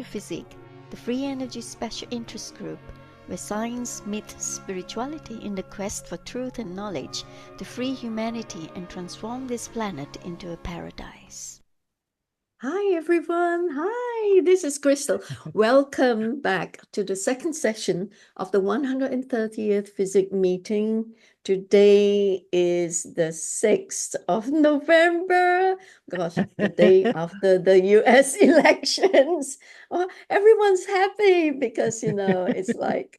FESIG, the Free Energy Special Interest Group, where science meets spirituality in the quest for truth and knowledge to free humanity and transform this planet into a paradise. Hi everyone, hi, this is Crystal. Welcome back to the second session of the 130th FESIG meeting. Today is the 6th of November. Gosh, the day after the US elections. Oh, everyone's happy because, it's like,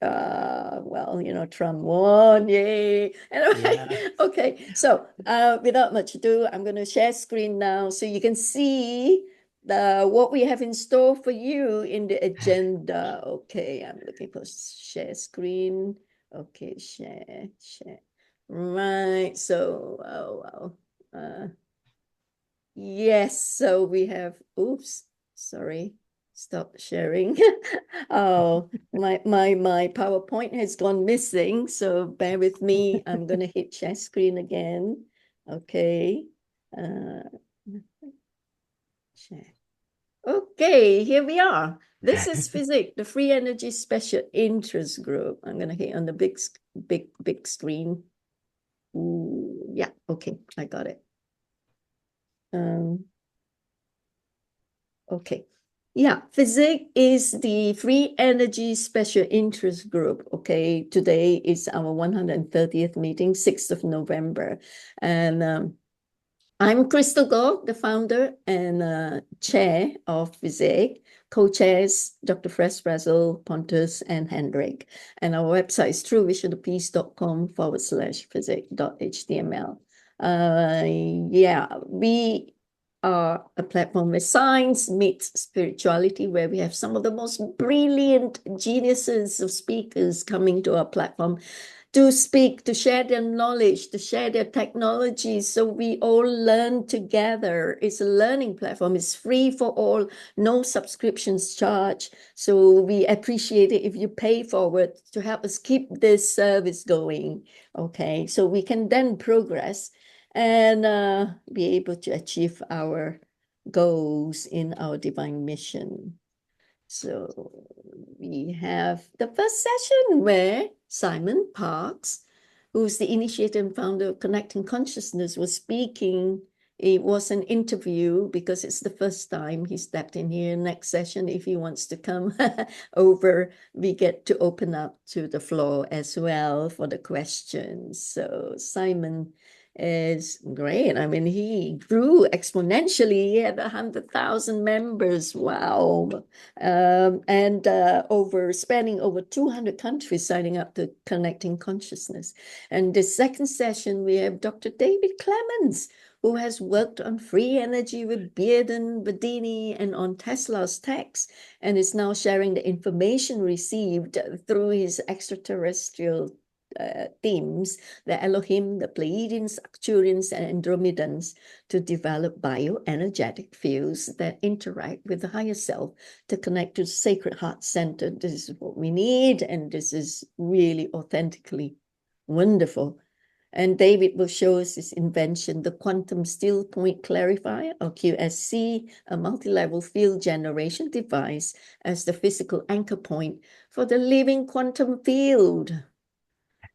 Trump won, yay. Anyway, okay, so without much ado, I'm going to share screen now so you can see what we have in store for you in the agenda. Okay, I'm looking for share screen. Okay, share. Right, so, yes, so we have, oops, sorry, stop sharing. Oh, my PowerPoint has gone missing, so bear with me. I'm going to hit share screen again. Okay, share. Okay, here we are. This is FESIG, the Free Energy Special Interest Group. I'm going to hit on the big screen. Ooh, yeah, okay, I got it. Okay. Yeah, FESIG is the Free Energy Special Interest Group. Okay, today is our 130th meeting, 6th of November. And I'm Crystal Gold, the founder and chair of FESIG, co-chairs Dr. Fresbrazel, Pontus, and Hendrik. And our website is truevision.peace.com/FESIG.html. Yeah, we are a platform where science meets spirituality, where we have some of the most brilliant geniuses of speakers coming to our platform to speak, to share their knowledge, to share their technology, so we all learn together. It's a learning platform. It's free for all, no subscriptions charged. So we appreciate it if you pay forward to help us keep this service going. Okay, so we can then progress and be able to achieve our goals in our divine mission. So we have the first session where Simon Parkes, who's the initiator and founder of Connecting Consciousness, was speaking. It was an interview because it's the first time he stepped in here. Next session, if he wants to come over, we get to open up to the floor as well for the questions. So Simon is great. I mean, he grew exponentially. He had 100,000 members. Wow. And spanning over 200 countries signing up to Connecting Consciousness. And the second session, we have Dr. David Clements, who has worked on free energy with Bedini, and on Tesla's text, and is now sharing the information received through his extraterrestrial themes, the Elohim, the Pleiadians, Arcturians, and Andromedans, to develop bioenergetic fields that interact with the higher self to connect to the sacred heart center. This is what we need, and this is really authentically wonderful. And David will show us his invention, the Quantum Still Point Clarifier, or QSC, a multi-level field generation device as the physical anchor point for the living quantum field.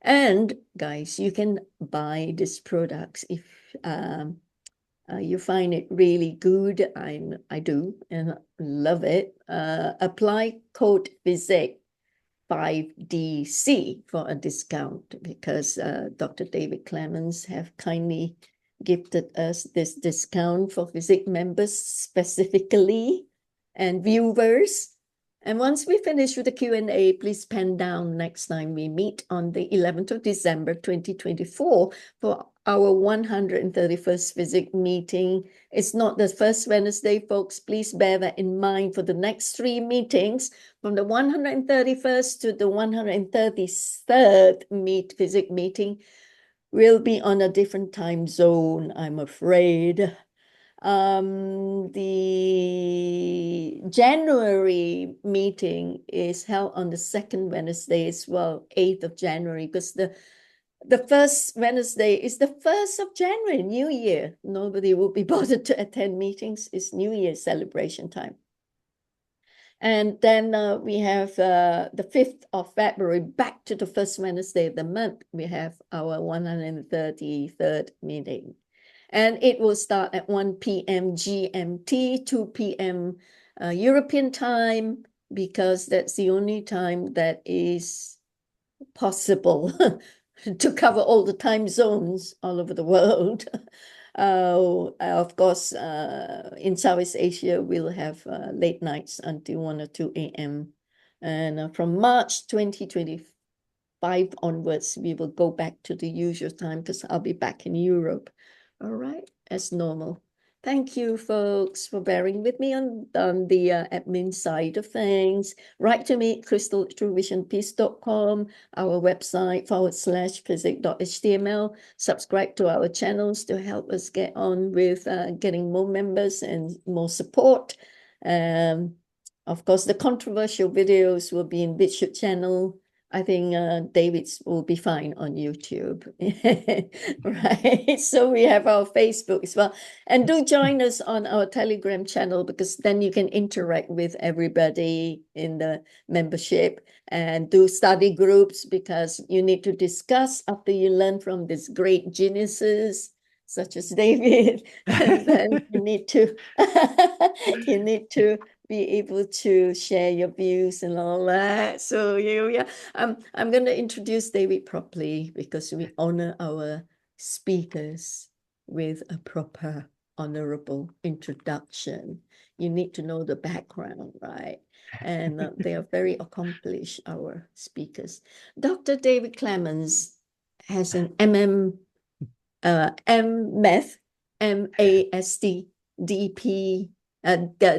And guys, you can buy these products if you find it really good. I do and love it. Apply code FESIG 5DC for a discount because Dr. David Clemens have kindly gifted us this discount for FESIG members specifically and viewers. And once we finish with the Q&A, please pen down next time we meet on the 11th of December, 2024 for our 131st FESIG meeting. It's not the first Wednesday, folks. Please bear that in mind for the next 3 meetings, from the 131st to the 133rd FESIG meeting. We'll be on a different time zone, I'm afraid. The January meeting is held on the second Wednesday as well, 8th of January, because the first Wednesday is the 1st of January, New Year. Nobody will be bothered to attend meetings. It's New Year celebration time. And then we have the 5th of February, back to the first Wednesday of the month, we have our 133rd meeting. And it will start at 1 p.m. GMT, 2 p.m. European time, because that's the only time that is possible to cover all the time zones all over the world. Of course, in Southeast Asia, we'll have late nights until 1 or 2 a.m. And from March 2025 onwards, we will go back to the usual time because I'll be back in Europe. All right, as normal. Thank you, folks, for bearing with me on the admin side of things. Write to me, crystal@truevisionpeace.com, our website /physic.html. Subscribe to our channels to help us get on with getting more members and more support. Of course, the controversial videos will be in BitChute channel. I think David's will be fine on YouTube. Right. So we have our Facebook as well. And do join us on our Telegram channel, because then you can interact with everybody in the membership, and do study groups, because you need to discuss after you learn from these great geniuses such as David. And then you need to be able to share your views and all that. So yeah, I'm going to introduce David properly, because we honor our speakers with a proper, honorable introduction. You need to know the background, right? And they are very accomplished, our speakers. Dr. David Clemens has an MMath, MAST,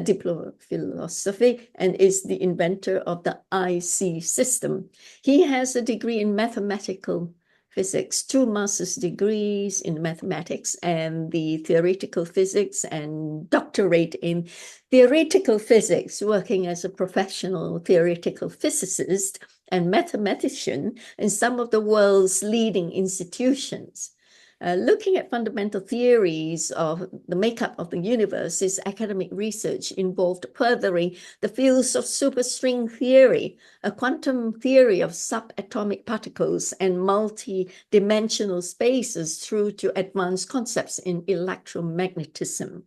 Diploma of Philosophy, and is the inventor of the ISEE system. He has a degree in mathematical physics, 2 master's degrees in mathematics and the theoretical physics, and doctorate in theoretical physics, working as a professional theoretical physicist and mathematician in some of the world's leading institutions. Looking at fundamental theories of the makeup of the universe, his academic research involved furthering the fields of superstring theory, a quantum theory of subatomic particles and multi-dimensional spaces, through to advanced concepts in electromagnetism.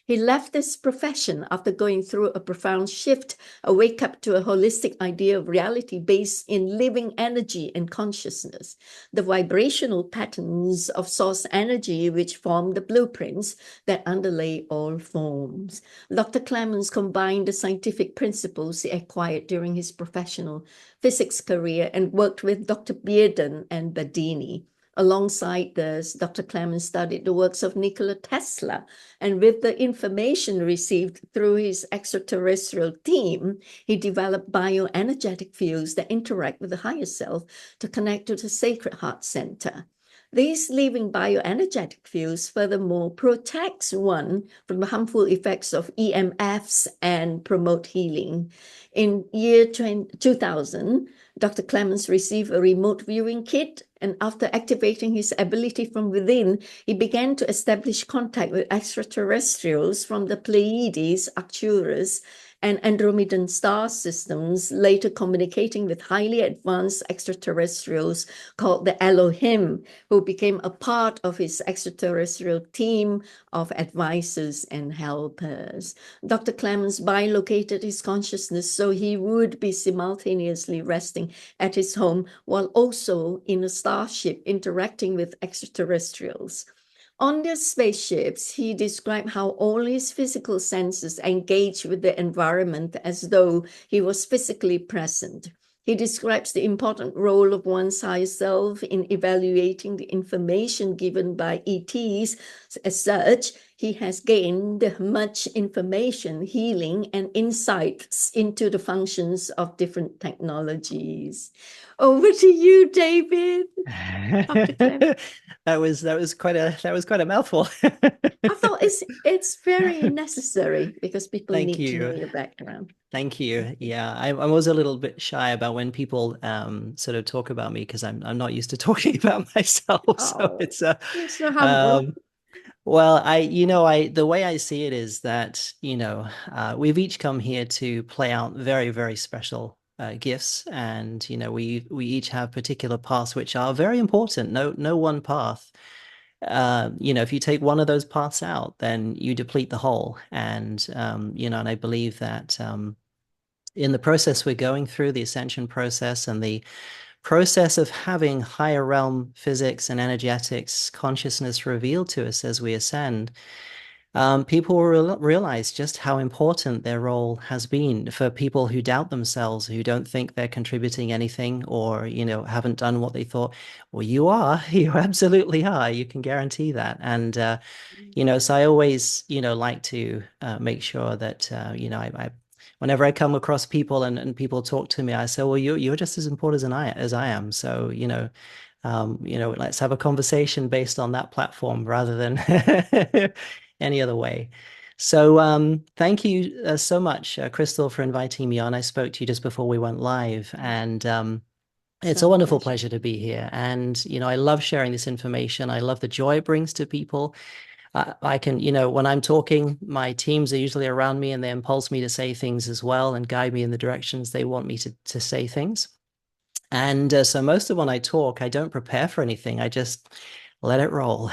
He left this profession after going through a profound shift, a wake-up to a holistic idea of reality based in living energy and consciousness, the vibrational patterns of source energy which form the blueprints that underlay all forms. Dr. Clemens combined the scientific principles he acquired during his professional physics career and worked with Dr. Bearden and Bedini. Alongside this, Dr. Clemens studied the works of Nikola Tesla, and with the information received through his extraterrestrial team, he developed bioenergetic fields that interact with the higher self to connect to the Sacred Heart Center. These living bioenergetic fields furthermore protects one from the harmful effects of EMFs and promote healing. In year 2000, Dr. Clemens received a remote viewing kit, and after activating his ability from within, he began to establish contact with extraterrestrials from the Pleiades, Arcturus, and Andromedan star systems, later communicating with highly advanced extraterrestrials called the Elohim, who became a part of his extraterrestrial team of advisors and helpers. Dr. Clemens bilocated his consciousness so he would be simultaneously resting at his home while also in a starship interacting with extraterrestrials. On their spaceships, he described how all his physical senses engage with the environment as though he was physically present. He describes the important role of one's higher self in evaluating the information given by ETs. As such, he has gained much information, healing, and insights into the functions of different technologies. Over to you, David. Dr. Clem. That was quite a mouthful. I thought it's very necessary because people Thank need to you. know your background. Thank you. Yeah, I'm always a little bit shy about when people sort of talk about me, because I'm not used to talking about myself. So Oh, it's you're so humble. Well, the way I see it is that, we've each come here to play out very, very special gifts, and we each have particular paths which are very important. No one path. If you take one of those paths out, then you deplete the whole. And I believe that in the process we're going through, the ascension process and the process of having higher realm physics and energetics consciousness revealed to us as we ascend, people will realize just how important their role has been for people who doubt themselves, who don't think they're contributing anything, or haven't done what they thought. Well, you are. You absolutely are. You can guarantee that. And so I always like to make sure that I whenever I come across people and people talk to me, I say, well, you're just as important as I am. So let's have a conversation based on that platform rather than any other way. So thank you so much, Crystal, for inviting me on. I spoke to you just before we went live, and it's a My wonderful pleasure. pleasure to be here. And I love sharing this information. I love the joy it brings to people. I can, when I'm talking, my teams are usually around me and they impulse me to say things as well and guide me in the directions they want me to say things. And so most of when I talk, I don't prepare for anything. I just let it roll,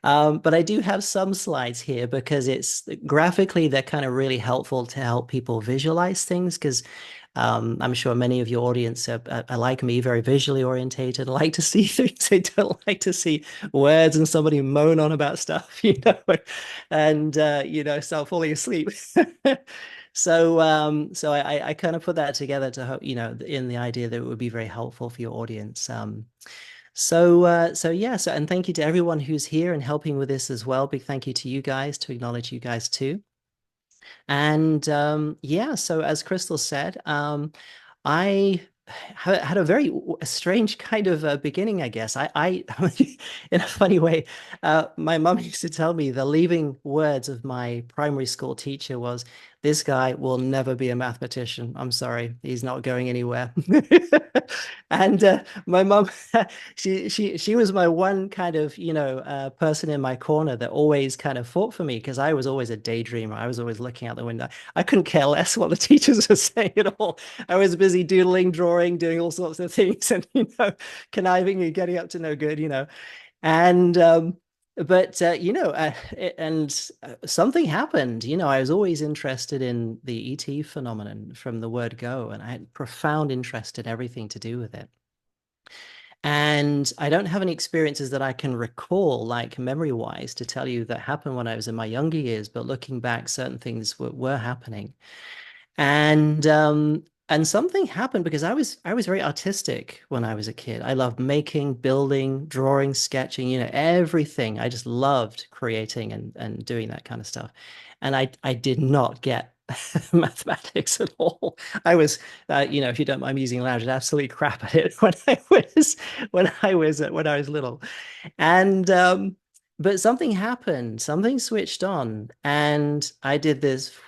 but I do have some slides here because it's graphically, they're kind of really helpful to help people visualize things because I'm sure many of your audience are like me, very visually orientated, like to see things. They don't like to see words and somebody moan on about stuff, and start falling asleep. So I kind of put that together to hope, in the idea that it would be very helpful for your audience. And thank you to everyone who's here and helping with this as well. Big thank you to you guys, to acknowledge you guys too. And so as Crystal said, I had a very strange kind of beginning, I guess. I in a funny way, my mum used to tell me the leaving words of my primary school teacher was, "This guy will never be a mathematician. I'm sorry, he's not going anywhere." And my mum, she was my one kind of person in my corner that always kind of fought for me because I was always a daydreamer. I was always looking out the window. I couldn't care less what the teachers were saying at all. I was busy doodling, drawing, doing all sorts of things, and conniving and getting up to no good. And but something happened. I was always interested in the ET phenomenon from the word go, and I had profound interest in everything to do with it. And I don't have any experiences that I can recall, like memory-wise, to tell you that happened when I was in my younger years. But looking back, certain things were happening. And something happened because I was very artistic when I was a kid. I loved making, building, drawing, sketching, everything. I just loved creating and doing that kind of stuff. And I did not get mathematics at all. I was, if you don't mind me using language, absolutely crap at it when I was little. And but something happened, something switched on, and I did this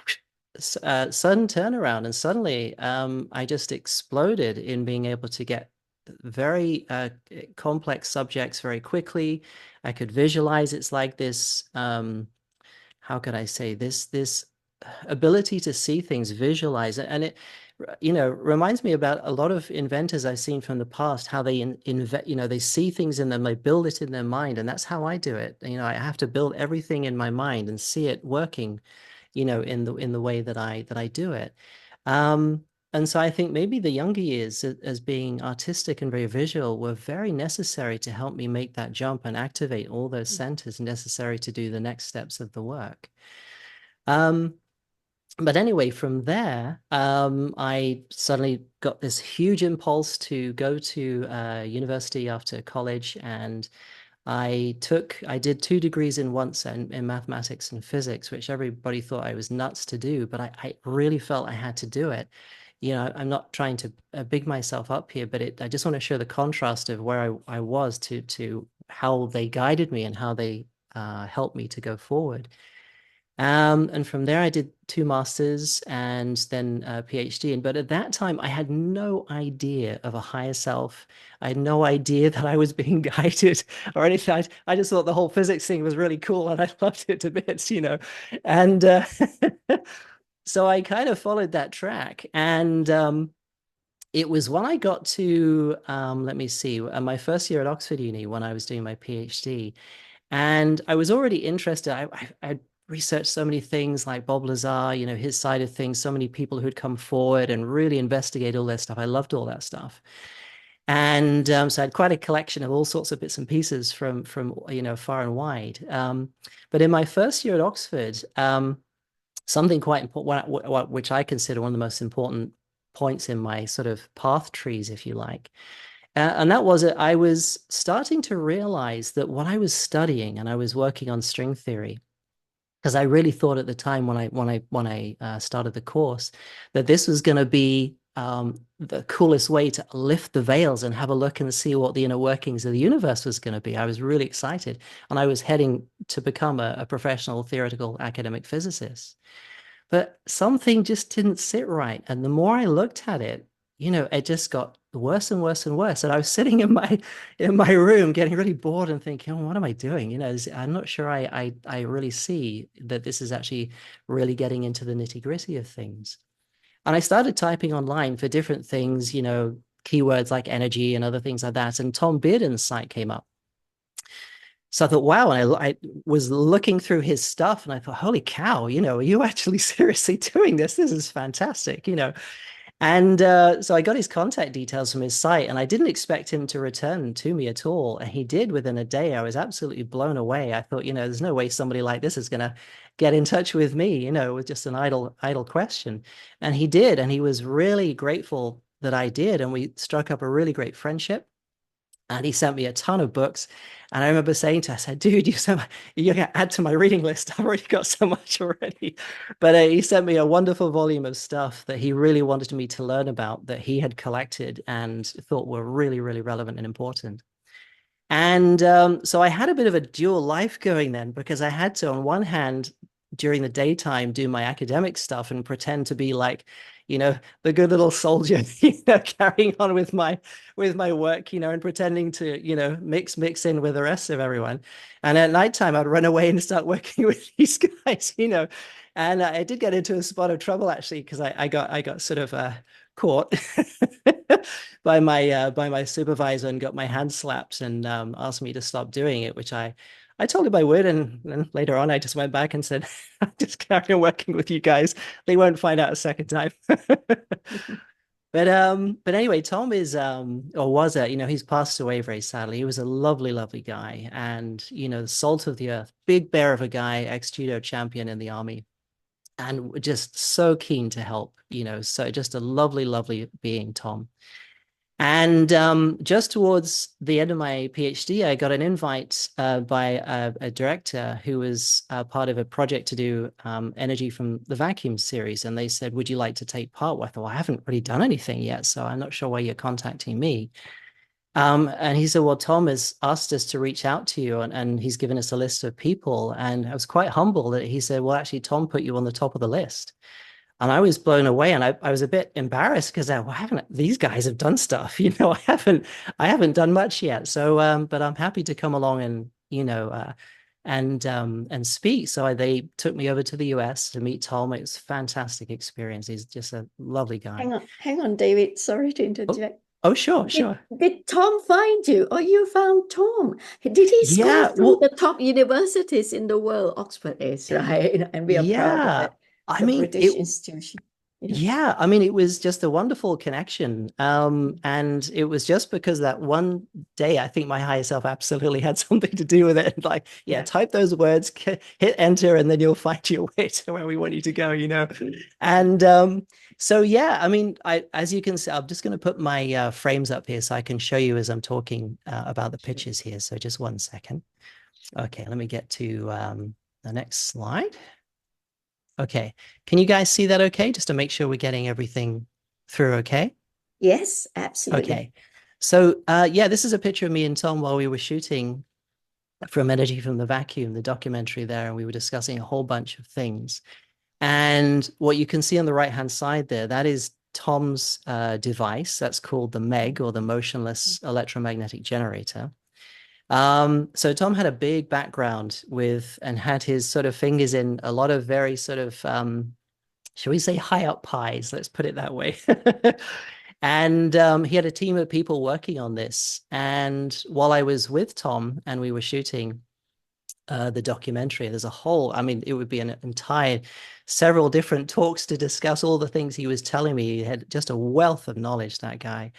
sudden turnaround, and suddenly I just exploded in being able to get very complex subjects very quickly. I could visualize. It's like this, how could I say this ability to see things, visualize it, and it reminds me about a lot of inventors I've seen from the past, how they invent, they see things in them, they build it in their mind, and that's how I do it. I have to build everything in my mind and see it working, in the way that I do it. And so I think maybe the younger years as being artistic and very visual were very necessary to help me make that jump and activate all those centers necessary to do the next steps of the work. But anyway, from there, I suddenly got this huge impulse to go to university after college, and I did 2 degrees in once in mathematics and physics, which everybody thought I was nuts to do, but I really felt I had to do it. I'm not trying to big myself up here, but I just want to show the contrast of where I was to how they guided me and how they helped me to go forward. And from there, I did 2 masters and then a PhD. But at that time, I had no idea of a higher self. I had no idea that I was being guided or anything. I just thought the whole physics thing was really cool and I loved it to bits, you know. And so I kind of followed that track. And it was when I got to, let me see, my first year at Oxford Uni when I was doing my PhD. And I was already interested. I researched so many things like Bob Lazar, you know, his side of things, so many people who'd come forward and really investigate all that stuff. I loved all that stuff. And so I had quite a collection of all sorts of bits and pieces from you know, far and wide. But in my first year at Oxford, something quite important, which I consider one of the most important points in my sort of path trees, if you like, and that was it. I was starting to realize that what I was studying, and I was working on string theory, because I really thought at the time when I started the course that this was going to be the coolest way to lift the veils and have a look and see what the inner workings of the universe was going to be. I was really excited, and I was heading to become a professional theoretical academic physicist. But something just didn't sit right. And the more I looked at it, you know, it just got worse and worse and worse. And I was sitting in my room getting really bored and thinking, oh, what am I doing? You know, I'm not sure I really see that this is actually really getting into the nitty-gritty of things. And I started typing online for different things, you know, keywords like energy and other things like that. And Tom Bearden's site came up. So I thought, wow. And I was looking through his stuff and I thought, holy cow, you know, are you actually seriously doing this? This is fantastic, you know. And so I got his contact details from his site and I didn't expect him to return to me at all. And he did within a day. I was absolutely blown away. I thought, you know, there's no way somebody like this is going to get in touch with me, you know, with just an idle question. And he did. And he was really grateful that I did. And we struck up a really great friendship. And he sent me a ton of books. And I remember saying to him, I said, dude, you're going to add to my reading list. I've already got so much already. But he sent me a wonderful volume of stuff that he really wanted me to learn about that he had collected and thought were really, really relevant and important. And so I had a bit of a dual life going then because I had to, on one hand, during the daytime, do my academic stuff and pretend to be like, you know, the good little soldier, you know, carrying on with my work, you know, and pretending to, you know, mix in with the rest of everyone. And at nighttime, I'd run away and start working with these guys, you know. And I did get into a spot of trouble actually because I got sort of caught by my supervisor and got my hand slapped and asked me to stop doing it, which I told him I would, and then later on I just went back and said, "I'm just carry on working with you guys. They won't find out a second time." But anyway, Tom is or was you know, he's passed away very sadly. He was a lovely, lovely guy, and you know, the salt of the earth, big bear of a guy, ex-judo champion in the army, and just so keen to help. You know, so just a lovely, lovely being, Tom. And just towards the end of my PhD, I got an invite by a director who was part of a project to do energy from the vacuum series. And they said, would you like to take part? Well, I thought, well, I haven't really done anything yet, so I'm not sure why you're contacting me. And he said, well, Tom has asked us to reach out to you and he's given us a list of people. And I was quite humble that he said, well, actually, Tom put you on the top of the list. And I was blown away, and I was a bit embarrassed because well, haven't these guys have done stuff, you know, I haven't done much yet. So, but I'm happy to come along and you know, and speak. So they took me over to the US to meet Tom. It was a fantastic experience. He's just a lovely guy. Hang on, David. Sorry to Oh, interject. oh, sure, sure. Did Tom find you, or you found Tom? Did he score Yeah, through well, the top universities in the world? Oxford is, right? And we are proud of yeah. it. I It's a mean, British institution. Yeah. yeah, I mean, it was just a wonderful connection. And it was just because that one day, I think my higher self absolutely had something to do with it. Like, yeah, type those words, hit enter, and then you'll find your way to where we want you to go, you know. And so, yeah, I mean, as you can see, I'm just going to put my frames up here so I can show you as I'm talking about the pictures here. So just one second. Okay, let me get to the next slide. Okay. Can you guys see that okay? Just to make sure we're getting everything through okay? Yes, absolutely. Okay. So yeah, this is a picture of me and Tom while we were shooting from Energy from the Vacuum, the documentary there, and we were discussing a whole bunch of things. And what you can see on the right-hand side there, that is Tom's device. That's called the MEG, or the Motionless Electromagnetic Generator. So Tom had a big background with, and had his sort of fingers in a lot of very sort of, shall we say, high up pies, let's put it that way. And he had a team of people working on this. And while I was with Tom and we were shooting the documentary, there's a whole, I mean, it would be an entire several different talks to discuss all the things he was telling me. He had just a wealth of knowledge, that guy.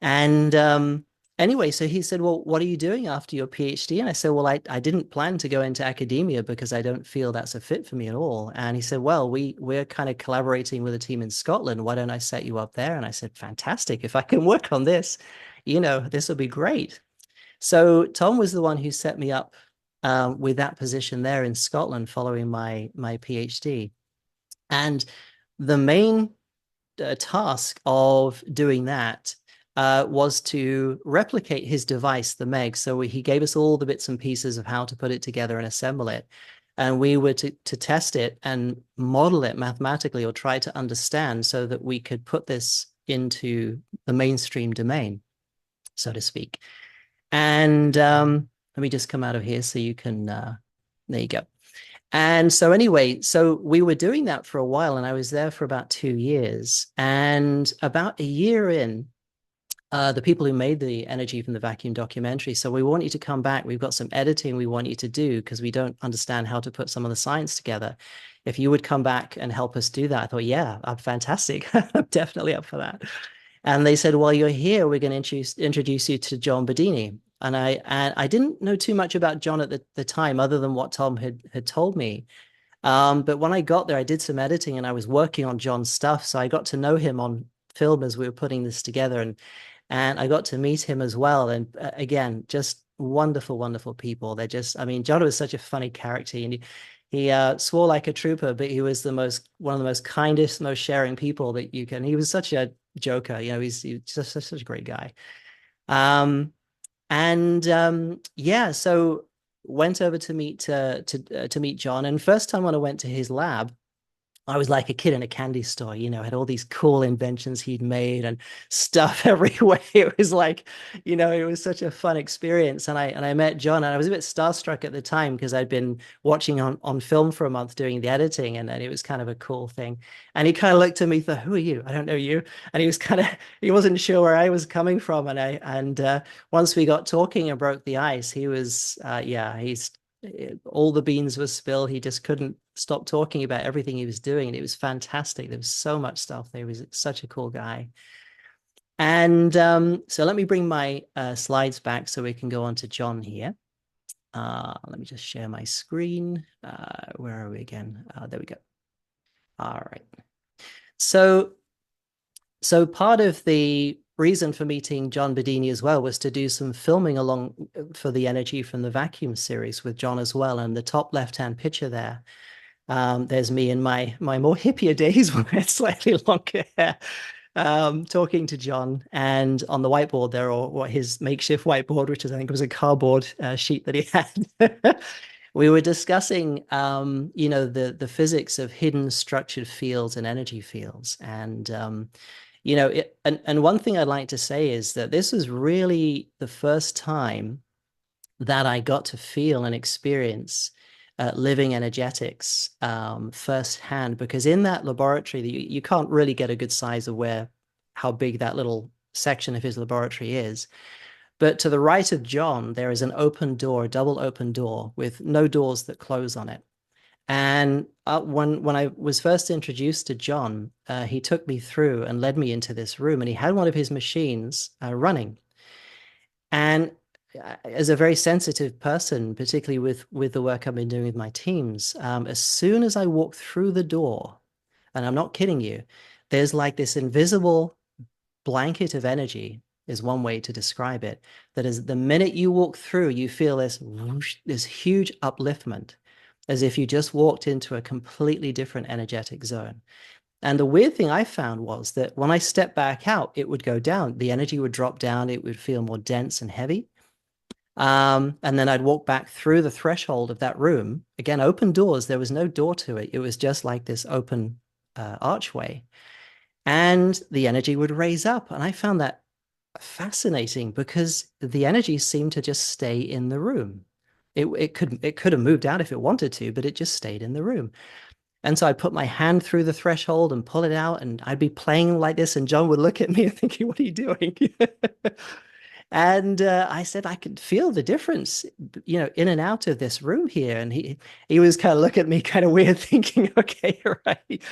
And anyway, so he said, well, what are you doing after your PhD? And I said, well, I didn't plan to go into academia because I don't feel that's a fit for me at all. And he said, well, we're kind of collaborating with a team in Scotland. Why don't I set you up there? And I said, fantastic. If I can work on this, this will be great. So Tom was the one who set me up with that position there in Scotland following my PhD. And the main task of doing that was to replicate his device, the MEG. So he gave us all the bits and pieces of how to put it together and assemble it. And we were to test it and model it mathematically, or try to understand, so that we could put this into the mainstream domain, so to speak. And let me just come out of here so you can, there you go. And so anyway, so we were doing that for a while, and I was there for about 2 years. And about a year in, the people who made the Energy from the Vacuum documentary, so we want you to come back. We've got some editing we want you to do because we don't understand how to put some of the science together. If you would come back and help us do that, I thought, yeah, I'm fantastic. I'm definitely up for that. And they said, well, you're here, we're going to introduce you to John Bedini. And I didn't know too much about John at the time, other than what Tom had told me. But when I got there, I did some editing and I was working on John's stuff. So I got to know him on film as we were putting this together. And I got to meet him as well. And again, just wonderful, wonderful people. They're just, I mean, John was such a funny character. And he swore like a trooper, but he was one of the most kindest, most sharing people that you can. He was such a joker. He's just such a great guy. Yeah, so went over to meet John. And first time when I went to his lab, I was like a kid in a candy store, had all these cool inventions he'd made and stuff everywhere. It was like, it was such a fun experience. And I met John, and I was a bit starstruck at the time because I'd been watching on film for a month doing the editing, and it was kind of a cool thing. And he kind of looked at me, thought, who are you? I don't know you. And he wasn't sure where I was coming from. And once we got talking and broke the ice, he was, all the beans were spilled. He just couldn't stop talking about everything he was doing. And it was fantastic. There was so much stuff there. He was such a cool guy. And so let me bring my slides back so we can go on to John here. Let me just share my screen. Where are we again? There we go. All right. So part of the reason for meeting John Bedini as well was to do some filming along for the Energy from the Vacuum series with John as well. And the top left-hand picture there, there's me in my more hippier days when I had slightly longer hair, talking to John. And on the whiteboard there, or his makeshift whiteboard, which I think was a cardboard sheet that he had, we were discussing, the physics of hidden structured fields and energy fields. And and one thing I'd like to say is that this was really the first time that I got to feel and experience living energetics firsthand, because in that laboratory, you can't really get a good size of how big that little section of his laboratory is. But to the right of John, there is an open door, a double open door with no doors that close on it. And when I was first introduced to John, he took me through and led me into this room, and he had one of his machines running. And as a very sensitive person, particularly with the work I've been doing with my teams, as soon as I walk through the door, and I'm not kidding you, there's like this invisible blanket of energy, is one way to describe it, that is, the minute you walk through, you feel this whoosh, this huge upliftment, as if you just walked into a completely different energetic zone. And the weird thing I found was that when I stepped back out, it would go down. The energy would drop down. It would feel more dense and heavy. And then I'd walk back through the threshold of that room. Again, open doors. There was no door to it. It was just like this open archway. And the energy would raise up. And I found that fascinating because the energy seemed to just stay in the room. It could have moved out if it wanted to, but it just stayed in the room. And so I'd put my hand through the threshold and pull it out, and I'd be playing like this, and John would look at me and thinking, "What are you doing?" And I said, I could feel the difference, in and out of this room here. And he was kind of looking at me kind of weird, thinking, okay, right,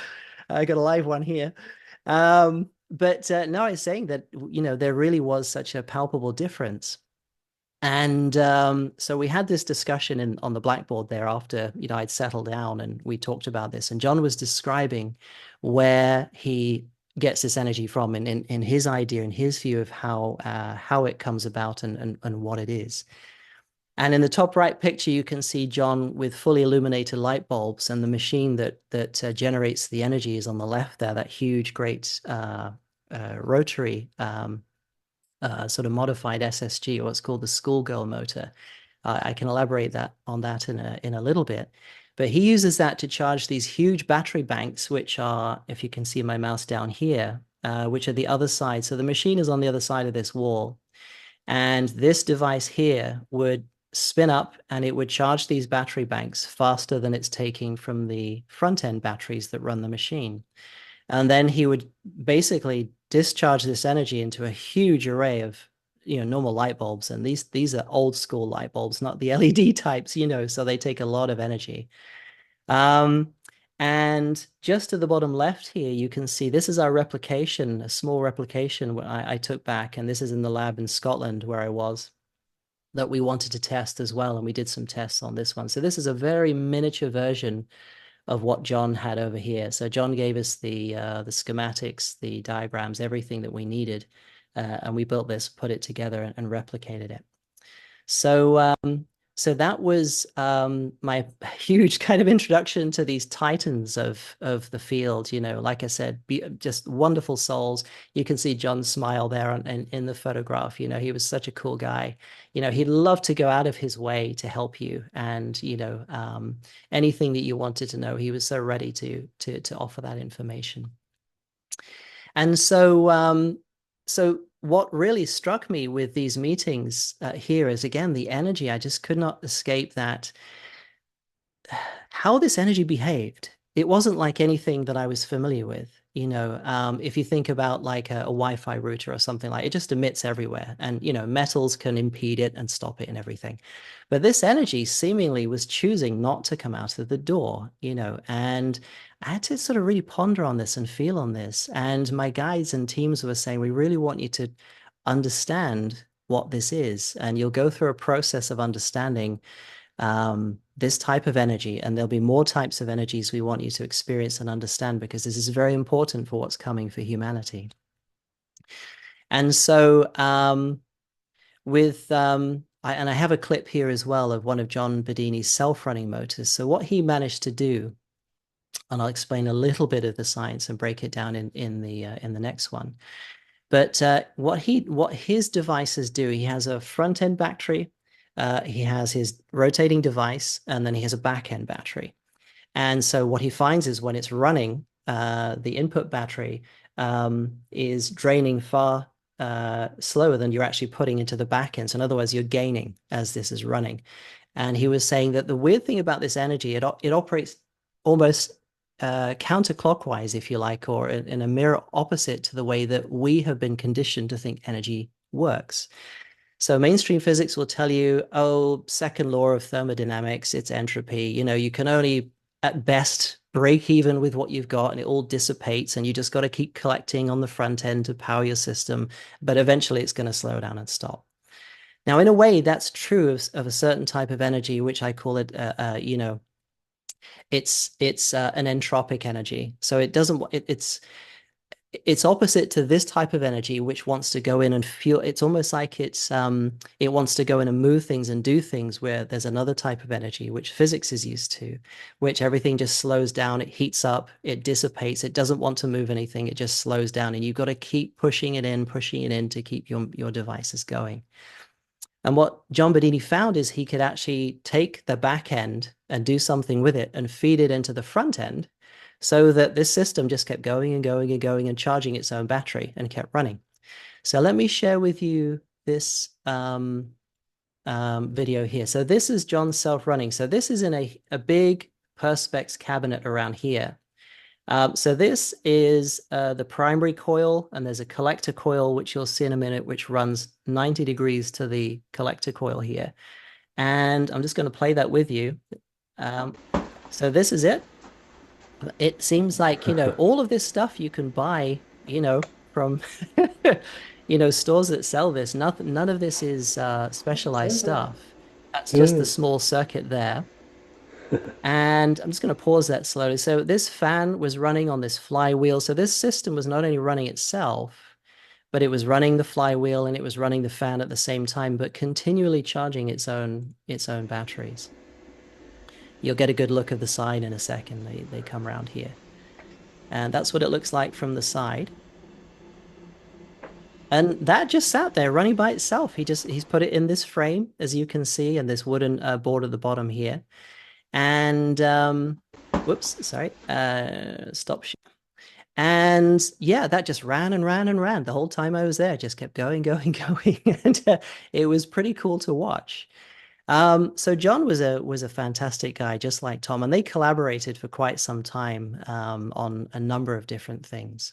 I got a live one here. But no, I was saying that, there really was such a palpable difference. And so we had this discussion on the blackboard there after, I'd settled down, and we talked about this. And John was describing where he gets this energy from in his idea and his view of how it comes about and what it is. And in the top right picture, you can see John with fully illuminated light bulbs, and the machine that generates the energy is on the left there, that huge, great rotary sort of modified SSG, or what's called the schoolgirl motor. I can elaborate on that in a little bit. But he uses that to charge these huge battery banks, which are, if you can see my mouse down here, which are the other side. So the machine is on the other side of this wall. And this device here would spin up, and it would charge these battery banks faster than it's taking from the front end batteries that run the machine. And then he would basically discharge this energy into a huge array of, normal light bulbs. And these are old school light bulbs, not the LED types, so they take a lot of energy. And just to the bottom left here, you can see this is our replication, a small replication I took back. And this is in the lab in Scotland where I was, that we wanted to test as well. And we did some tests on this one. So this is a very miniature version of what John had over here. So John gave us the schematics, the diagrams, everything that we needed. And we built this, put it together, and replicated it. So that was my huge kind of introduction to these titans of the field. Like I said, just wonderful souls. You can see John's smile there in the photograph. He was such a cool guy. He'd love to go out of his way to help you, and anything that you wanted to know, he was so ready to offer that information. And so what really struck me with these meetings here is, again, the energy. I just could not escape that, how this energy behaved. It wasn't like anything that I was familiar with. If you think about like a Wi-Fi router or something, like it just emits everywhere, and metals can impede it and stop it and everything. But this energy seemingly was choosing not to come out of the door, and I had to sort of really ponder on this and feel on this. And my guides and teams were saying, we really want you to understand what this is, and you'll go through a process of understanding this type of energy, and there'll be more types of energies we want you to experience and understand, because this is very important for what's coming for humanity. And so I have a clip here as well of one of John Bedini's self-running motors. So what he managed to do, and I'll explain a little bit of the science and break it down in the next one. But what his devices do, he has a front-end battery, he has his rotating device, and then he has a back-end battery. And so what he finds is when it's running, the input battery is draining far slower than you're actually putting into the back end. So in other words, you're gaining as this is running. And he was saying that the weird thing about this energy, it operates almost counterclockwise, if you like, or in a mirror opposite to the way that we have been conditioned to think energy works. So mainstream physics will tell you, oh, second law of thermodynamics, it's entropy. You can only at best break even with what you've got, and it all dissipates, and you just got to keep collecting on the front end to power your system, but eventually it's going to slow down and stop. Now, in a way, that's true of a certain type of energy, which I call it, it's an entropic energy. So it's opposite to this type of energy, which wants to go in and feel. It's almost like it wants to go in and move things and do things, where there's another type of energy, which physics is used to, which everything just slows down, it heats up, it dissipates, it doesn't want to move anything, it just slows down, and you've got to keep pushing it in to keep your devices going. And what John Bedini found is he could actually take the back end and do something with it and feed it into the front end so that this system just kept going and going and going and charging its own battery and kept running. So let me share with you this video here. So this is John's self-running. So this is in a big Perspex cabinet around here. So this is the primary coil, and there's a collector coil, which you'll see in a minute, which runs 90 degrees to the collector coil here. And I'm just going to play that with you. So this is it. It seems like, all of this stuff you can buy, from, stores that sell this. None of this is specialized stuff. That's just the small circuit there. And I'm just going to pause that slowly. So this fan was running on this flywheel. So this system was not only running itself, but it was running the flywheel and it was running the fan at the same time, but continually charging its own batteries. You'll get a good look of the side in a second. They come around here. And that's what it looks like from the side. And that just sat there running by itself. He's put it in this frame, as you can see, and this wooden board at the bottom here. And whoops, sorry, stop. And yeah, that just ran and ran and ran the whole time I was there. Just kept going, going, going, and it was pretty cool to watch. So John was a fantastic guy, just like Tom, and they collaborated for quite some time on a number of different things.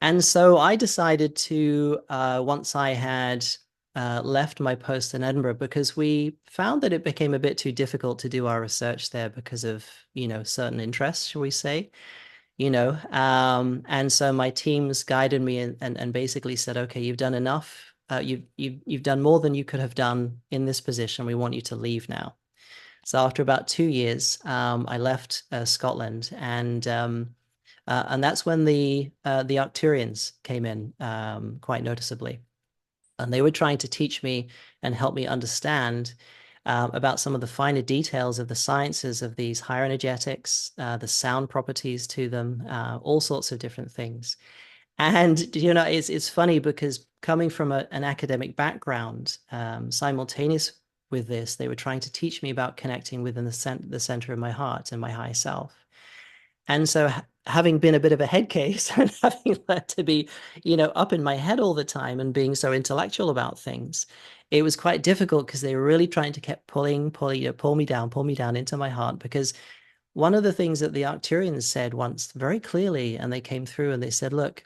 And so I decided to, once I had left my post in Edinburgh, because we found that it became a bit too difficult to do our research there because of, certain interests, shall we say, and so my teams guided me and basically said, okay, you've done enough. You've done more than you could have done in this position. We want you to leave now. So after about 2 years, I left Scotland, and that's when the Arcturians came in quite noticeably. And they were trying to teach me and help me understand about some of the finer details of the sciences of these higher energetics, the sound properties to them, all sorts of different things. And, it's funny because coming from an academic background, simultaneous with this, they were trying to teach me about connecting within the center of my heart and my higher self. And so having been a bit of a head case and having learned to be, up in my head all the time and being so intellectual about things, it was quite difficult because they were really trying to keep pull me down into my heart. Because one of the things that the Arcturians said once very clearly, and they came through and they said, look,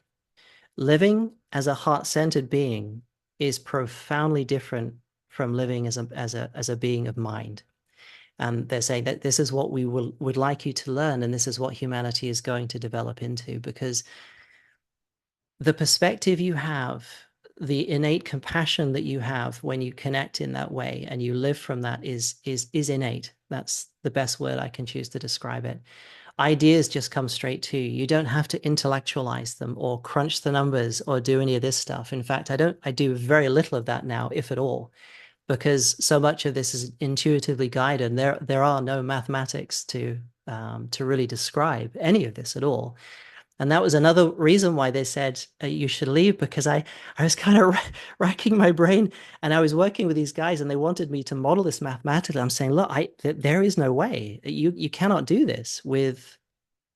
living as a heart-centered being is profoundly different from living as a being of mind. And they're saying that this is what we would like you to learn, and this is what humanity is going to develop into, because the perspective you have, the innate compassion that you have when you connect in that way and you live from that is innate. That's the best word I can choose to describe it. Ideas just come straight to you. You don't have to intellectualize them or crunch the numbers or do any of this stuff. In fact, I do very little of that now, if at all, because so much of this is intuitively guided. And there are no mathematics to really describe any of this at all. And that was another reason why they said you should leave, because I was kind of racking my brain, and I was working with these guys and they wanted me to model this mathematically. I'm saying, look, there is no way. You cannot do this with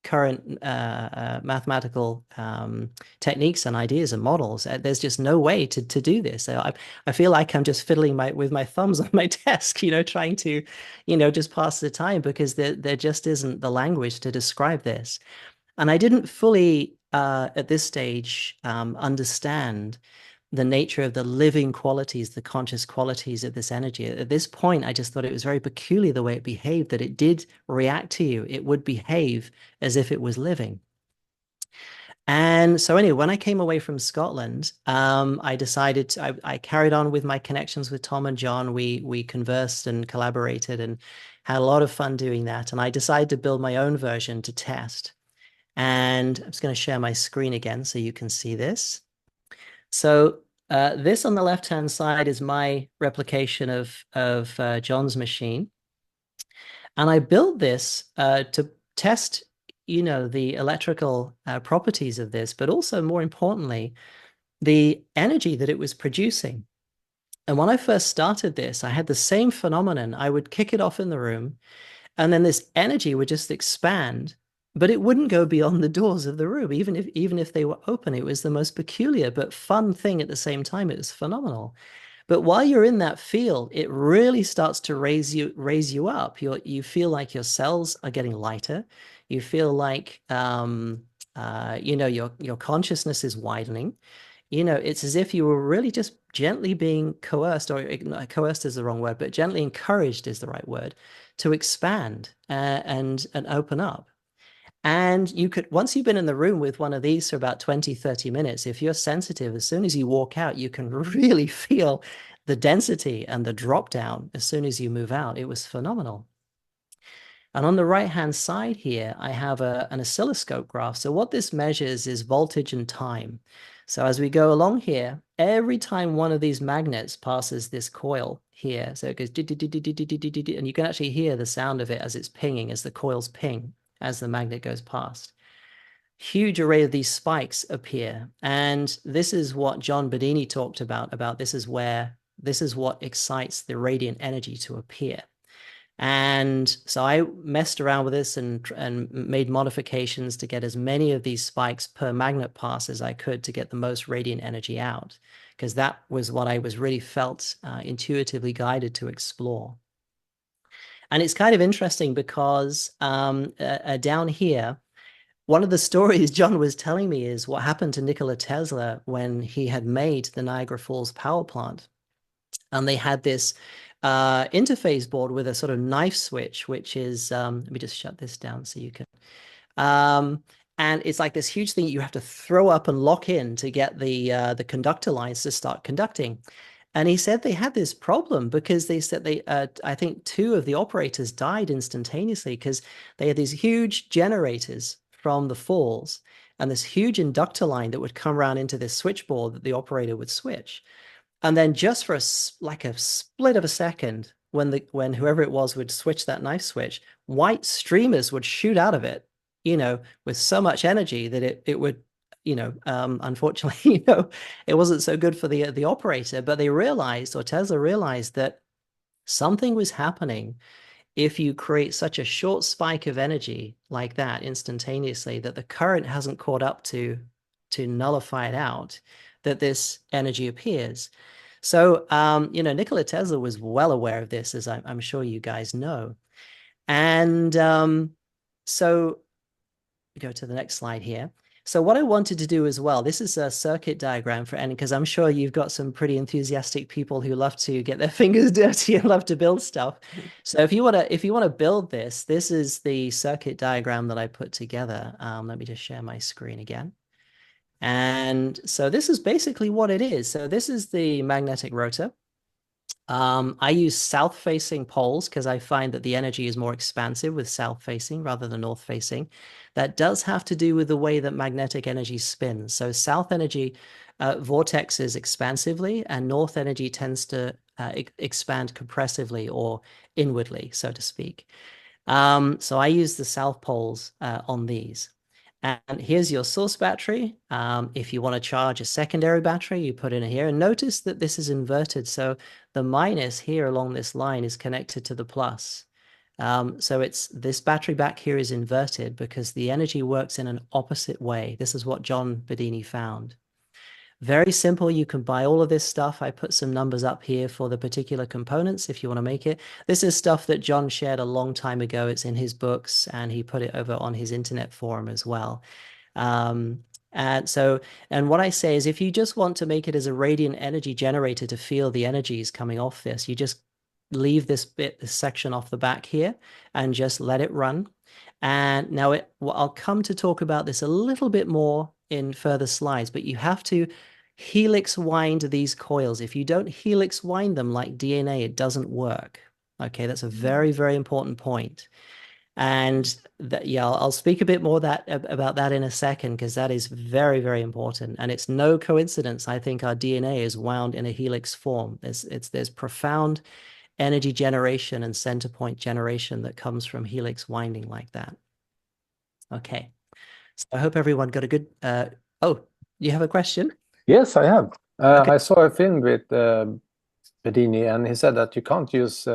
current mathematical techniques and ideas and models. There's just no way to do this. So I feel like I'm just fiddling with my thumbs on my desk, trying to, just pass the time, because there just isn't the language to describe this. And I didn't fully, at this stage, understand the nature of the living qualities, the conscious qualities of this energy. At this point, I just thought it was very peculiar the way it behaved, that it did react to you. It would behave as if it was living. And so anyway, when I came away from Scotland, I decided I carried on with my connections with Tom and John. We conversed and collaborated and had a lot of fun doing that. And I decided to build my own version to test. And I'm just going to share my screen again so you can see this. So this on the left-hand side is my replication of John's machine. And I built this to test, the electrical properties of this, but also more importantly, the energy that it was producing. And when I first started this, I had the same phenomenon. I would kick it off in the room, and then this energy would just expand, but it wouldn't go beyond the doors of the room, even if they were open. It was the most peculiar but fun thing at the same time. It was phenomenal. But while you're in that field, it really starts to raise you up. You feel like your cells are getting lighter. You feel like your consciousness is widening. It's as if you were really just gently being coerced, or coerced is the wrong word, but gently encouraged is the right word, to expand and open up. And you could, once you've been in the room with one of these for about 20, 30 minutes, if you're sensitive, as soon as you walk out, you can really feel the density and the drop down as soon as you move out. It was phenomenal. And on the right-hand side here, I have an oscilloscope graph. So what this measures is voltage and time. So as we go along here, every time one of these magnets passes this coil here, so it goes, and you can actually hear the sound of it as it's pinging, as the coils ping, as the magnet goes past. Huge array of these spikes appear. And this is what John Bedini talked about this is what excites the radiant energy to appear. And so I messed around with this and made modifications to get as many of these spikes per magnet pass as I could to get the most radiant energy out, because that was what I was really felt intuitively guided to explore. And it's kind of interesting because down here, one of the stories John was telling me is what happened to Nikola Tesla when he had made the Niagara Falls power plant. And they had this interface board with a sort of knife switch, which is, let me just shut this down so you can. And it's like this huge thing you have to throw up and lock in to get the conductor lines to start conducting. And he said they had this problem because they said I think two of the operators died instantaneously because they had these huge generators from the falls and this huge inductor line that would come around into this switchboard that the operator would switch. And then just for a split of a second, when whoever it was would switch that knife switch, white streamers would shoot out of it, with so much energy that it would, unfortunately, it wasn't so good for the operator. But Tesla realized that something was happening if you create such a short spike of energy like that instantaneously, that the current hasn't caught up to nullify it out, that this energy appears. So, Nikola Tesla was well aware of this, as I'm sure you guys know. And so go to the next slide here. So what I wanted to do as well, this is a circuit diagram for N, because I'm sure you've got some pretty enthusiastic people who love to get their fingers dirty and love to build stuff. So if you want to build this is the circuit diagram that I put together. Let me just share my screen again. And so this is basically what it is. So this is the magnetic rotor. I use south-facing poles because I find that the energy is more expansive with south-facing rather than north-facing. That does have to do with the way that magnetic energy spins. So south energy vortexes expansively, and north energy tends to expand compressively or inwardly, so to speak. So I use the south poles on these. And here's your source battery. If you want to charge a secondary battery, you put in here. And notice that this is inverted. So the minus here along this line is connected to the plus. So it's this battery back here is inverted because the energy works in an opposite way. This is what John Bedini found. Very simple. You can buy all of this stuff. I put some numbers up here for the particular components if you want to make it. This is stuff that John shared a long time ago. It's in his books, and he put it over on his internet forum as well. And what I say is, if you just want to make it as a radiant energy generator to feel the energies coming off this, you just leave this section off the back here and just let it run. And now I'll come to talk about this a little bit more in further slides, but you have to helix wind these coils. If you don't helix wind them like DNA, it doesn't work. Okay, that's a very, very important point. And I'll speak a bit more about that in a second, because that is very, very important. And it's no coincidence, I think, our DNA is wound in a helix form. There's profound energy generation and center point generation that comes from helix winding like that. Okay, so I hope everyone got a good, oh, you have a question? Yes, I have. Okay. I saw a film with Bedini, and he said that you can't use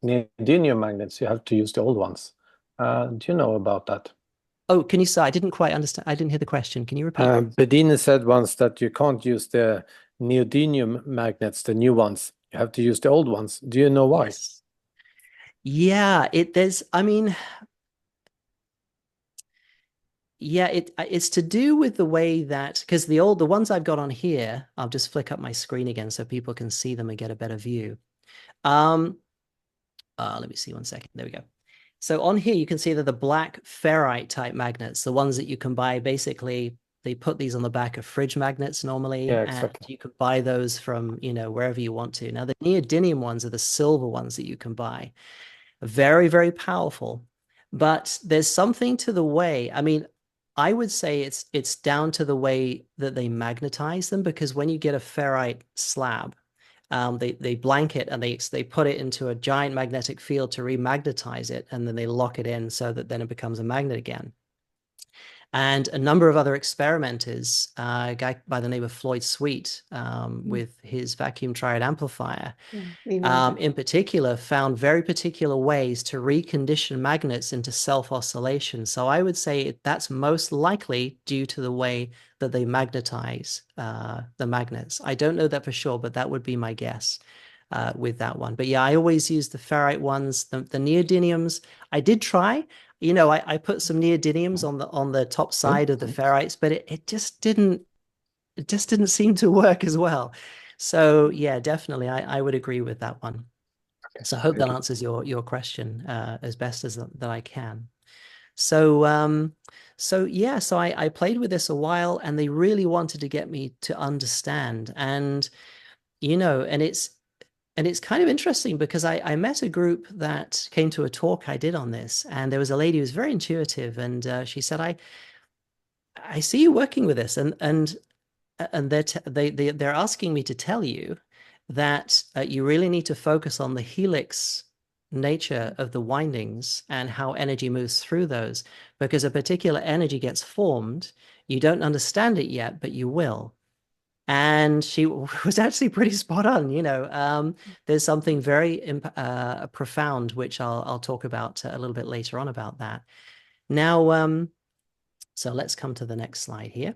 neodymium magnets, you have to use the old ones. Do you know about that? Oh, can you say? I didn't quite understand. I didn't hear the question. Can you repeat? Bedini said once that you can't use the neodymium magnets, the new ones. You have to use the old ones. Do you know why? Yes. Yeah, yeah, it's to do with the way that, because the ones I've got on here, I'll just flick up my screen again so people can see them and get a better view. Let me see 1 second. There we go. So on here, you can see that the black ferrite type magnets, the ones that you can buy, basically, they put these on the back of fridge magnets normally, Yeah, exactly. and you could buy those from, wherever you want to. Now, the neodymium ones are the silver ones that you can buy. Very, very powerful. But there's something to the way, I would say it's down to the way that they magnetize them, because when you get a ferrite slab, they blanket and they put it into a giant magnetic field to remagnetize it, and then they lock it in so that then it becomes a magnet again. And a number of other experimenters, a guy by the name of Floyd Sweet, with his vacuum triode amplifier, in particular, found very particular ways to recondition magnets into self-oscillation. So I would say that's most likely due to the way that they magnetize the magnets. I don't know that for sure, but that would be my guess with that one. But yeah, I always use the ferrite ones. The neodymiums, I did try. I put some neodymiums on the top side of the ferrites, but it just didn't seem to work as well. So yeah, definitely, I would agree with that one. Okay. So I hope that answers your question as best as that I can. So I played with this a while, and they really wanted to get me to understand, and it's kind of interesting because I met a group that came to a talk I did on this, and there was a lady who was very intuitive, and she said, I see you working with this, and they're asking me to tell you that you really need to focus on the helix nature of the windings and how energy moves through those, because a particular energy gets formed. You don't understand it yet, but you will. And she was actually pretty spot on. There's something very profound, which I'll talk about a little bit later on about that. Now, so let's come to the next slide here.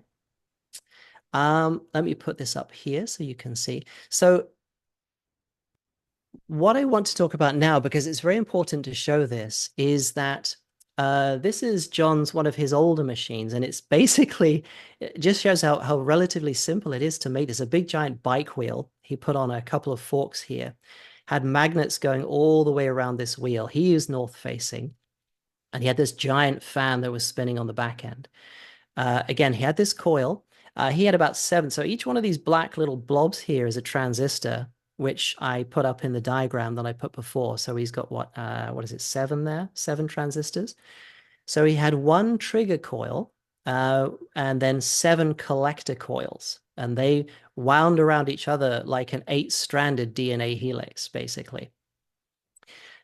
Let me put this up here so you can see. So what I want to talk about now, because it's very important to show this, is that this is one of his older machines, and it's basically, it just shows how relatively simple it is to make this. A big giant bike wheel. He put on a couple of forks here, had magnets going all the way around this wheel. He used north facing, and he had this giant fan that was spinning on the back end. Again, he had this coil. He had about 7. So each one of these black little blobs here is a transistor, which I put up in the diagram that I put before. So he's got what is it, 7 there? 7 transistors. So he had 1 trigger coil and then 7 collector coils. And they wound around each other like an 8-stranded DNA helix, basically.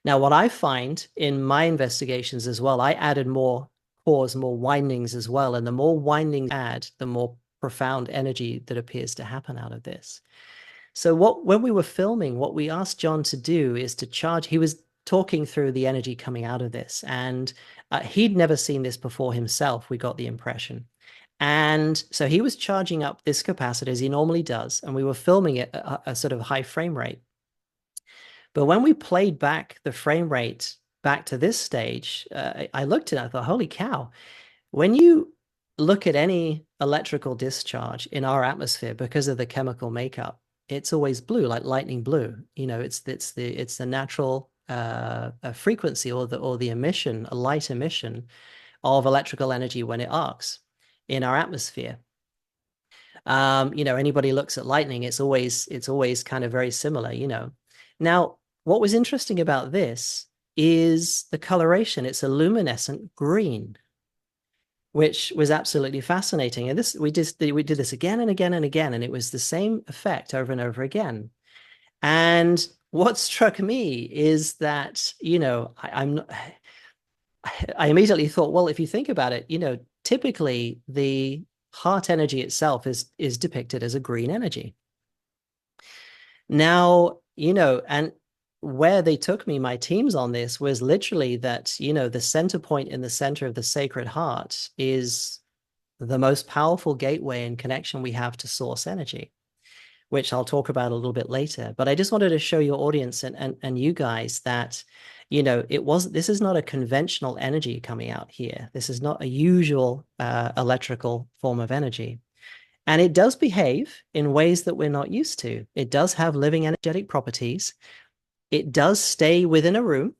Now, what I find in my investigations as well, I added more cores, more windings as well. And the more windings add, the more profound energy that appears to happen out of this. So when we were filming, what we asked John to do is to charge. He was talking through the energy coming out of this, and he'd never seen this before himself, we got the impression. And so he was charging up this capacitor as he normally does, and we were filming it at a sort of high frame rate. But when we played back the frame rate back to this stage, I looked at it, I thought, holy cow, when you look at any electrical discharge in our atmosphere, because of the chemical makeup, it's always blue, like lightning blue. It's the natural frequency or the emission, a light emission of electrical energy when it arcs in our atmosphere. Anybody looks at lightning, it's always kind of very similar. Now, what was interesting about this is the coloration. It's a luminescent green, which was absolutely fascinating. And we did this again and again and again, and it was the same effect over and over again. And what struck me is that, I immediately thought, well, if you think about it, typically the heart energy itself is depicted as a green energy. Now, you know, and where they took me, my teams on this was literally that, you know, the center point in the center of the Sacred Heart is the most powerful gateway and connection we have to source energy, which I'll talk about a little bit later. But I just wanted to show your audience and you guys that, you know, this is not a conventional energy coming out here. This is not a usual electrical form of energy. And it does behave in ways that we're not used to. It does have living energetic properties. It does stay within a room,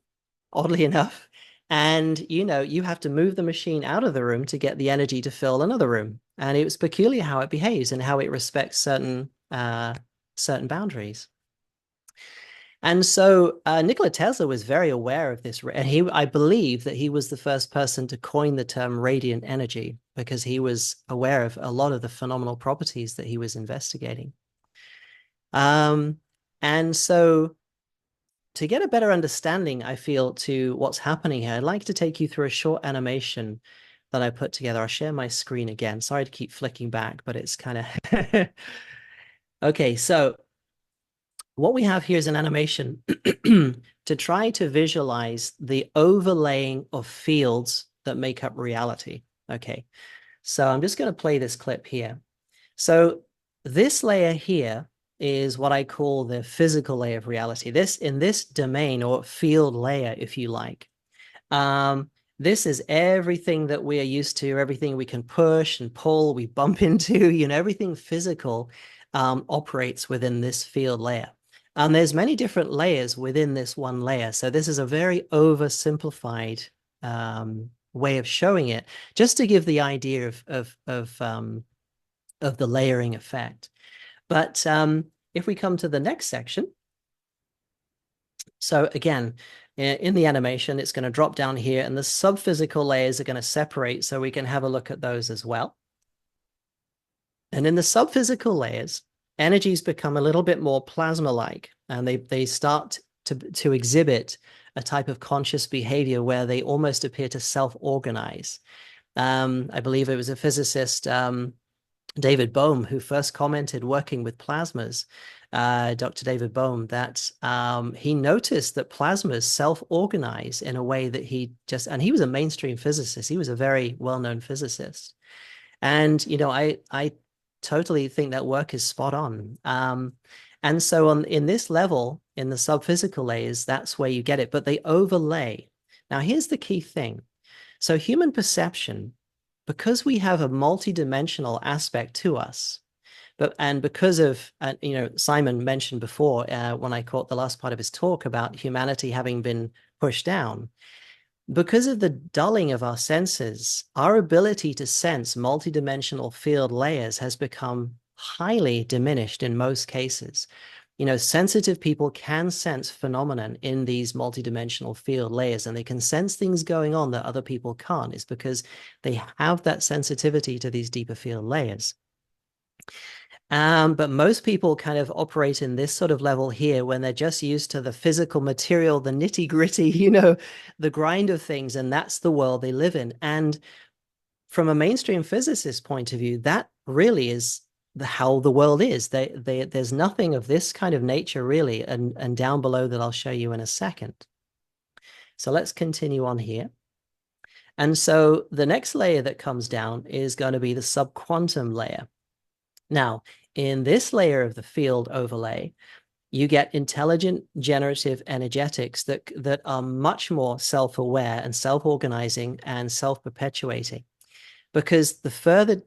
oddly enough. And, you know, you have to move the machine out of the room to get the energy to fill another room. And it was peculiar how it behaves and how it respects certain boundaries. And so Nikola Tesla was very aware of this. And I believe that he was the first person to coin the term radiant energy because he was aware of a lot of the phenomenal properties that he was investigating. And so to get a better understanding, I feel, to what's happening here, I'd like to take you through a short animation that I put together. I'll share my screen again. Sorry to keep flicking back, but it's kind of... Okay, so what we have here is an animation to try to visualize the overlaying of fields that make up reality. Okay, so I'm just going to play this clip here. So this layer here is what I call the physical layer of reality. In this domain, or field layer, if you like, this is everything that we are used to, everything we can push and pull, we bump into, you know, everything physical operates within this field layer. And there's many different layers within this one layer. So this is a very oversimplified way of showing it, just to give the idea of the layering effect. But if we come to the next section, so again, in the animation, it's going to drop down here and the subphysical layers are going to separate, so we can have a look at those as well. And in the subphysical layers, energies become a little bit more plasma-like, and they start to exhibit a type of conscious behavior where they almost appear to self-organize. I believe it was a physicist, David Bohm, who first commented working with plasmas, Dr. David Bohm, that he noticed that plasmas self-organize in a way that and he was a mainstream physicist. He was a very well-known physicist. And, you know, I totally think that work is spot on. And so in this level, in the subphysical layers, that's where you get it, but they overlay. Now, here's the key thing. So human perception, because we have a multidimensional aspect to us, and because of, you know, Simon mentioned before when I caught the last part of his talk about humanity having been pushed down, because of the dulling of our senses, our ability to sense multidimensional field layers has become highly diminished in most cases. You know, sensitive people can sense phenomenon in these multidimensional field layers, and they can sense things going on that other people can't. It's because they have that sensitivity to these deeper field layers. But most people kind of operate in this sort of level here when they're just used to the physical material, the nitty gritty, you know, the grind of things, and that's the world they live in. And from a mainstream physicist point of view, that really is how the world is. There's nothing of this kind of nature really, and down below that I'll show you in a second. So let's continue on here. And so the next layer that comes down is going to be the subquantum layer. Now, in this layer of the field overlay, you get intelligent generative energetics that are much more self-aware and self-organizing and self-perpetuating. Because the further,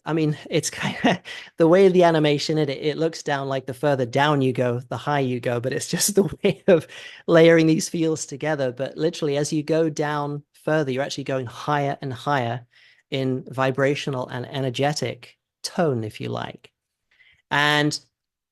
I mean, it's kind of the way the animation, it looks down like the further down you go, the higher you go, but it's just the way of layering these fields together. But literally, as you go down further, you're actually going higher and higher in vibrational and energetic tone, if you like. And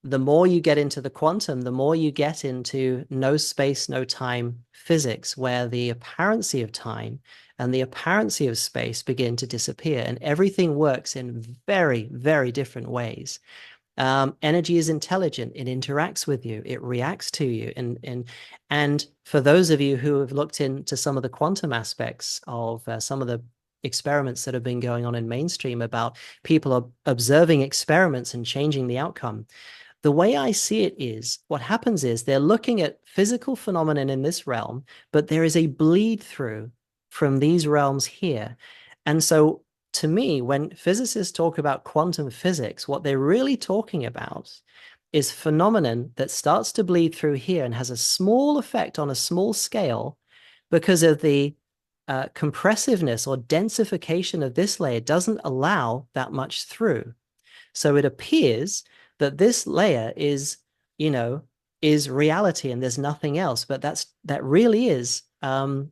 the more you get into the quantum, the more you get into no space, no time physics, where the apparency of time and the apparency of space begin to disappear, and everything works in very, very different ways. Energy is intelligent. It interacts with you. It reacts to you. And for those of you who have looked into some of the quantum aspects of some of the experiments that have been going on in mainstream about people observing experiments and changing the outcome, The way I see it is, what happens is they're looking at physical phenomenon in this realm, but there is a bleed through from these realms here. And so to me, when physicists talk about quantum physics, what they're really talking about is phenomenon that starts to bleed through here and has a small effect on a small scale because of the compressiveness or densification of this layer doesn't allow that much through. So it appears that this layer is, is reality and there's nothing else. But that really is a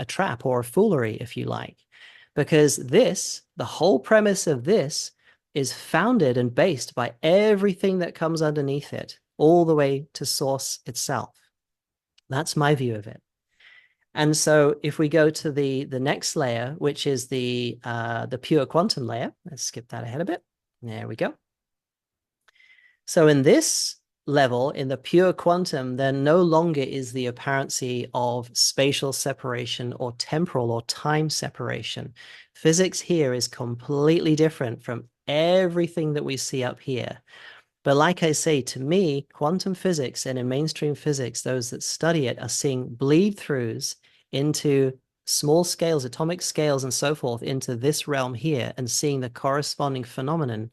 trap or a foolery, if you like, because the whole premise of this is founded and based by everything that comes underneath it, all the way to source itself. That's my view of it. And so if we go to the next layer, which is the pure quantum layer, let's skip that ahead a bit. There we go. So in this level, in the pure quantum, there no longer is the apparency of spatial separation or temporal or time separation. Physics here is completely different from everything that we see up here. But like I say, to me, quantum physics and in mainstream physics, those that study it are seeing bleed-throughs into small scales, atomic scales, and so forth into this realm here and seeing the corresponding phenomenon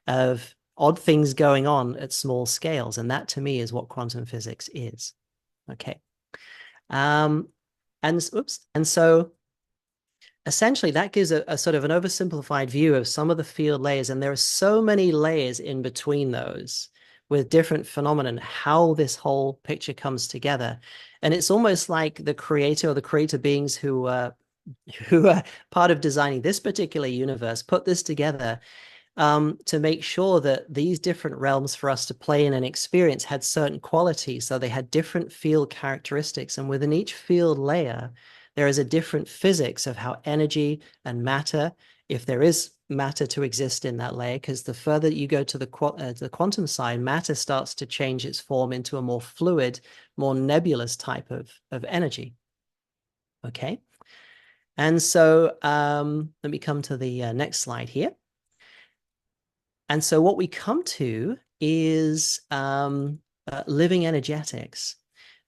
of odd things going on at small scales. And that to me is what quantum physics is. Okay. And so essentially that gives a sort of an oversimplified view of some of the field layers. And there are so many layers in between those with different phenomena, how this whole picture comes together. And it's almost like the creator or the creator beings who are part of designing this particular universe put this together to make sure that these different realms for us to play in and experience had certain qualities. So they had different field characteristics. And within each field layer, there is a different physics of how energy and matter, if there is matter to exist in that layer, because the further you go to the quantum side, matter starts to change its form into a more fluid, more nebulous type of energy. Okay. And so let me come to the next slide here. And so what we come to is living energetics.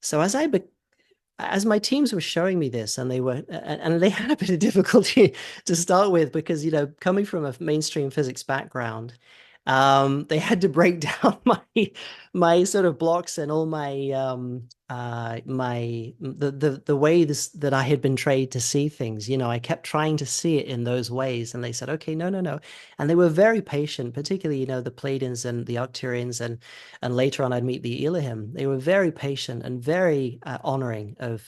So as my teams were showing me this, and they had a bit of difficulty to start with because, coming from a mainstream physics background, they had to break down my sort of blocks and all the ways that I had been trained to see things. I kept trying to see it in those ways, and they said, okay, no. And they were very patient, particularly, the Pleiadians and the Arcturians, and later on I'd meet the Elohim. They were very patient and very honoring of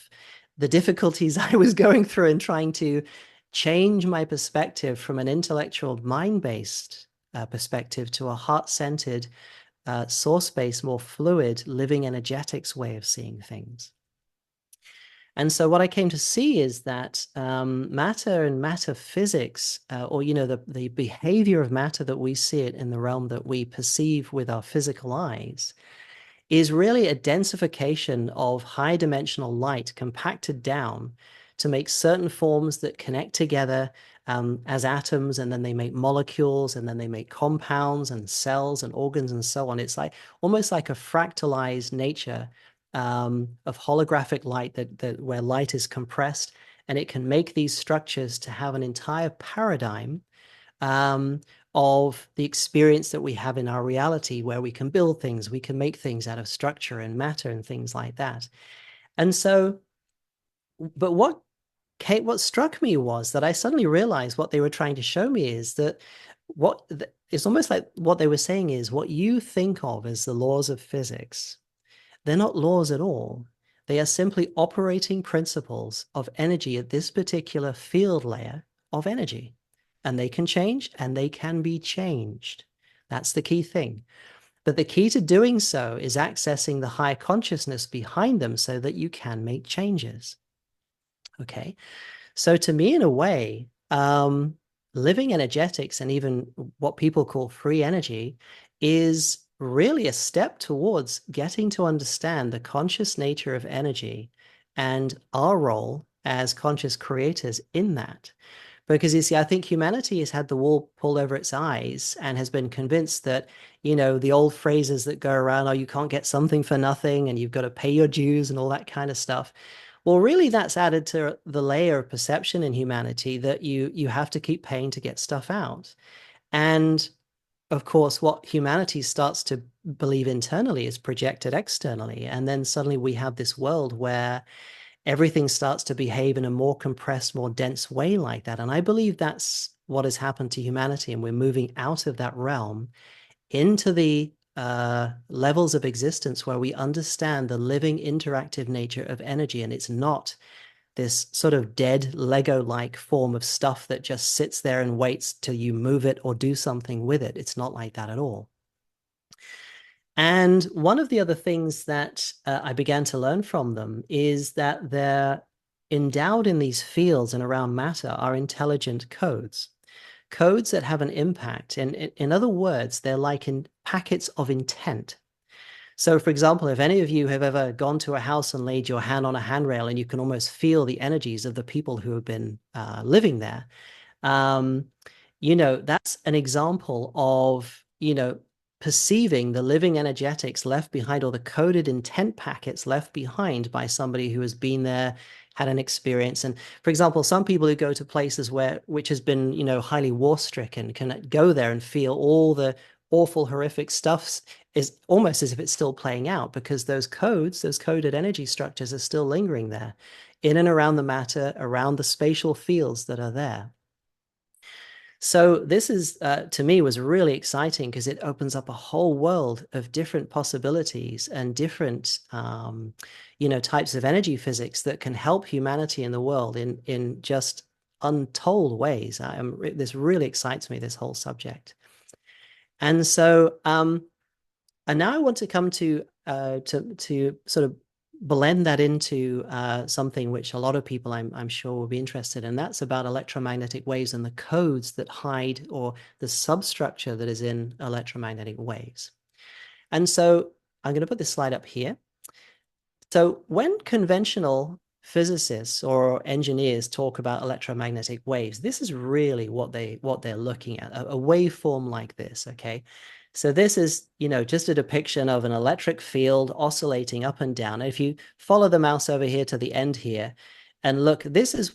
the difficulties I was going through and trying to change my perspective from an intellectual mind-based perspective to a heart-centered, source-based, more fluid, living energetics way of seeing things. And so what I came to see is that matter and matter physics, or the behavior of matter that we see it in the realm that we perceive with our physical eyes, is really a densification of high-dimensional light compacted down to make certain forms that connect together as atoms, and then they make molecules, and then they make compounds and cells and organs and so on. It's like almost like a fractalized nature of holographic light that where light is compressed, and it can make these structures to have an entire paradigm of the experience that we have in our reality, where we can build things, we can make things out of structure and matter and things like that. And so, but what struck me was that I suddenly realized what they were trying to show me is that it's almost like what they were saying is what you think of as the laws of physics, they're not laws at all. They are simply operating principles of energy at this particular field layer of energy. And they can change and they can be changed. That's the key thing. But the key to doing so is accessing the higher consciousness behind them so that you can make changes. Okay. So to me, in a way, living energetics and even what people call free energy is really a step towards getting to understand the conscious nature of energy and our role as conscious creators in that. Because you see, I think humanity has had the wool pulled over its eyes and has been convinced that, the old phrases that go around, oh, you can't get something for nothing and you've got to pay your dues and all that kind of stuff. Well, really, that's added to the layer of perception in humanity that you have to keep paying to get stuff out. And of course, what humanity starts to believe internally is projected externally. And then suddenly we have this world where everything starts to behave in a more compressed, more dense way like that. And I believe that's what has happened to humanity. And we're moving out of that realm into the levels of existence where we understand the living, interactive nature of energy. And it's not this sort of dead Lego-like form of stuff that just sits there and waits till you move it or do something with it. It's not like that at all. And one of the other things that I began to learn from them is that they're endowed in these fields and around matter are intelligent codes that have an impact. And in other words, they're like in packets of intent. So, for example, if any of you have ever gone to a house and laid your hand on a handrail and you can almost feel the energies of the people who have been living there, that's an example of, perceiving the living energetics left behind, or the coded intent packets left behind by somebody who has been there, had an experience. And for example, some people who go to places which has been, highly war-stricken can go there and feel all the awful, horrific stuff is almost as if it's still playing out, because those coded energy structures are still lingering there in and around the matter, around the spatial fields that are there. So this is, to me, was really exciting because it opens up a whole world of different possibilities and different, types of energy physics that can help humanity in the world in just untold ways. This really excites me, this whole subject. And so, and now I want to come to sort of blend that into something which a lot of people I'm sure will be interested in. That's about electromagnetic waves and the codes that hide, or the substructure that is in electromagnetic waves. And so I'm going to put this slide up here. So when conventional physicists or engineers talk about electromagnetic waves, this is really what they're looking at, a waveform like this, okay? So this is, just a depiction of an electric field oscillating up and down. If you follow the mouse over here to the end here, and look, this is,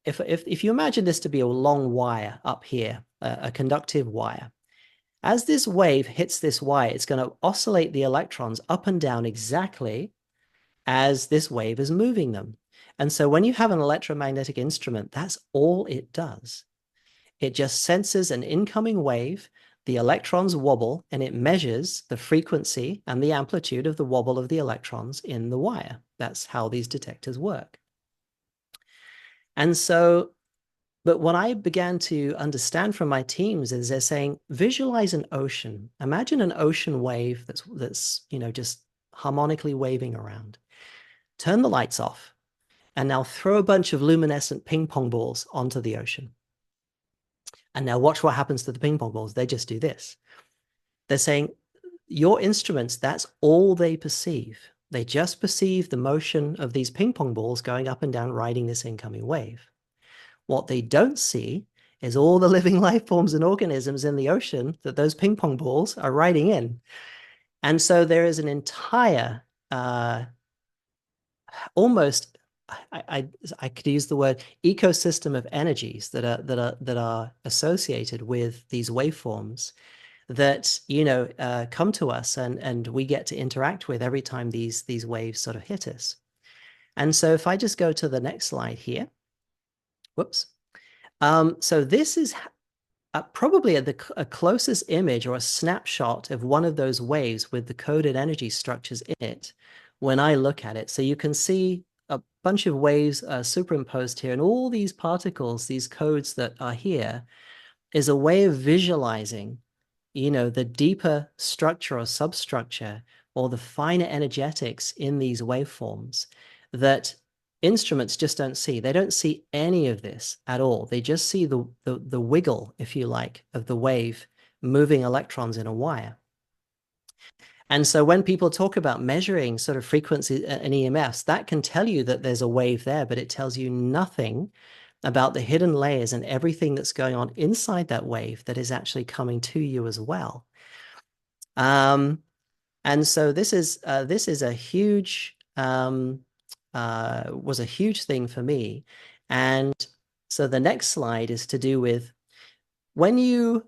if you imagine this to be a long wire up here, a conductive wire, as this wave hits this wire, it's going to oscillate the electrons up and down exactly as this wave is moving them. And so when you have an electromagnetic instrument, that's all it does. It just senses an incoming wave, the electrons wobble, and it measures the frequency and the amplitude of the wobble of the electrons in the wire. That's how these detectors work. And so, but what I began to understand from my teams is they're saying, visualize an ocean. Imagine an ocean wave that's just harmonically waving around. Turn the lights off, and now throw a bunch of luminescent ping pong balls onto the ocean. And now watch what happens to the ping pong balls. They just do this. They're saying, your instruments, that's all they perceive. They just perceive the motion of these ping pong balls going up and down, riding this incoming wave. What they don't see is all the living life forms and organisms in the ocean that those ping pong balls are riding in. And so there is an entire, almost, I could use the word ecosystem of energies that are associated with these waveforms that come to us and we get to interact with every time these waves sort of hit us. And so if I just go to the next slide here, whoops. So this is probably a closest image or a snapshot of one of those waves with the coded energy structures in it when I look at it. So you can see a bunch of waves superimposed here, and all these particles, these codes that are here, is a way of visualizing, the deeper structure or substructure or the finer energetics in these waveforms that instruments just don't see. They don't see any of this at all. They just see the wiggle, if you like, of the wave moving electrons in a wire. And so when people talk about measuring sort of frequency and EMFs, that can tell you that there's a wave there, but it tells you nothing about the hidden layers and everything that's going on inside that wave that is actually coming to you as well. And so this is a huge was a huge thing for me. And so the next slide is to do with when you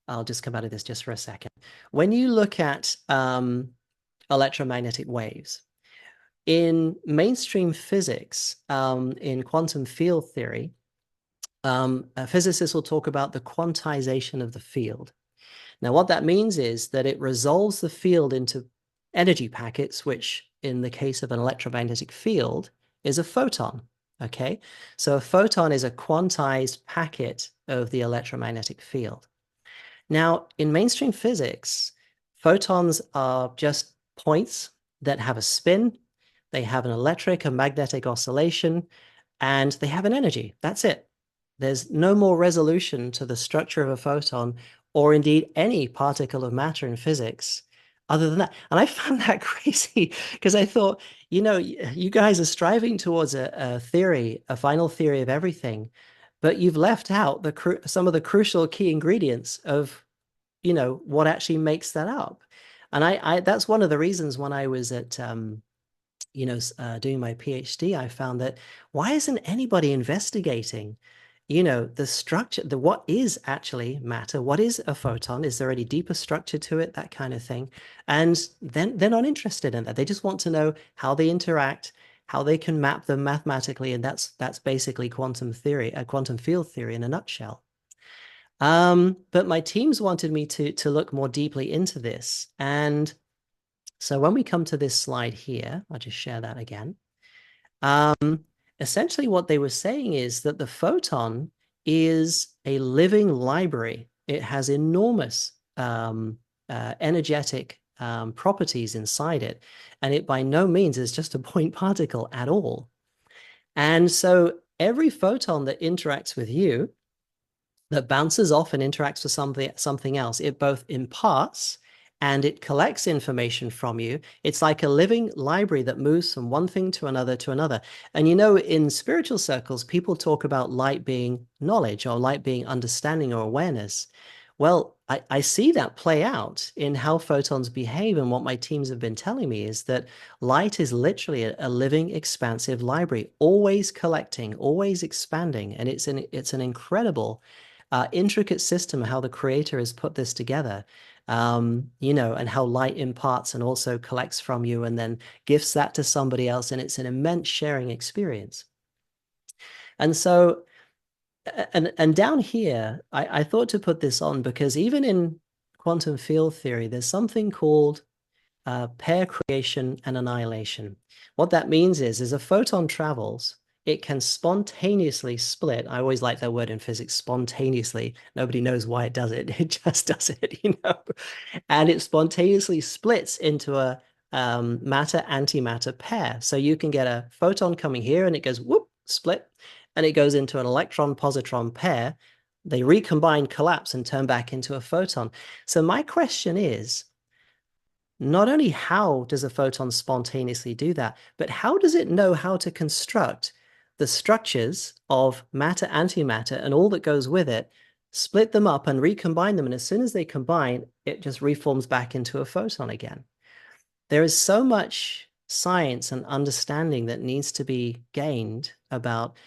I'll just come out of this just for a second. When you look at electromagnetic waves in mainstream physics, in quantum field theory, physicists will talk about the quantization of the field. Now, what that means is that it resolves the field into energy packets, which in the case of an electromagnetic field is a photon, okay? So a photon is a quantized packet of the electromagnetic field. Now, in mainstream physics, photons are just points that have a spin, they have an electric and magnetic oscillation, and they have an energy. That's it. There's no more resolution to the structure of a photon or indeed any particle of matter in physics other than that. And I found that crazy because I thought, you know, you guys are striving towards a theory, a final theory of everything, but you've left out some of the crucial key ingredients of, you know, what actually makes that up. And I that's one of the reasons when I was at doing my PhD, I found that why isn't anybody investigating, you know, the structure, what is actually matter? What is a photon? Is there any deeper structure to it? That kind of thing. And then they're not interested in that. They just want to know how they interact, how they can map them mathematically. And that's basically quantum theory, quantum field theory in a nutshell. But my teams wanted me to look more deeply into this. And so when we come to this slide here, I'll just share that again. Essentially what they were saying is that the photon is a living library. It has enormous energetic properties inside it. And it by no means is just a point particle at all. And so every photon that interacts with you, that bounces off and interacts with something else, it both imparts and it collects information from you. It's like a living library that moves from one thing to another to another. And you know, in spiritual circles, people talk about light being knowledge or light being understanding or awareness. Well, I see that play out in how photons behave. And what my teams have been telling me is that light is literally a living, expansive library, always collecting, always expanding. And it's an incredible, intricate system, how the creator has put this together. You know, and how light imparts and also collects from you and then gifts that to somebody else. And it's an immense sharing experience. And so, and down here, I thought to put this on because even in quantum field theory, there's something called pair creation and annihilation. What that means is, as a photon travels, it can spontaneously split. I always like that word in physics, spontaneously. Nobody knows why it does it. It just does it, you know. And it spontaneously splits into a matter-antimatter pair. So you can get a photon coming here and it goes whoop, split, and it goes into an electron-positron pair. They recombine, collapse, and turn back into a photon. So my question is, not only how does a photon spontaneously do that, but how does it know how to construct the structures of matter, antimatter, and all that goes with it, split them up and recombine them. And as soon as they combine, it just reforms back into a photon again. There is so much science and understanding that needs to be gained about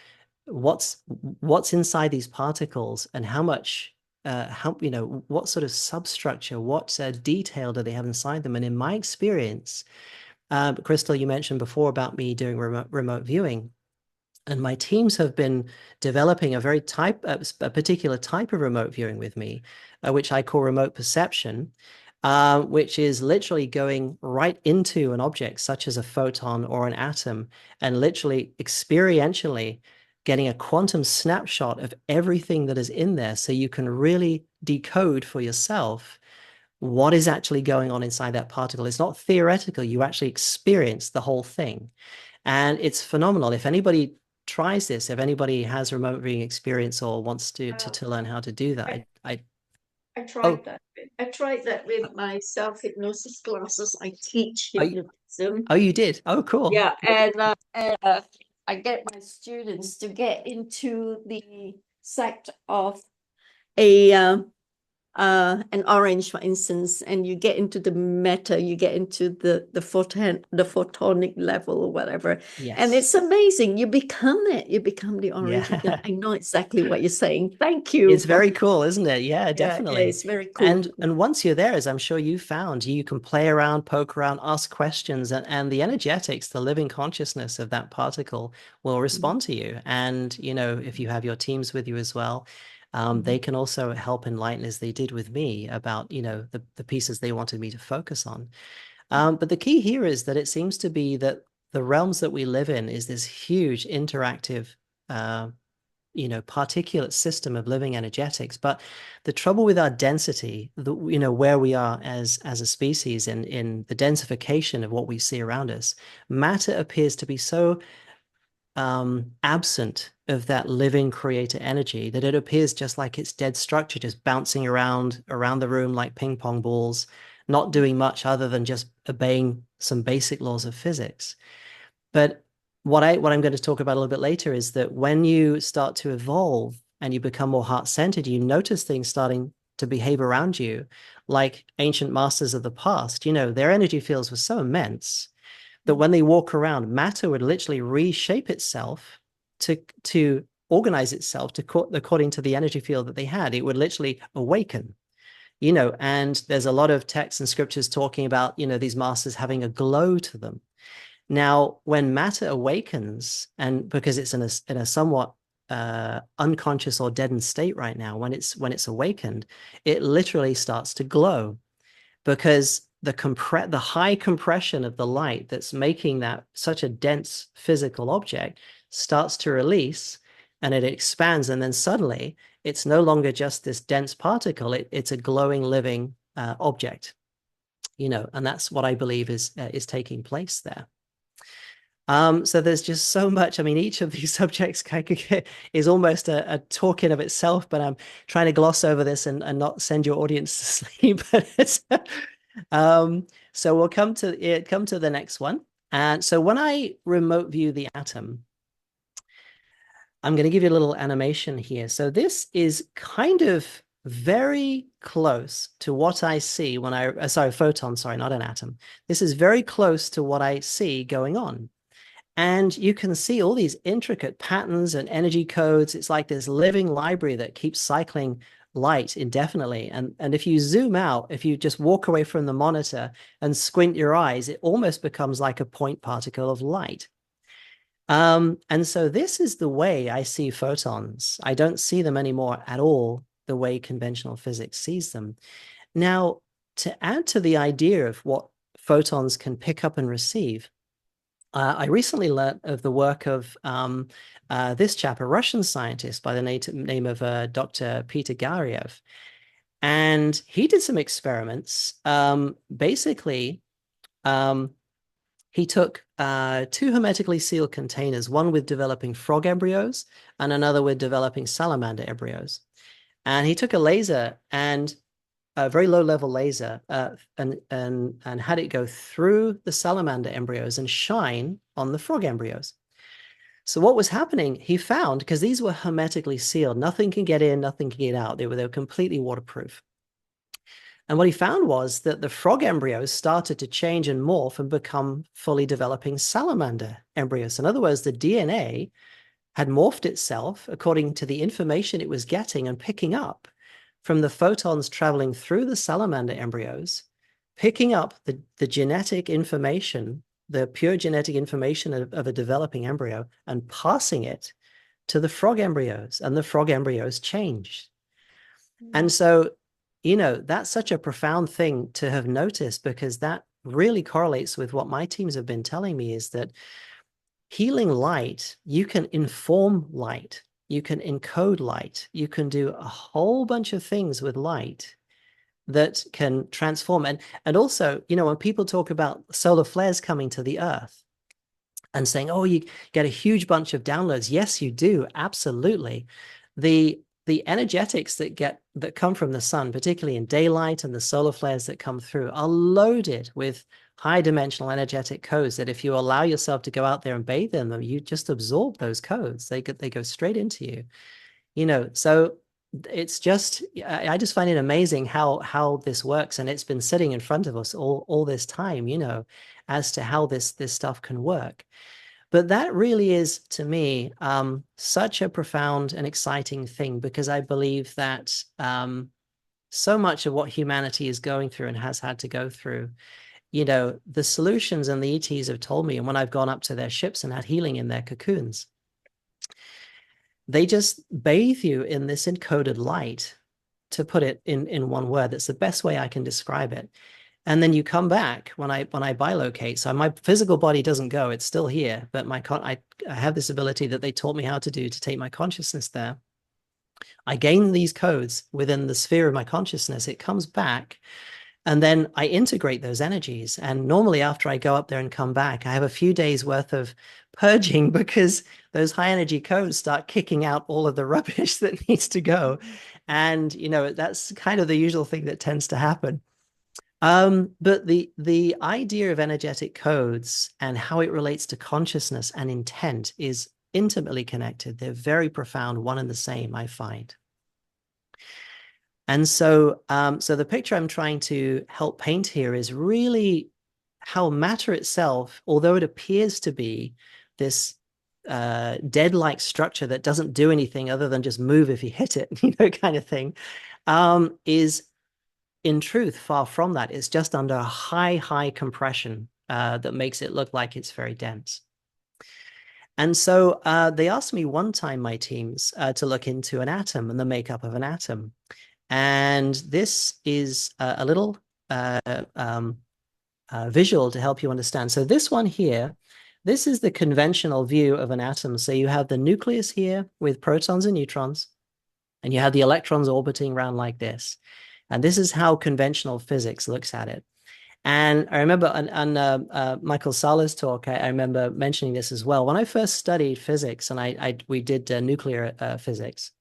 what's inside these particles and how much you know, what sort of substructure, what detail do they have inside them. And in my experience, Crystal, you mentioned before about me doing remote viewing, and my teams have been developing a particular type of remote viewing with me, which I call remote perception, which is literally going right into an object such as a photon or an atom and literally experientially getting a quantum snapshot of everything that is in there so you can really decode for yourself what is actually going on inside that particle. It's not theoretical. You actually experience the whole thing. And it's phenomenal. If anybody tries this, if anybody has remote viewing experience or wants to learn how to do that, I tried that. I tried that with my self-hypnosis classes. I teach hypnotism. Oh, you did? Oh, cool. Yeah, and I get my students to get into the sect of an orange, for instance, and you get into the matter, you get into the photonic level or whatever. Yes. And it's amazing. You become it. You become the orange. Yeah. I know exactly what you're saying. Thank you. It's very cool, isn't it? Yeah, definitely. Yeah, it's very cool. And once you're there, as I'm sure you found, you can play around, poke around, ask questions, and the energetics, the living consciousness of that particle will respond to you. And, you know, if you have your teams with you as well, they can also help enlighten, as they did with me, about, you know, the pieces they wanted me to focus on. But the key here is that it seems to be that the realms that we live in is this huge interactive you know, particulate system of living energetics. But the trouble with our density, you know, where we are as a species in the densification of what we see around us, matter appears to be so absent of that living creator energy that it appears just like it's dead structure, just bouncing around the room like ping pong balls, not doing much other than just obeying some basic laws of physics. But what I'm going to talk about a little bit later is that when you start to evolve and you become more heart-centered, you notice things starting to behave around you like ancient masters of the past. You know, their energy fields were so immense that when they walk around, matter would literally reshape itself to organize itself according to the energy field that they had. It would literally awaken. You know, and there's a lot of texts and scriptures talking about, you know, these masters having a glow to them. Now, when matter awakens, and because it's in a somewhat unconscious or deadened state right now, when it's awakened, it literally starts to glow, because the high compression of the light that's making that such a dense physical object starts to release, and it expands, and then suddenly it's no longer just this dense particle; it's a glowing, living object, you know, and that's what I believe is taking place there. So there's just so much. I mean, each of these subjects is almost a talk in of itself, but I'm trying to gloss over this and not send your audience to sleep. So we'll come to the next one. And so when I remote view the atom, I'm going to give you a little animation here. So this is kind of very close to what I see when photon, sorry, not an atom. This is very close to what I see going on. And you can see all these intricate patterns and energy codes. It's like this living library that keeps cycling light indefinitely. And if you zoom out, if you just walk away from the monitor and squint your eyes, it almost becomes like a point particle of light. And so this is the way I see photons. I don't see them anymore at all the way conventional physics sees them. Now, to add to the idea of what photons can pick up and receive, I recently learned of the work of this chap, a Russian scientist by the name of Dr. Peter Garyev. And he did some experiments. Basically, he took two hermetically sealed containers, one with developing frog embryos and another with developing salamander embryos. And he took a laser, and a very low level laser, and had it go through the salamander embryos and shine on the frog embryos. So what was happening, he found, because these were hermetically sealed, nothing can get in, nothing can get out. They were completely waterproof. And what he found was that the frog embryos started to change and morph and become fully developing salamander embryos. In other words, the DNA had morphed itself according to the information it was getting and picking up from the photons traveling through the salamander embryos, picking up the genetic information, the pure genetic information of a developing embryo, and passing it to the frog embryos, and the frog embryos changed. And so, you know, that's such a profound thing to have noticed, because that really correlates with what my teams have been telling me, is that healing light, you can inform light, you can encode light, you can do a whole bunch of things with light that can transform. And also, you know, when people talk about solar flares coming to the Earth and saying, oh, you get a huge bunch of downloads. Yes, you do. Absolutely. The the energetics that come from the sun, particularly in daylight and the solar flares that come through, are loaded with high dimensional energetic codes that if you allow yourself to go out there and bathe in them, you just absorb those codes. They go straight into you. So it's just, I just find it amazing how this works, and it's been sitting in front of us all this time, as to how this stuff can work. But that really is, to me, such a profound and exciting thing, because I believe that so much of what humanity is going through and has had to go through, the solutions and the ETs have told me, and when I've gone up to their ships and had healing in their cocoons, they just bathe you in this encoded light, to put it in one word. That's the best way I can describe it. And then you come back when I bilocate. So my physical body doesn't go; it's still here. But I have this ability that they taught me how to do to take my consciousness there. I gain these codes within the sphere of my consciousness. It comes back, and then I integrate those energies. And normally, after I go up there and come back, I have a few days worth of purging, because those high energy codes start kicking out all of the rubbish that needs to go. And that's kind of the usual thing that tends to happen. But the idea of energetic codes and how it relates to consciousness and intent is intimately connected. They're very profound, one and the same, I find. And so the picture I'm trying to help paint here is really how matter itself, although it appears to be this dead-like structure that doesn't do anything other than just move if you hit it, kind of thing, is in truth far from that. It's just under a high compression that makes it look like it's very dense. And so they asked me one time, my teams, to look into an atom and the makeup of an atom. And this is a little visual to help you understand. So this one here, this is the conventional view of an atom. So you have the nucleus here with protons and neutrons, and you have the electrons orbiting around like this. And this is how conventional physics looks at it. And I remember on Michael Sala's talk, I remember mentioning this as well. When I first studied physics, and we did nuclear physics,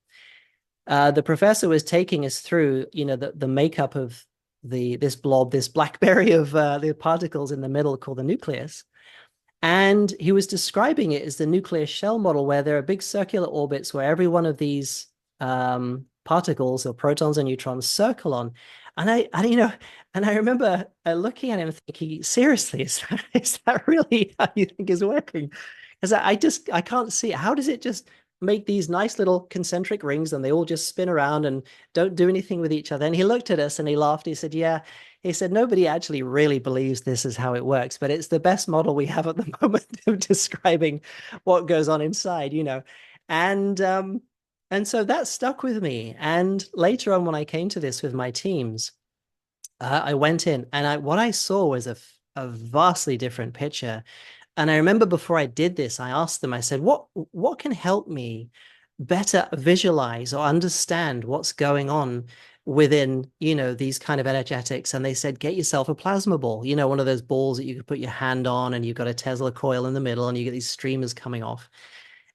the professor was taking us through, the makeup of this blob, this blackberry of the particles in the middle called the nucleus. And he was describing it as the nuclear shell model, where there are big circular orbits where every one of these particles or protons and neutrons circle on. And I remember looking at him thinking, seriously, is that really how you think is working? Because I can't see it. How does it just make these nice little concentric rings and they all just spin around and don't do anything with each other? And he looked at us and he laughed. He said, yeah. He said, nobody actually really believes this is how it works, but it's the best model we have at the moment of describing what goes on inside, And so that stuck with me. And later on, when I came to this with my teams, I went in and what I saw was a vastly different picture. And I remember before I did this, I asked them, I said, what can help me better visualize or understand what's going on within, these kind of energetics? And they said, get yourself a plasma ball, one of those balls that you could put your hand on, and you've got a Tesla coil in the middle and you get these streamers coming off.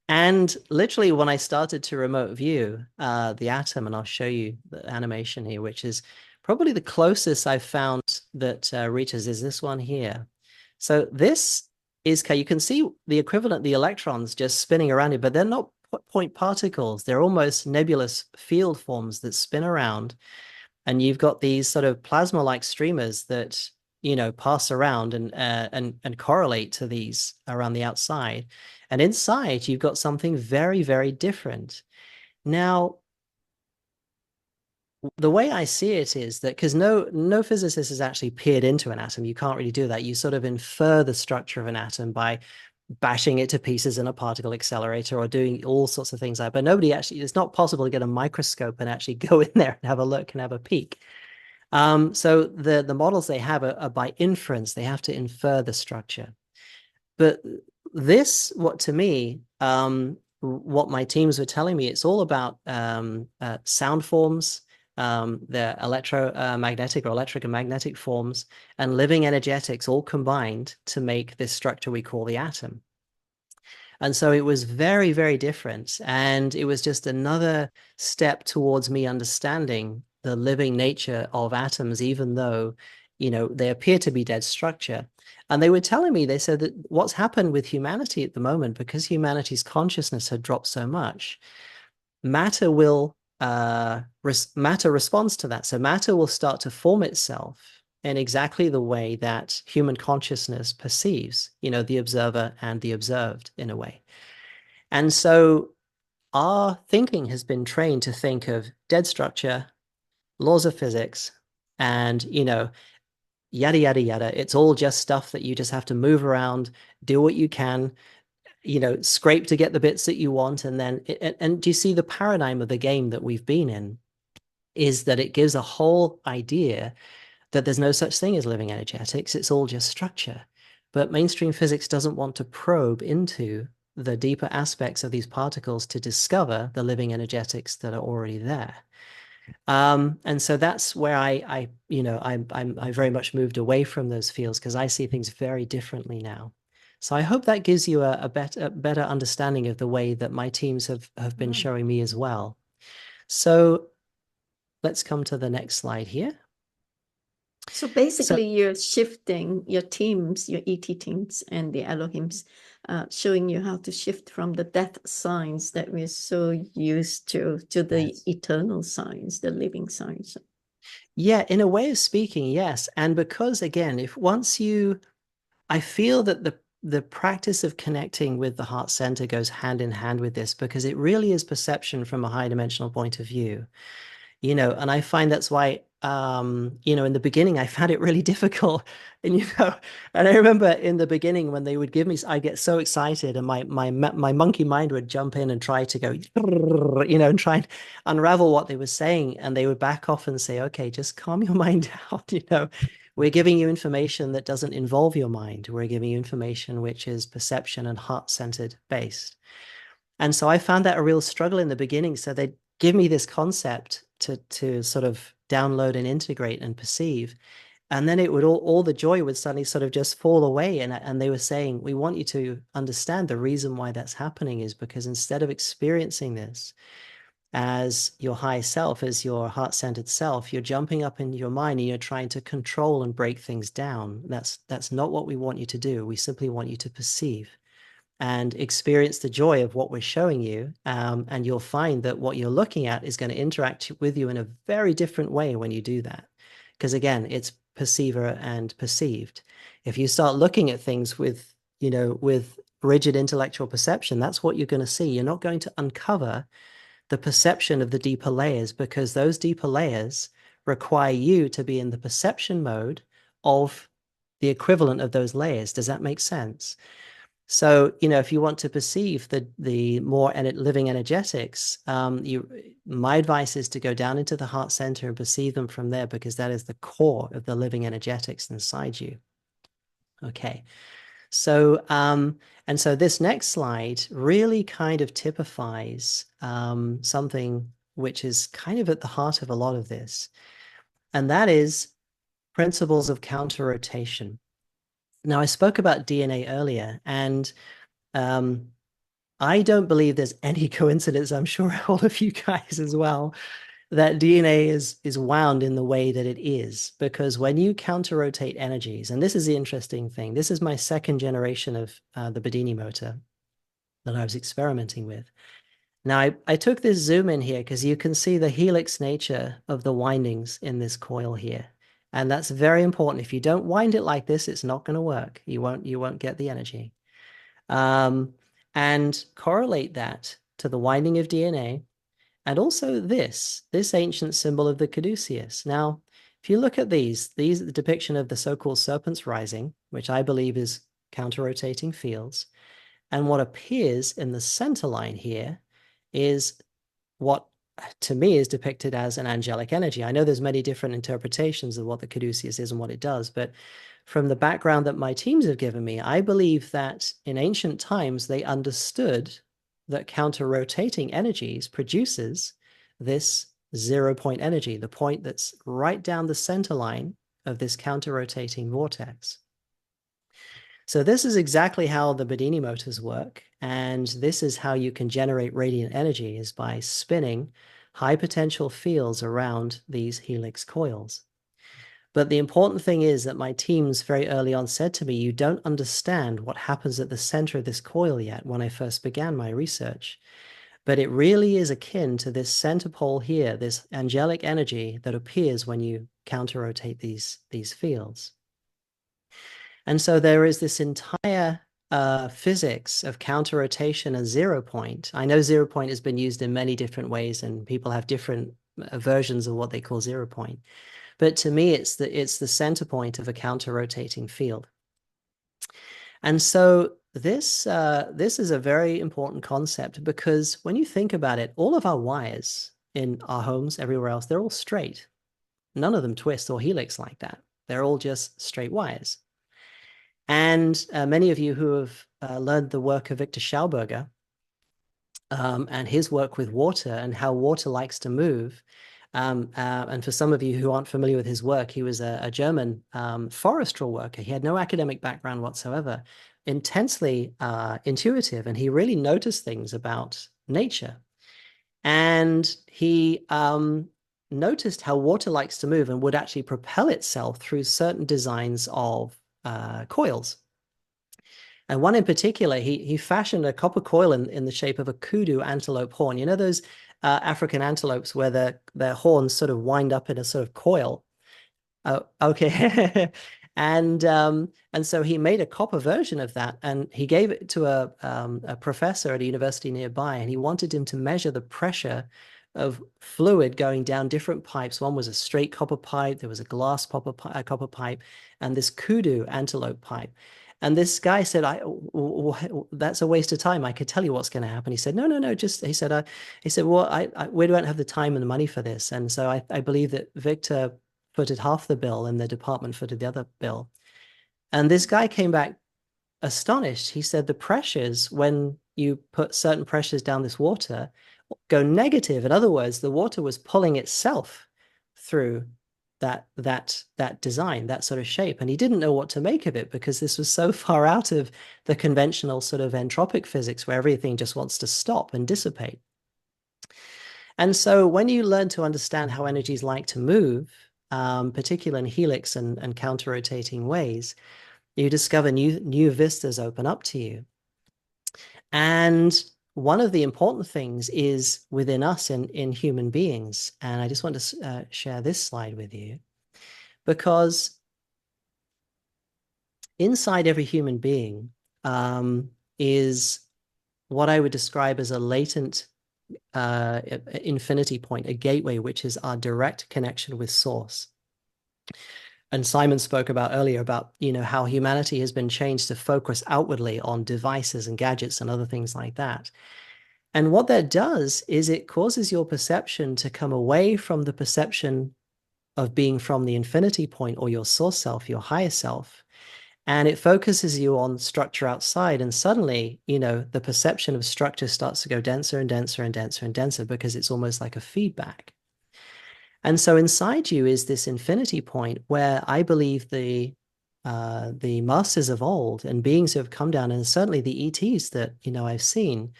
And literally when I started to remote view the atom, and I'll show you the animation here, which is probably the closest I've found that reaches, is this one here. So this is, you can see the equivalent, the electrons just spinning around it, but they're not point particles. They're almost nebulous field forms that spin around. And you've got these sort of plasma-like streamers that, pass around and correlate to these around the outside. And inside, you've got something very, very different. Now, the way I see it is that, because no physicist has actually peered into an atom, you can't really do that. You sort of infer the structure of an atom by bashing it to pieces in a particle accelerator or doing all sorts of things like that. But nobody actually, it's not possible to get a microscope and actually go in there and have a look and have a peek. So the models they have are by inference. They have to infer the structure. But this, to me, what my teams were telling me, it's all about sound forms, the electromagnetic or electric and magnetic forms, and living energetics all combined to make this structure we call the atom. And so it was very, very different. And it was just another step towards me understanding the living nature of atoms, even though, you know, they appear to be dead structure. And they were telling me, they said that what's happened with humanity at the moment, because humanity's consciousness had dropped so much, matter will matter responds to that. So matter will start to form itself in exactly the way that human consciousness perceives, you know, the observer and the observed in a way. And so our thinking has been trained to think of dead structure, laws of physics, and, you know, yada, yada, yada. It's all just stuff that you just have to move around, do what you can, you know, scrape to get the bits that you want. And then, and do you see the paradigm of the game that we've been in is that it gives a whole idea that there's no such thing as living energetics. It's all just structure. But mainstream physics doesn't want to probe into the deeper aspects of these particles to discover the living energetics that are already there. And so that's where I very much moved away from those fields, because I see things very differently now. So I hope that gives you a better understanding of the way that my teams have been showing me as well. So let's come to the next slide here. So basically, you're shifting your teams, your ET teams and the Elohims, showing you how to shift from the death signs that we're so used to the eternal signs, the living signs. Yeah, in a way of speaking, yes. And because, again, I feel that the practice of connecting with the heart center goes hand in hand with this, because it really is perception from a high dimensional point of view. You know, and I find that's why, you know, in the beginning, I found it really difficult. And, you know, and I remember in the beginning when they would give me, I get so excited and my monkey mind would jump in and try to go, you know, and try and unravel what they were saying. And they would back off and say, okay, just calm your mind down. You know, we're giving you information that doesn't involve your mind. We're giving you information which is perception and heart-centered based. And so I found that a real struggle in the beginning. So they'd give me this concept to sort of download and integrate and perceive. And then it would all the joy would suddenly sort of just fall away. And they were saying, we want you to understand the reason why that's happening is because instead of experiencing this as your high self, as your heart-centered self, you're jumping up in your mind and you're trying to control and break things down. That's not what we want you to do. We simply want you to perceive and experience the joy of what we're showing you. And you'll find that what you're looking at is going to interact with you in a very different way when you do that. Because again, it's perceiver and perceived. If you start looking at things with, you know, with rigid intellectual perception, that's what you're going to see. You're not going to uncover the perception of the deeper layers, because those deeper layers require you to be in the perception mode of the equivalent of those layers. Does that make sense? So, you know, if you want to perceive the more living energetics, my advice is to go down into the heart center and perceive them from there, because that is the core of the living energetics inside you. Okay. So, and so this next slide really kind of typifies something which is kind of at the heart of a lot of this, and that is principles of counter-rotation. Now, I spoke about DNA earlier, and I don't believe there's any coincidence, I'm sure all of you guys as well, that DNA is wound in the way that it is, because when you counter-rotate energies, and this is the interesting thing, this is my second generation of the Bedini motor that I was experimenting with. Now, I took this zoom in here because you can see the helix nature of the windings in this coil here. And that's very important. If you don't wind it like this, it's not going to work. You won't get the energy. And correlate that to the winding of DNA, and also this ancient symbol of the caduceus. Now, if you look at these are the depiction of the so-called serpents rising, which I believe is counter-rotating fields. And what appears in the center line here is what to me is depicted as an angelic energy. I know there's many different interpretations of what the caduceus is and what it does, but from the background that my teams have given me, I believe that in ancient times, they understood that counter-rotating energies produces this 0-point energy, the point that's right down the center line of this counter-rotating vortex. So this is exactly how the Bedini motors work. And this is how you can generate radiant energy, is by spinning high potential fields around these helix coils. But the important thing is that my teams very early on said to me, you don't understand what happens at the center of this coil yet when I first began my research. But it really is akin to this center pole here, this angelic energy that appears when you counter-rotate these fields. And so there is this entire physics of counter-rotation and zero point. I know zero point has been used in many different ways, and people have different versions of what they call zero point. But to me, it's the center point of a counter-rotating field. And so this is a very important concept, because when you think about it, all of our wires in our homes, everywhere else, they're all straight. None of them twist or helix like that. They're all just straight wires. And many of you who have learned the work of Victor Schauberger and his work with water and how water likes to move. And for some of you who aren't familiar with his work, he was a German forestry worker. He had no academic background whatsoever, intensely intuitive, and he really noticed things about nature. And he noticed how water likes to move and would actually propel itself through certain designs of coils. And one in particular, he fashioned a copper coil in the shape of a kudu antelope horn. You know those African antelopes where their horns sort of wind up in a sort of coil? Oh, okay. And so he made a copper version of that, and he gave it to a professor at a university nearby, and he wanted him to measure the pressure of fluid going down different pipes. One was a straight copper pipe, there was a glass copper pipe, and this kudu antelope pipe. And this guy said, that's a waste of time. I could tell you what's going to happen. He said, no, just, he said, well, we don't have the time and the money for this. And so I believe that Victor footed half the bill and the department footed the other bill. And this guy came back astonished. He said, the pressures, when you put certain pressures down this water, go negative. In other words, the water was pulling itself through that design, that sort of shape. And he didn't know what to make of it, because this was so far out of the conventional sort of entropic physics where everything just wants to stop and dissipate. And so when you learn to understand how energies like to move, particularly in helix and counter-rotating ways, you discover new vistas open up to you. And one of the important things is within us in human beings. And I just want to share this slide with you, because inside every human being is what I would describe as a latent infinity point, a gateway, which is our direct connection with source. And Simon spoke about earlier about, how humanity has been changed to focus outwardly on devices and gadgets and other things like that. And what that does is it causes your perception to come away from the perception of being from the infinity point or your source self, your higher self. And it focuses you on structure outside. And suddenly, the perception of structure starts to go denser and denser and denser and denser, because it's almost like a feedback. And so inside you is this infinity point where I believe the masters of old and beings who have come down, and certainly the ETs that, I've seen,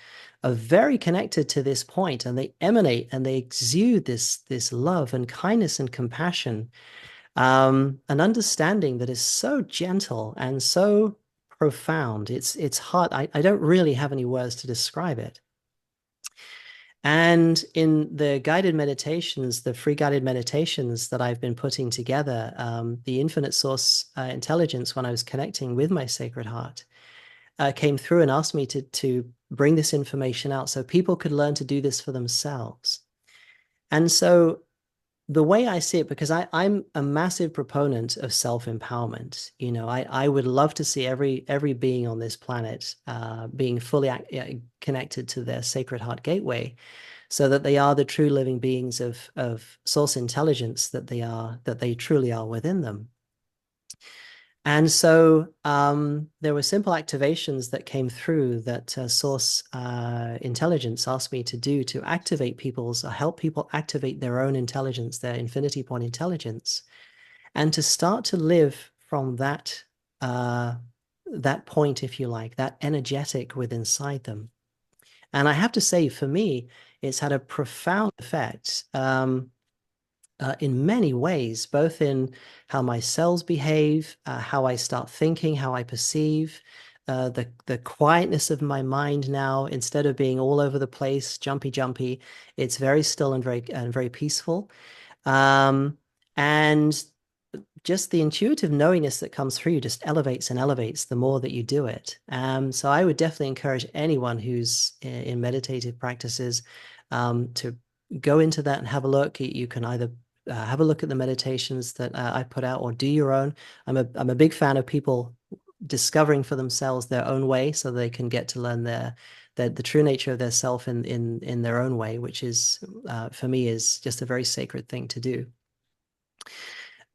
are very connected to this point, and they emanate and they exude this love and kindness and compassion, an understanding that is so gentle and so profound. It's hard. I don't really have any words to describe it. And in the guided meditations, the free guided meditations that I've been putting together, the infinite source intelligence, when I was connecting with my sacred heart, came through and asked me to bring this information out so people could learn to do this for themselves. And so the way I see it, because I'm a massive proponent of self-empowerment, I would love to see every being on this planet being fully connected to their sacred heart gateway, so that they are the true living beings of source intelligence that they truly are within them. And so there were simple activations that came through that source intelligence asked me to do to activate help people activate their own intelligence, their infinity point intelligence, and to start to live from that that point, if you like, that energetic within inside them. And I have to say, for me, it's had a profound effect in many ways, both in how my cells behave, how I start thinking, how I perceive, the quietness of my mind now. Instead of being all over the place, jumpy, it's very still and very peaceful. And just the intuitive knowingness that comes through just elevates and elevates the more that you do it. So I would definitely encourage anyone who's in meditative practices to go into that and have a look. You can either have a look at the meditations that I put out, or do your own. I'm a big fan of people discovering for themselves their own way, so they can get to learn the true nature of their self in their own way, which is for me is just a very sacred thing to do.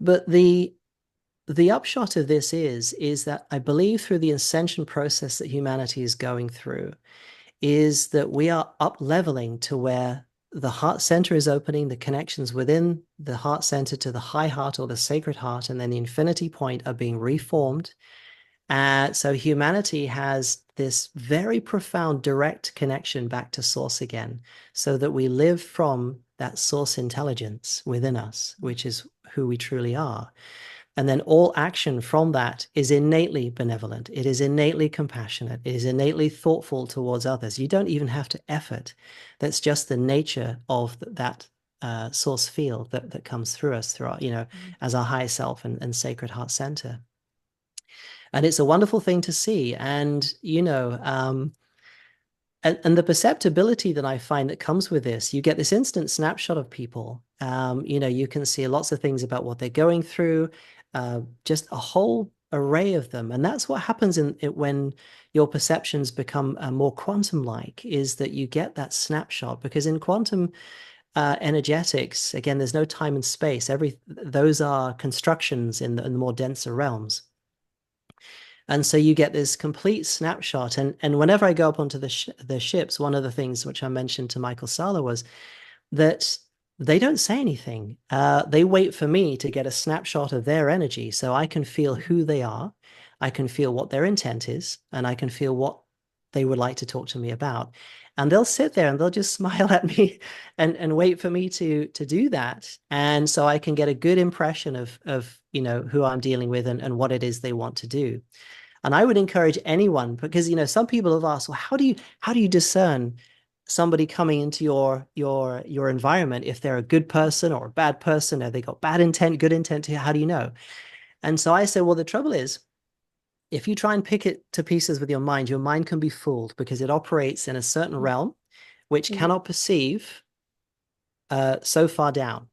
But the upshot of this is that I believe through the ascension process that humanity is going through, is that we are up leveling to where the heart center is opening, the connections within the heart center to the high heart or the sacred heart, and then the infinity point are being reformed. So humanity has this very profound direct connection back to source again, so that we live from that source intelligence within us, which is who we truly are. And then all action from that is innately benevolent. It is innately compassionate. It is innately thoughtful towards others. You don't even have to effort. That's just the nature of that source field that comes through us, through our, as our higher self and sacred heart center. And it's a wonderful thing to see. And, and the perceptibility that I find that comes with this, you get this instant snapshot of people. You can see lots of things about what they're going through, just a whole array of them. And that's what happens when your perceptions become more quantum-like, is that you get that snapshot. Because in quantum energetics, again, there's no time and space. Those are constructions in the more denser realms. And so you get this complete snapshot. And whenever I go up onto the ships, one of the things which I mentioned to Michael Sala was that they don't say anything. They wait for me to get a snapshot of their energy so I can feel who they are. I can feel what their intent is, and I can feel what they would like to talk to me about. And they'll sit there and they'll just smile at me and wait for me to do that. And so I can get a good impression of who I'm dealing with and what it is they want to do. And I would encourage anyone, because some people have asked, well, how do you discern somebody coming into your environment, if they're a good person or a bad person, or they got bad intent, good intent? How do you know? And so I say, well, the trouble is, if you try and pick it to pieces with your mind can be fooled, because it operates in a certain realm which cannot perceive so far down.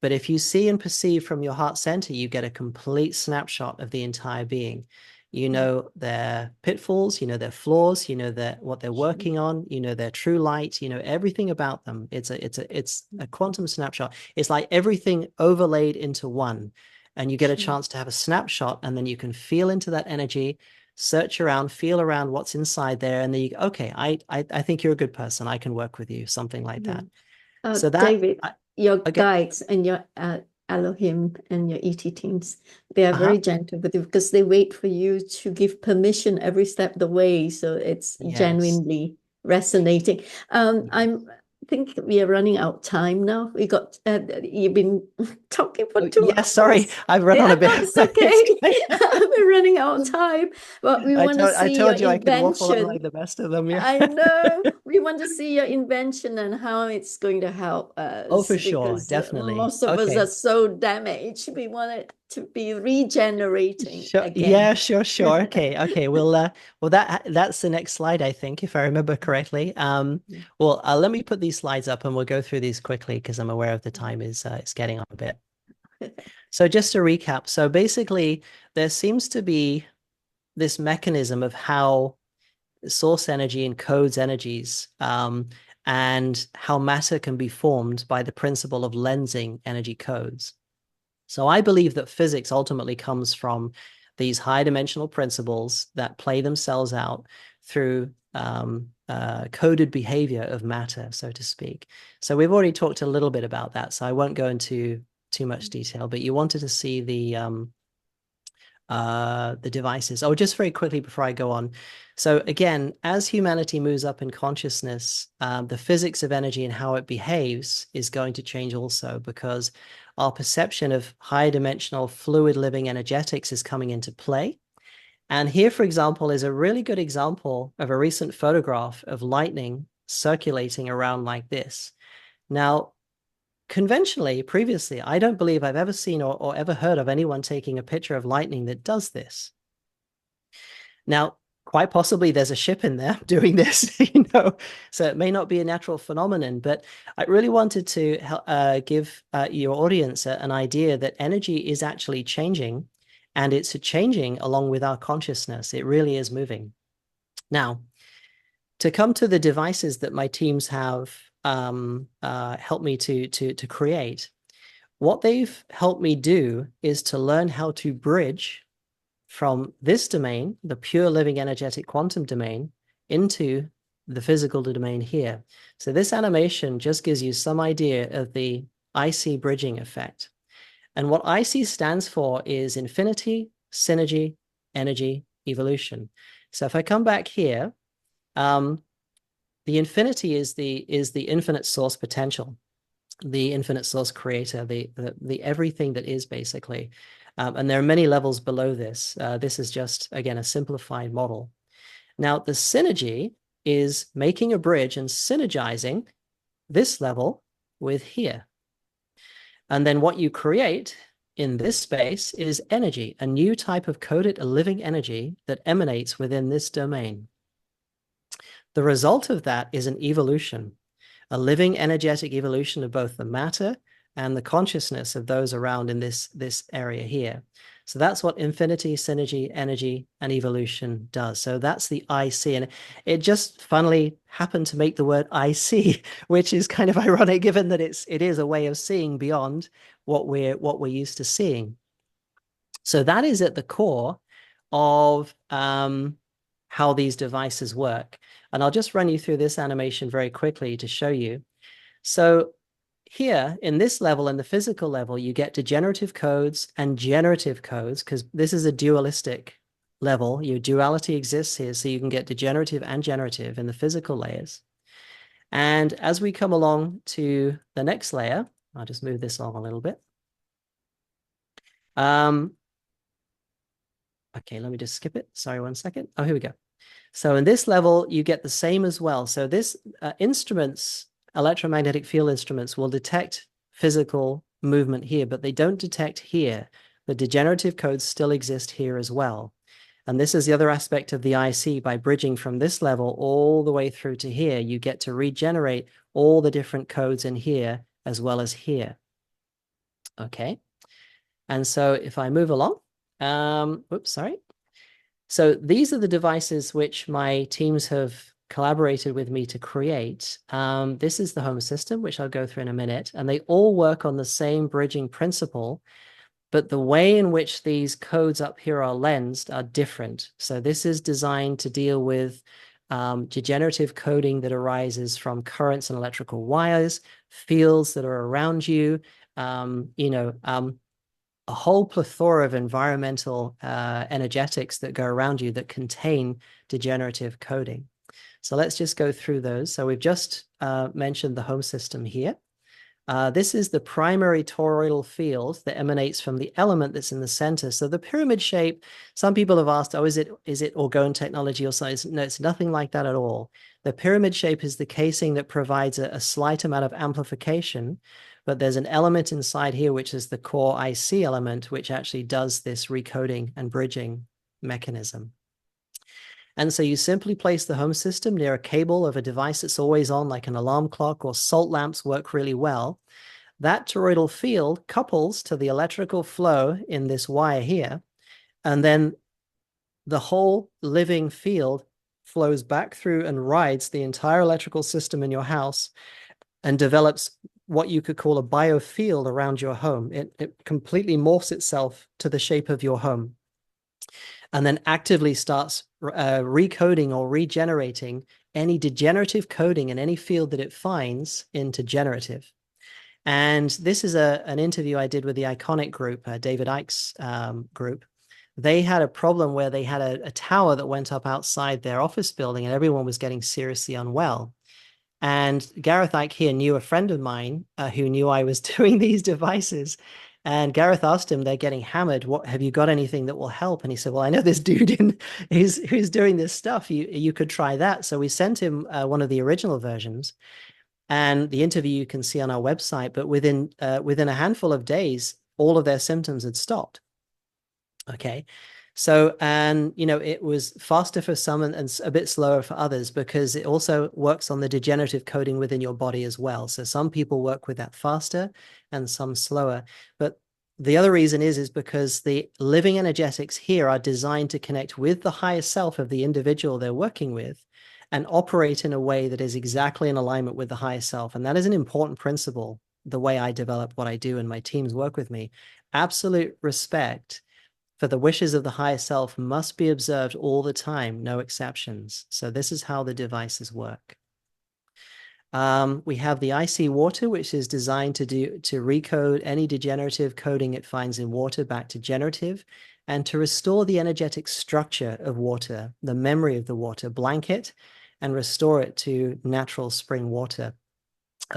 But if you see and perceive from your heart center, you get a complete snapshot of the entire being. You know their pitfalls, their flaws, what they're working on, their true light, everything about them. It's a quantum snapshot. It's like everything overlaid into one, and you get a chance to have a snapshot, and then you can feel into that energy, search around, feel around what's inside there, and then you go, okay, I think you're a good person. I can work with you, something like that. So that, David, your guides and your Elohim and your ET teams, they are very gentle with you, because they wait for you to give permission every step of the way. So it's genuinely resonating. I think we are running out of time now. We got you've been talking for 2 hours. Sorry, I've run on a bit. It's okay. We're running out of time, but we want to see your invention. I could waffle on like the best of them. Yeah. I know. We want to see your invention and how it's going to help us. Oh, for sure, definitely. Most of us are so damaged. We want it to be regenerating again. Yeah, sure. Okay. Well, that's the next slide, I think, if I remember correctly. Let me put these slides up and we'll go through these quickly, because I'm aware of the time is it's getting on a bit. So just to recap, so basically there seems to be this mechanism of how source energy encodes energies, and how matter can be formed by the principle of lensing energy codes. So I believe that physics ultimately comes from these high dimensional principles that play themselves out through coded behavior of matter, so to speak. So we've already talked a little bit about that, so I won't go into too much detail, but you wanted to see the the devices. Oh, just very quickly before I go on. So again, as humanity moves up in consciousness, the physics of energy and how it behaves is going to change also, because our perception of higher dimensional fluid living energetics is coming into play. And here, for example, is a really good example of a recent photograph of lightning circulating around like this. Now, conventionally, previously, I don't believe I've ever seen or ever heard of anyone taking a picture of lightning that does this. Now, quite possibly there's a ship in there doing this, so it may not be a natural phenomenon, but I really wanted to give your audience an idea that energy is actually changing, and it's changing along with our consciousness. It really is moving. Now, to come to the devices that my teams have helped me to create, what they've helped me do is to learn how to bridge from this domain, the pure living energetic quantum domain, into the physical domain here. So this animation just gives you some idea of the ISEE bridging effect. And what ISEE stands for is infinity, synergy, energy, evolution. So if I come back here, the infinity is the infinite source potential, the infinite source creator, the everything that is, basically. And there are many levels below this. This is just, again, a simplified model. Now, the synergy is making a bridge and synergizing this level with here. And then what you create in this space is energy, a new type of coded living energy that emanates within this domain. The result of that is an evolution, a living energetic evolution of both the matter and the consciousness of those around in this area here. So that's what infinity, synergy, energy, and evolution does. So that's the IC, and it just funnily happened to make the word IC, which is kind of ironic given that it is a way of seeing beyond what we're used to seeing. So that is at the core of how these devices work. And I'll just run you through this animation very quickly to show you. So here in this level, in the physical level, you get degenerative codes and generative codes, because this is a dualistic level. Your duality exists here, so you can get degenerative and generative in the physical layers. And as we come along to the next layer, I'll just move this along a little bit. Okay, let me just skip it. Sorry, 1 second. Oh, here we go. So in this level, you get the same as well. So this instruments, electromagnetic field instruments, will detect physical movement here, but they don't detect here. The degenerative codes still exist here as well. And this is the other aspect of the IC. By bridging from this level all the way through to here, you get to regenerate all the different codes in here as well as here. Okay. And so if I move along, oops, sorry. So these are the devices which my teams have collaborated with me to create. This is the home system, which I'll go through in a minute, and they all work on the same bridging principle, but the way in which these codes up here are lensed are different. So this is designed to deal with degenerative coding that arises from currents and electrical wires, fields that are around you, a whole plethora of environmental energetics that go around you that contain degenerative coding. So let's just go through those. So we've just mentioned the home system here. This is the primary toroidal field that emanates from the element that's in the center. So the pyramid shape, some people have asked, oh, is it orgone technology or something? No, it's nothing like that at all. The pyramid shape is the casing that provides a slight amount of amplification, but there's an element inside here, which is the core IC element, which actually does this recoding and bridging mechanism. And so you simply place the home system near a cable of a device that's always on, like an alarm clock, or salt lamps work really well. That toroidal field couples to the electrical flow in this wire here, and then the whole living field flows back through and rides the entire electrical system in your house and develops what you could call a biofield around your home. It completely morphs itself to the shape of your home and then actively starts recoding or regenerating any degenerative coding in any field that it finds into generative. And this is an interview I did with the Iconic group, David Icke's group. they had a problem where they had a tower that went up outside their office building and everyone was getting seriously unwell. And Gareth Ike here knew a friend of mine who knew I was doing these devices. And Gareth asked him, they're getting hammered. What have you got anything that will help? And he said, well, I know this dude who's doing this stuff. You could try that. So we sent him one of the original versions. And the interview you can see on our website, but within a handful of days, all of their symptoms had stopped. Okay. So, and, you know, it was faster for some and a bit slower for others because it also works on the degenerative coding within your body as well. So some people work with that faster and some slower. But the other reason is because the living energetics here are designed to connect with the higher self of the individual they're working with and operate in a way that is exactly in alignment with the higher self. And that is an important principle, the way I develop what I do and my teams work with me. Absolute respect for the wishes of the higher self must be observed all the time, no exceptions. So this is how the devices work. We have the ISEE water, which is designed to recode any degenerative coding it finds in water back to generative, and to restore the energetic structure of water, the memory of the water, blank it, and restore it to natural spring water.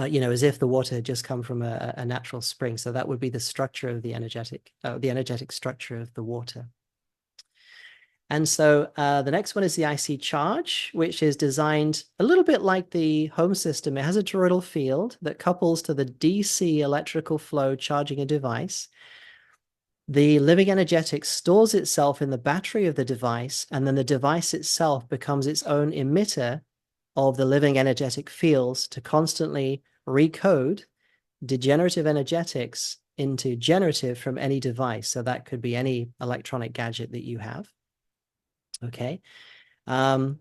You know, as if the water had just come from a natural spring. So that would be the structure of the energetic structure of the water. And so the next one is the ISEE charge, which is designed a little bit like the home system. It has a toroidal field that couples to the DC electrical flow charging a device. The living energetic stores itself in the battery of the device, and then the device itself becomes its own emitter of the living energetic fields to constantly recode degenerative energetics into generative from any device. So that could be any electronic gadget that you have. Okay. And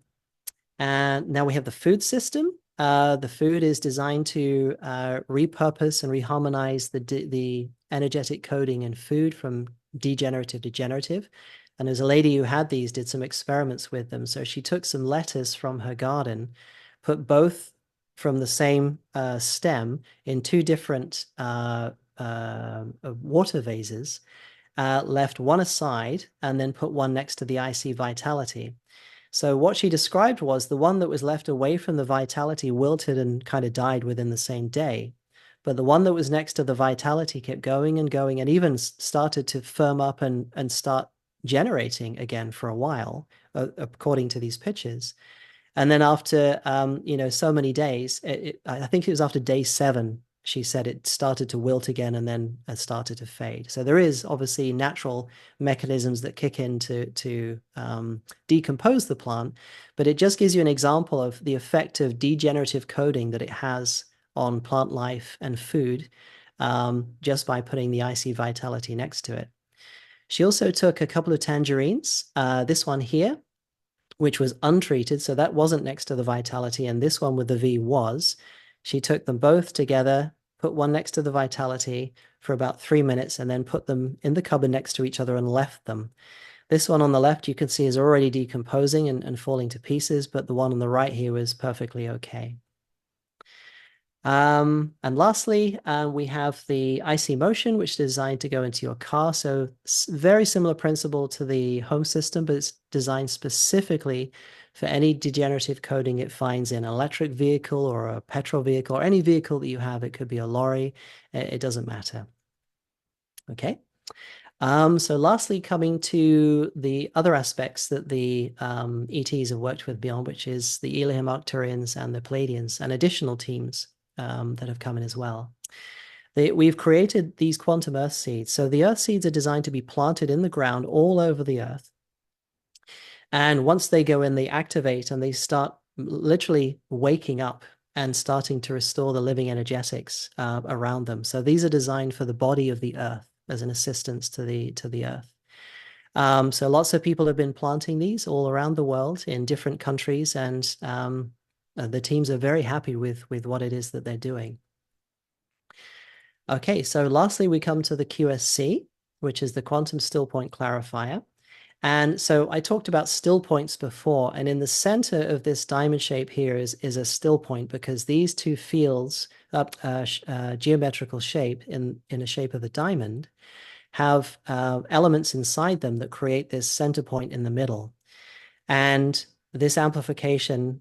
now we have the food system. The food is designed to repurpose and reharmonize the energetic coding in food from degenerative to generative. And there's a lady who had these, did some experiments with them. So she took some lettuce from her garden, put both from the same stem in two different water vases, left one aside, and then put one next to the ISEE vitality. So what she described was the one that was left away from the vitality wilted and kind of died within the same day. But the one that was next to the vitality kept going and going and even started to firm up and start generating again for a while, according to these pictures. And then after, you know, so many days, I think it was after day 7, she said it started to wilt again and then started to fade. So there is obviously natural mechanisms that kick in to decompose the plant, but it just gives you an example of the effect of degenerative coding that it has on plant life and food just by putting the ISEE vitality next to it. She also took a couple of tangerines, this one here, which was untreated, so that wasn't next to the vitality, and this one with the V was. She took them both together, put one next to the vitality for about 3 minutes, and then put them in the cupboard next to each other and left them. This one on the left, you can see, is already decomposing and falling to pieces, but the one on the right here was perfectly okay. And lastly, we have the ISEE motion, which is designed to go into your car. So very similar principle to the home system, but it's designed specifically for any degenerative coding it finds in an electric vehicle or a petrol vehicle or any vehicle that you have. It could be a lorry. It doesn't matter. Okay. So lastly, coming to the other aspects that the ETs have worked with beyond, which is the Elohim Arcturians and the Palladians and additional teams that have come in as well. We've created these quantum earth seeds. So the earth seeds are designed to be planted in the ground all over the earth. And once they go in, they activate and they start literally waking up and starting to restore the living energetics around them. So these are designed for the body of the earth as an assistance to the earth. So lots of people have been planting these all around the world in different countries, and the teams are very happy with what it is that they're doing. Okay, so lastly, we come to the QSC, which is the quantum still point clarifier. And so I talked about still points before, and in the center of this diamond shape here is a still point, because these two fields, geometrical shape in a shape of a diamond, have elements inside them that create this center point in the middle. And this amplification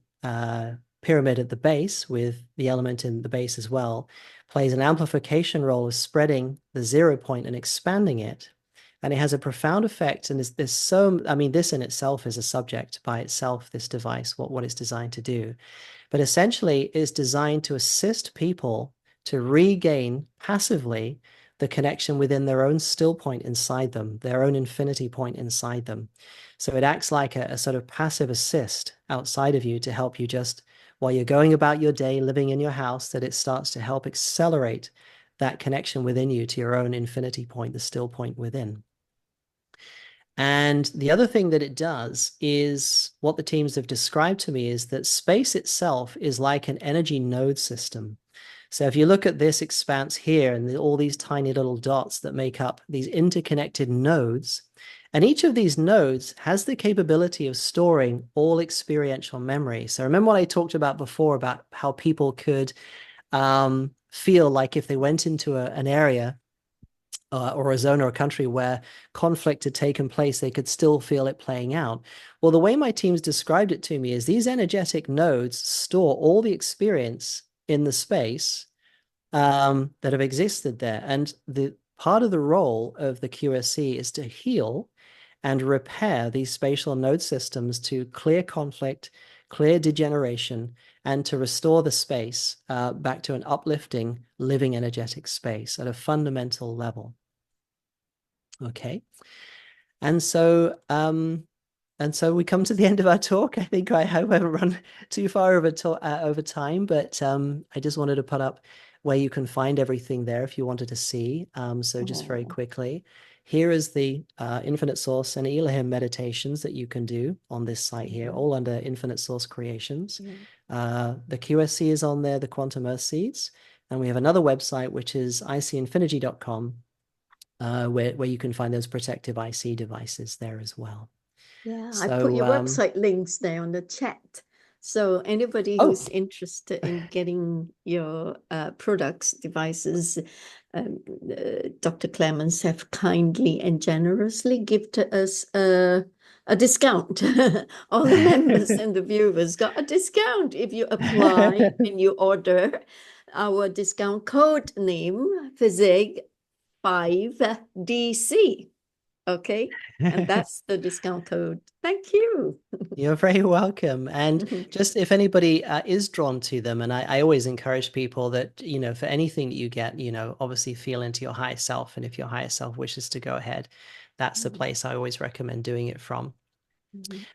pyramid at the base, with the element in the base as well, plays an amplification role of spreading the 0 point and expanding it. And it has a profound effect. And there's so, I mean, this in itself is a subject by itself, this device, what it's designed to do. But essentially, it's designed to assist people to regain passively the connection within their own still point inside them, their own infinity point inside them. So it acts like a sort of passive assist outside of you to help you just, while you're going about your day, living in your house, that it starts to help accelerate that connection within you to your own infinity point, the still point within. And the other thing that it does is, what the teams have described to me is that space itself is like an energy node system. So if you look at this expanse here and all these tiny little dots that make up these interconnected nodes, and each of these nodes has the capability of storing all experiential memory. So remember what I talked about before about how people could feel like if they went into an area or a zone or a country where conflict had taken place, they could still feel it playing out. Well, the way my teams described it to me is these energetic nodes store all the experience in the space that have existed there. And the part of the role of the QSC is to heal and repair these spatial node systems to clear conflict, clear degeneration, and to restore the space back to an uplifting, living energetic space at a fundamental level. Okay. And so we come to the end of our talk. I think I hope I haven't run too far over time, but I just wanted to put up where you can find everything there if you wanted to see. So just very quickly, here is the Infinite Source and Elohim meditations that you can do on this site here, all under Infinite Source Creations. The QSC is on there, the Quantum Earth Seeds. And we have another website, which is ISEEinfynergy.com, where you can find those protective IC devices there as well. Yeah, So, I put your website links there on the chat. So anybody who's interested in getting your products, devices, Dr. Clemens have kindly and generously gifted us a discount. All the members and the viewers got a discount if you apply and you order our discount code name, FESIG 5DC. Okay, and that's the discount code. Thank you. You're very welcome. And just if anybody is drawn to them, and I always encourage people that, you know, for anything that you get, you know, obviously feel into your higher self. And if your higher self wishes to go ahead, that's the place I always recommend doing it from.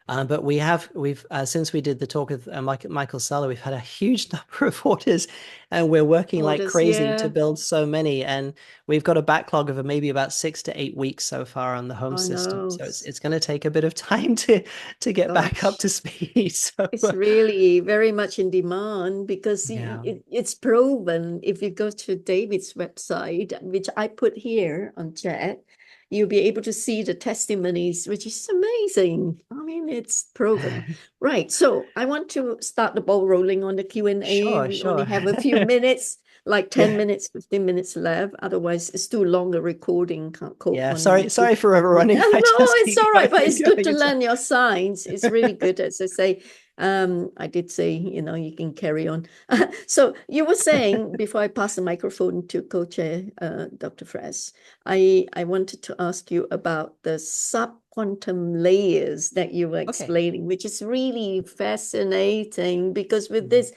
But we've since we did the talk with Michael Sala, we've had a huge number of orders, and we're working like crazy to build so many. And we've got a backlog of maybe about 6 to 8 weeks so far on the home system. So it's going to take a bit of time to get back up to speed. So it's really very much in demand because it's proven. If you go to David's website, which I put here on chat, you'll be able to see the testimonies, which is amazing. I mean, it's proven. Right. So I want to start the ball rolling on the Q&A. We only have a few minutes, like 10 minutes, 15 minutes left. Otherwise, it's too long a recording. Can't cope. Yeah, sorry for overrunning. No, it's all right, but it's good to learn your science. It's really good, as I say. I did say, you know, you can carry on. So you were saying, before I pass the microphone to co-chair Dr. Frass, I wanted to ask you about the sub-quantum layers that you were explaining, which is really fascinating because with this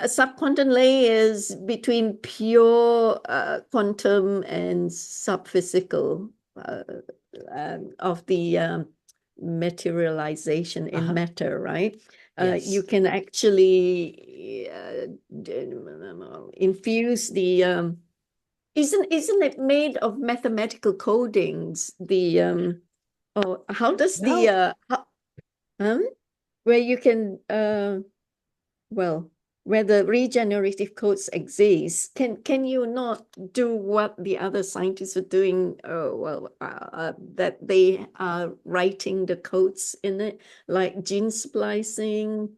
sub-quantum layers between pure quantum and sub-physical of the materialization in matter, right? You can actually infuse the isn't it made of mathematical codings? The how does the where you can well, where the regenerative codes exist, can you not do what the other scientists are doing? That they are writing the codes in it, like gene splicing,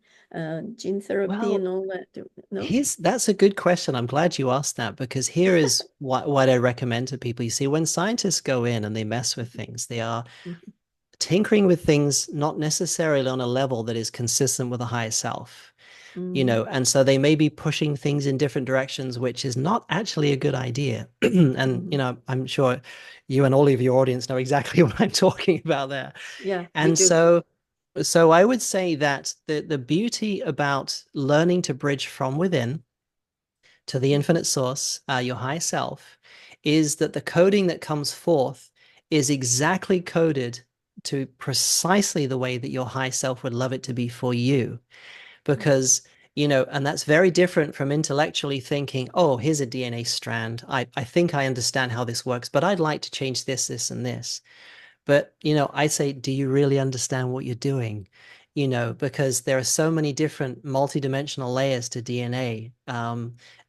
gene therapy, and Well, all that. No. that's a good question. I'm glad you asked that, because here is what I recommend to people. You see, when scientists go in and they mess with things, they are Mhm. tinkering with things not necessarily on a level that is consistent with a higher self. And so they may be pushing things in different directions, which is not actually a good idea. And, I'm sure you and all of your audience know exactly what I'm talking about there. Yeah, we And do. so I would say that the beauty about learning to bridge from within to the infinite source, your high self, is that the coding that comes forth is exactly coded to precisely the way that your high self would love it to be for you. Because, and that's very different from intellectually thinking, oh, here's a DNA strand. I think I understand how this works, but I'd like to change this, this, and this. But, I say, do you really understand what you're doing? Because there are so many different multidimensional layers to DNA.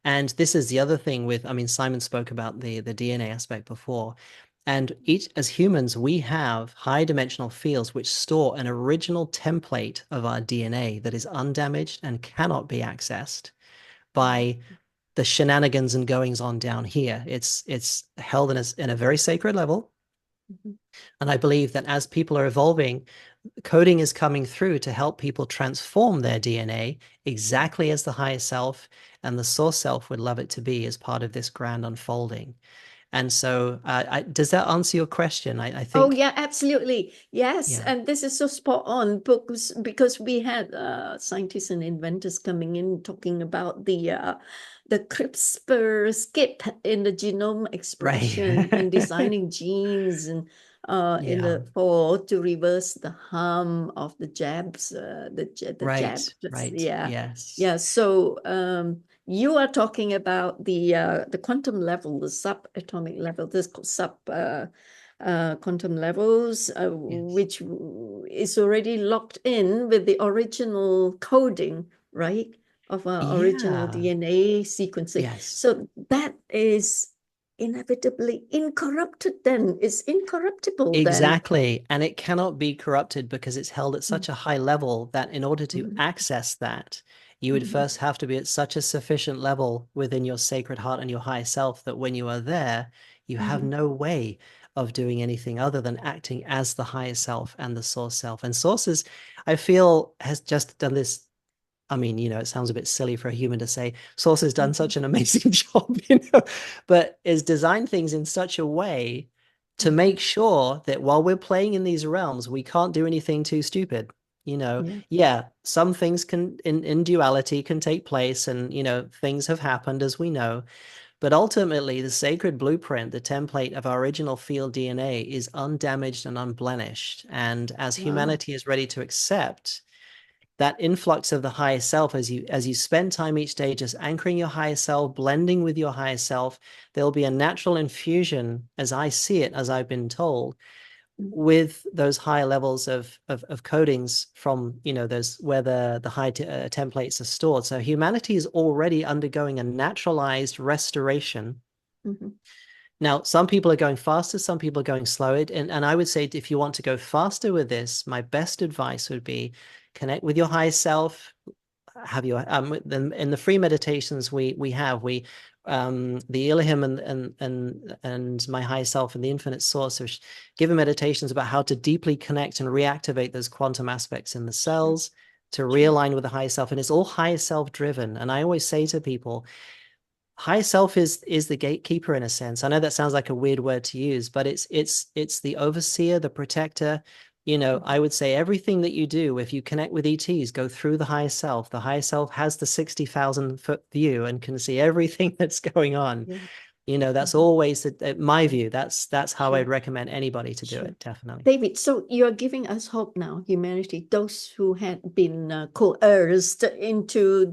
And this is the other thing with, Simon spoke about the DNA aspect before. And as humans, we have high dimensional fields which store an original template of our DNA that is undamaged and cannot be accessed by the shenanigans and goings on down here. It's held in a very sacred level. And I believe that as people are evolving, coding is coming through to help people transform their DNA exactly as the higher self and the source self would love it to be as part of this grand unfolding. And so, does that answer your question? I Oh, think, yeah, absolutely. Yes. yeah, And this is so spot on because we had scientists and inventors coming in talking about the CRISPR skip in the genome expression and right. designing genes and Yeah, to reverse the harm of the jabs, the jab. right. Yeah. Yes, Yeah. So you are talking about the quantum level, the subatomic level, this quantum levels, yes, which is already locked in with the original coding, right, of our original yeah, DNA sequencing. yes. So that is inevitably incorrupted then. It's incorruptible then. Exactly. And it cannot be corrupted because it's held at such a high level that in order to Mhm, access that, you would mhm, first have to be at such a sufficient level within your sacred heart and your high self that when you are there, you have mhm, no way of doing anything other than acting as the higher self and the source self. And sources, I feel, has just done this. It sounds a bit silly for a human to say Source has done mhm, such an amazing job, but is designed things in such a way to mhm. make sure that while we're playing in these realms, we can't do anything too stupid. Yeah. Yeah, some things can in duality can take place, and things have happened as we know. But ultimately, the sacred blueprint, the template of our original field DNA is undamaged and unblemished. And as Wow. humanity is ready to accept that influx of the higher self, as you spend time each day just anchoring your higher self, blending with your higher self, there'll be a natural infusion, as I see it, as I've been told, Mhm, with those higher levels of codings from those where the high templates are stored. So humanity is already undergoing a naturalized restoration. mhm, Now, some people are going faster, some people are going slower. And I would say if you want to go faster with this, my best advice would be connect with your higher self. Have your in the free meditations the Elohim and my higher self and the infinite source have given meditations about how to deeply connect and reactivate those quantum aspects in the sure, cells to sure. realign with the higher self. And it's all higher self driven. And I always say to people, high self is the gatekeeper in a sense. I know that sounds like a weird word to use, but it's the overseer, the protector. Mhm. I would say everything that you do, if you connect with ETs, go through the higher self. The higher self has the 60,000-foot view and can see everything that's going on. Yeah. That's Mhm. always my view. That's how I'd Sure, recommend anybody to do sure. it, definitely. David, so you're giving us hope now, humanity, those who had been coerced into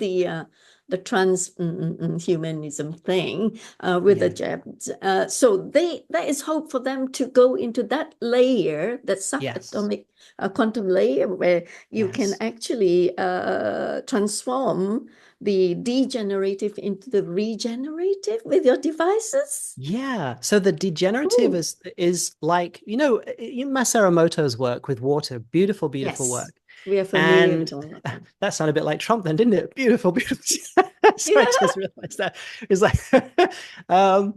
the humanism thing with the jabs. So there is hope for them to go into that layer, that subatomic quantum layer, where you can actually transform the degenerative into the regenerative with your devices. Yeah. So the degenerative is like, you know, Masaru Emoto's work with water, beautiful, beautiful work. We are familiar And with all of that. that sounded a bit like Trump then, didn't it? Beautiful, beautiful. So I just realized that. It's like, yeah,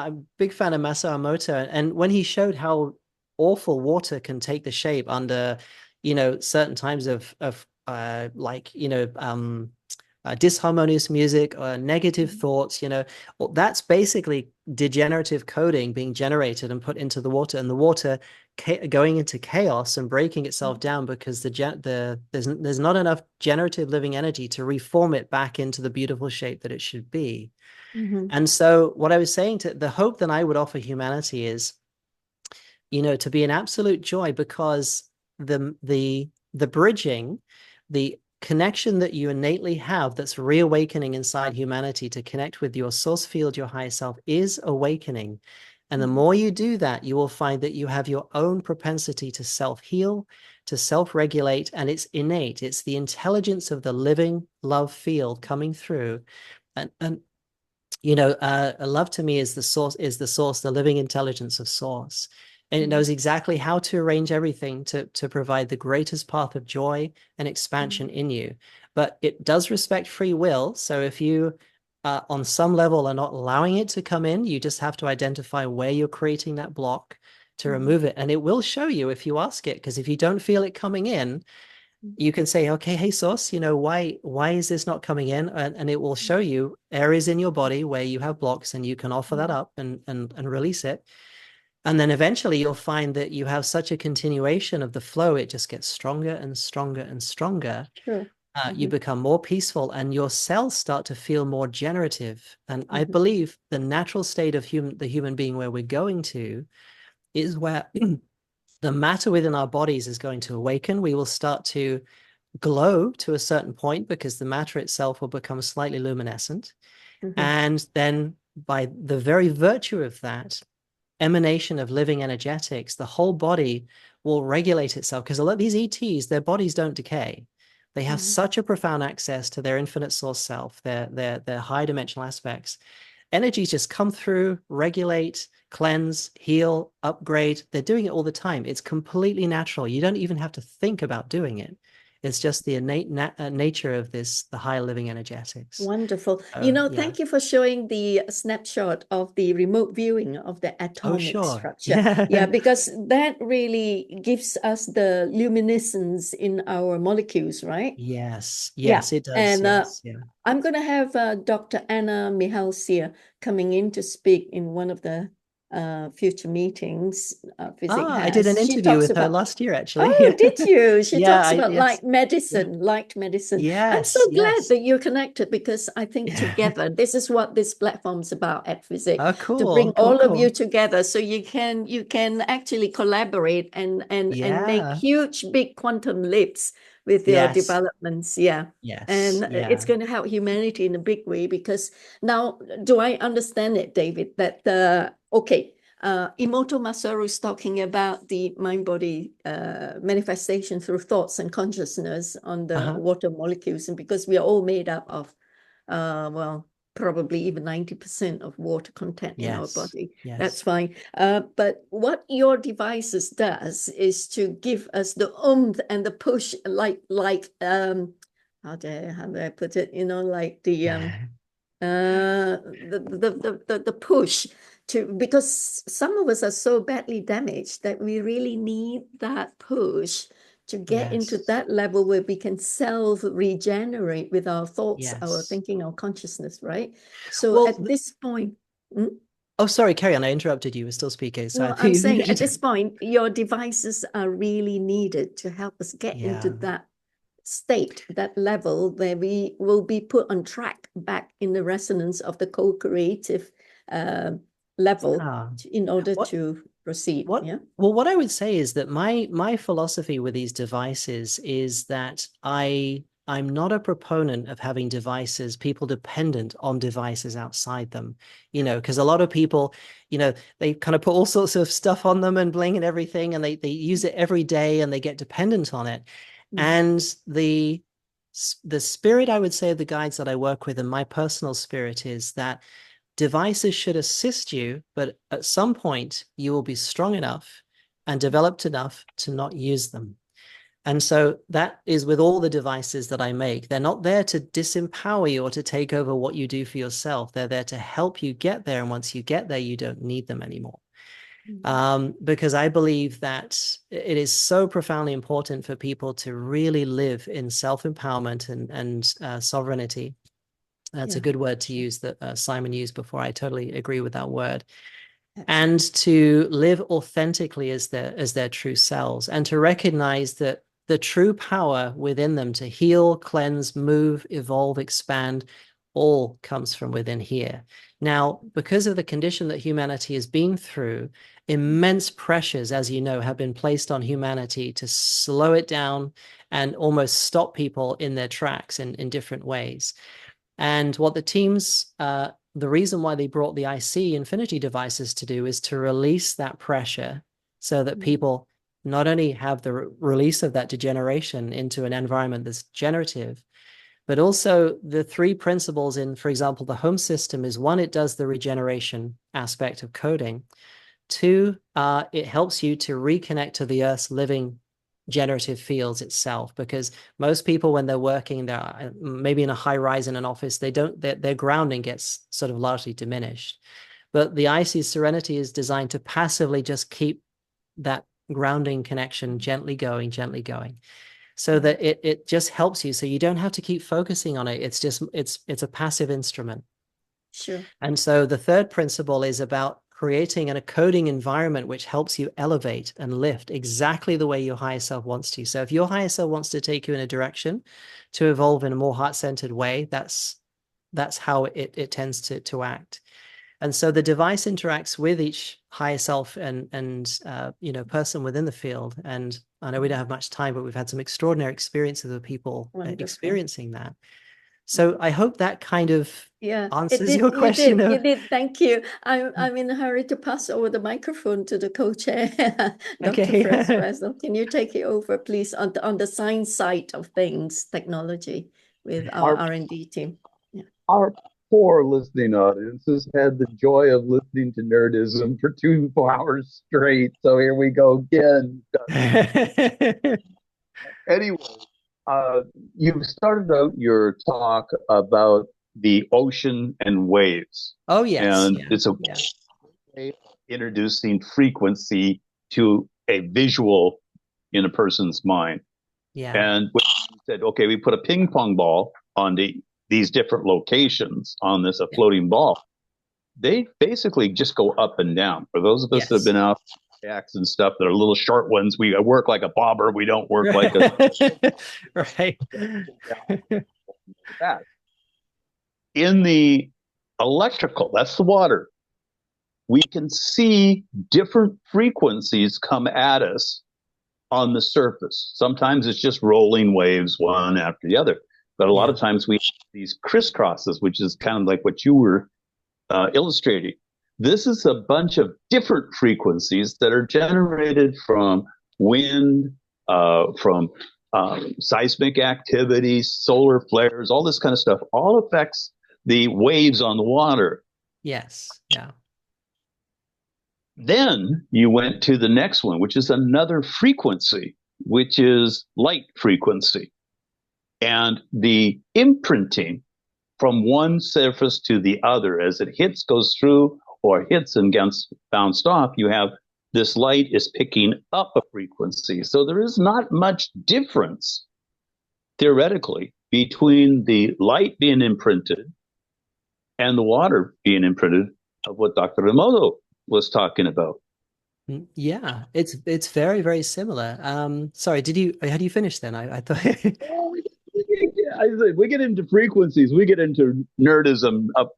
I'm a big fan of Masaru Emoto. And when he showed how awful water can take the shape under, you know, certain times of like, you know, disharmonious music or negative thoughts, you know, well, that's basically degenerative coding being generated and put into the water, and the water going into chaos and breaking itself down because there's not enough generative living energy to reform it back into the beautiful shape that it should be. And so what I was saying, to the hope that I would offer humanity is, you know, to be an absolute joy, because the bridging, the connection that you innately have that's reawakening inside humanity to connect with your source field, your higher self, is awakening. And the more you do that, you will find that you have your own propensity to self-heal, to self-regulate, and it's innate. It's the intelligence of the living love field coming through. And you know, love to me is the source, the living intelligence of source. And it knows exactly how to arrange everything to provide the greatest path of joy and expansion in you. But it does respect free will. So if you, on some level, are not allowing it to come in, you just have to identify where you're creating that block to remove it. And it will show you if you ask it, because if you don't feel it coming in, you can say, okay, hey, source, you know, why is this not coming in? And it will show you areas in your body where you have blocks, and you can offer that up and release it. And then eventually you'll find that you have such a continuation of the flow. It just gets stronger and stronger and stronger. Sure. You become more peaceful, and your cells start to feel more generative. And I believe the natural state of the human being where we're going to is where the matter within our bodies is going to awaken. We will start to glow to a certain point because the matter itself will become slightly luminescent. And then by the very virtue of that emanation of living energetics, the whole body will regulate itself, because a lot of these ETs, their bodies don't decay. They have such a profound access to their infinite source self, their high dimensional aspects. Energies just come through, regulate, cleanse, heal, upgrade. They're doing it all the time. It's completely natural. You don't even have to think about doing it. It's just the innate nature of this, the higher living energetics. Wonderful. You know, thank you for showing the snapshot of the remote viewing of the atomic structure. Yeah, because that really gives us the luminescence in our molecules, right? Yes, it does. And I'm going to have Dr. Anna Mihalcea coming in to speak in one of the future meetings. FESIG has. I did an interview with her last year, actually. Oh, did you? She talks about light medicine. Yes, I'm so glad that you're connected, because I think together, this is what this platform's about at FESIG. Oh, cool. To bring all of you together, so you can actually collaborate and make huge, big quantum leaps with your developments. It's going to help humanity in a big way, because now, do I understand it, David, that Emoto Masaru is talking about the mind-body manifestation through thoughts and consciousness on the water molecules, and because we are all made up of probably even 90% of water content in our body. That's fine. But what your devices does is to give us the and the push, like how do I put it? You know, like the push to, because some of us are so badly damaged that we really need that push to get into that level where we can self-regenerate with our thoughts, our thinking, our consciousness, right? So at this point... Oh, sorry, carry on. I interrupted you. We're still speaking. So no, I'm saying at this point, your devices are really needed to help us get into that state, that level where we will be put on track back in the resonance of the co-creative level in order to proceed. Well, what I would say is that my philosophy with these devices is that I I'm not a proponent of having devices, people dependent on devices outside them, because a lot of people, they kind of put all sorts of stuff on them and bling and everything, and they use it every day and they get dependent on it. And the spirit, I would say, of the guides that I work with, and my personal spirit, is that devices should assist you, but at some point you will be strong enough and developed enough to not use them. And so that is with all the devices that I make. They're not there to disempower you or to take over what you do for yourself. They're there to help you get there. And once you get there, you don't need them anymore. Because I believe that it is so profoundly important for people to really live in self-empowerment and sovereignty. That's a good word to use that Simon used before. I totally agree with that word. And to live authentically as their true selves, and to recognize that the true power within them to heal, cleanse, move, evolve, expand, all comes from within here. Now, because of the condition that humanity has been through, immense pressures, as you know, have been placed on humanity to slow it down and almost stop people in their tracks in different ways. And what the teams, the reason why they brought the ISEE Infynergy devices to do is to release that pressure so that people not only have the release of that degeneration into an environment that's generative, but also the three principles in, for example, the home system is: one, it does the regeneration aspect of coding. Two, it helps you to reconnect to the Earth's living generative fields itself, because most people, when they're working, they're maybe in a high rise in an office, their grounding gets sort of largely diminished. But the ISEE Serenity is designed to passively just keep that grounding connection gently going, so that it just helps you, so you don't have to keep focusing on it. It's a passive instrument. Sure. And so the third principle is about creating a coding environment which helps you elevate and lift exactly the way your higher self wants to. So if your higher self wants to take you in a direction to evolve in a more heart-centered way, that's how it tends to act. And so the device interacts with each higher self and person within the field. And I know we don't have much time, but we've had some extraordinary experiences of people experiencing that. So I hope that kind of answers your question. You did. Thank you. I'm in a hurry to pass over the microphone to the co-chair, Dr. Fresno. Can you take it over, please, on the science side of things, technology, with our R&D team? Yeah. Our poor listening audiences had the joy of listening to nerdism for 2 hours straight. So here we go again. Anyway, you started out your talk about the ocean and waves. Oh, yes. And it's a way of introducing frequency to a visual in a person's mind. Yeah. And when you said, okay, we put a ping pong ball on these different locations on this floating ball, they basically just go up and down. For those of us that have been out kayaks and stuff that are little short ones, we work like a bobber. We don't work like a right. In the electrical, that's the water, we can see different frequencies come at us on the surface. Sometimes it's just rolling waves, one after the other. But a lot of times we have these crisscrosses, which is kind of like what you were illustrating. This is a bunch of different frequencies that are generated from wind, from seismic activity, solar flares, all this kind of stuff. All affects the waves on the water. Yes. Yeah. Then you went to the next one, which is another frequency, which is light frequency. And the imprinting from one surface to the other as it goes through, or hits and gets bounced off, you have this light is picking up a frequency. So there is not much difference, theoretically, between the light being imprinted and the water being imprinted of what Dr. Emoto was talking about. Yeah, it's very, very similar. Sorry, had you finished then? I thought we get into frequencies, we get into nerdism up.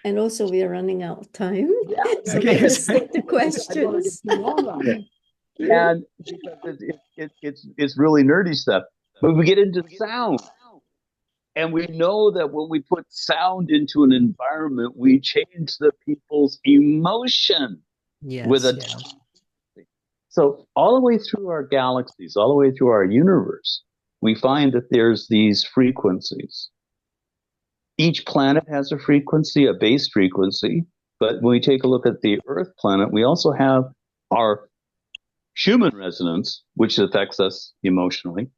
And also we are running out of time. Yeah. So let's stick to questions. And because it's really nerdy stuff. But we get into sound. And we know that when we put sound into an environment, we change the people's emotion with Yes, a. yeah. So all the way through our galaxies, all the way through our universe, we find that there's these frequencies. Each planet has a frequency, a base frequency. But when we take a look at the Earth planet, we also have our Schumann resonance, which affects us emotionally.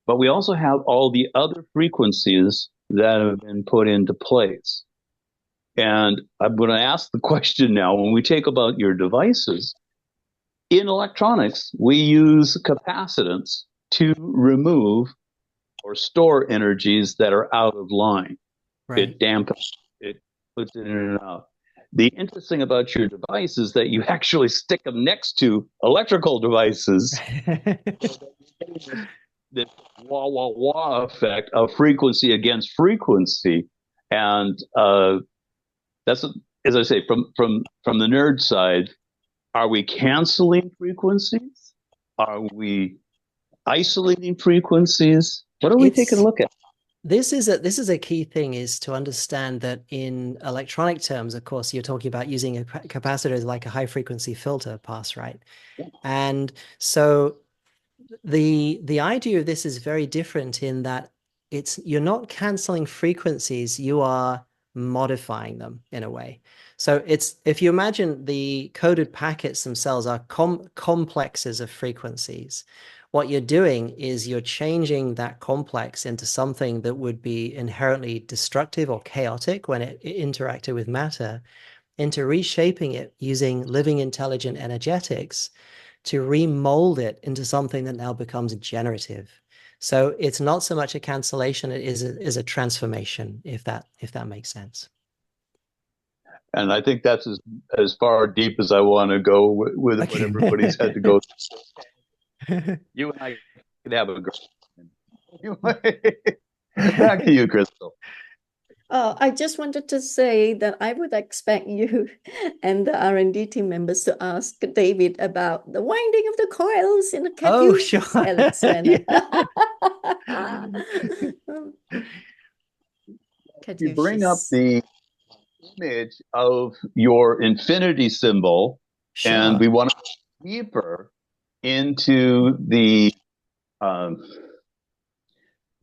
But we also have all the other frequencies that have been put into place. And I'm going to ask the question now, when we take about your devices, in electronics, we use capacitance to remove or store energies that are out of line. Right. It dampens, it puts it in and out. The interesting about your device is that you actually stick them next to electrical devices. This wah wah wah effect of frequency against frequency, and that's, as I say, from the nerd side. Are we canceling frequencies? Are we isolating frequencies? What are we taking a look at? This is a key thing, is to understand that in electronic terms, of course, you're talking about using a capacitor like a high frequency filter pass, right? Yeah. And so the idea of this is very different in that you're not canceling frequencies, you are modifying them in a way. So if you imagine the coded packets themselves are complexes of frequencies, what you're doing is you're changing that complex into something that would be inherently destructive or chaotic when it interacted with matter, into reshaping it using living intelligent energetics to remold it into something that now becomes generative. So it's not so much a cancellation, it is a transformation, if that makes sense. And I think that's as far deep as I want to go with what everybody's had to go through. You and I could have a great. Back to you, Crystal. I just wanted to say that I would expect you and the R&D team members to ask David about the winding of the coils in the caduceus helix. You bring up the image of your infinity symbol, and we want to go deeper into the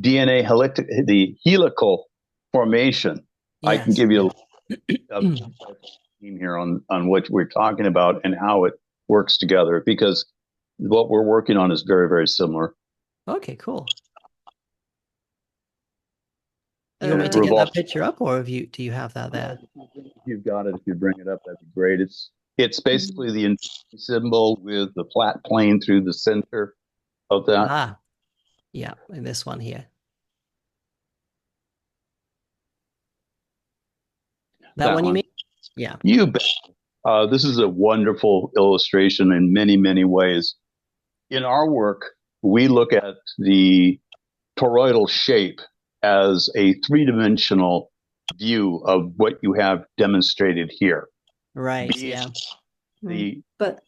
DNA the helical formation. Yes. I can give you a team here on what we're talking about and how it works together, because what we're working on is very, very similar. Okay, cool. You want me to get that picture up, or do you have that there? If you've got it, if you bring it up, that'd be great. It's basically the infinity symbol with the flat plane through the center of that. Yeah, in this one here. That one you mean? Yeah. You bet. This is a wonderful illustration in many, many ways. In our work, we look at the toroidal shape as a three-dimensional view of what you have demonstrated here. Right. Yeah. But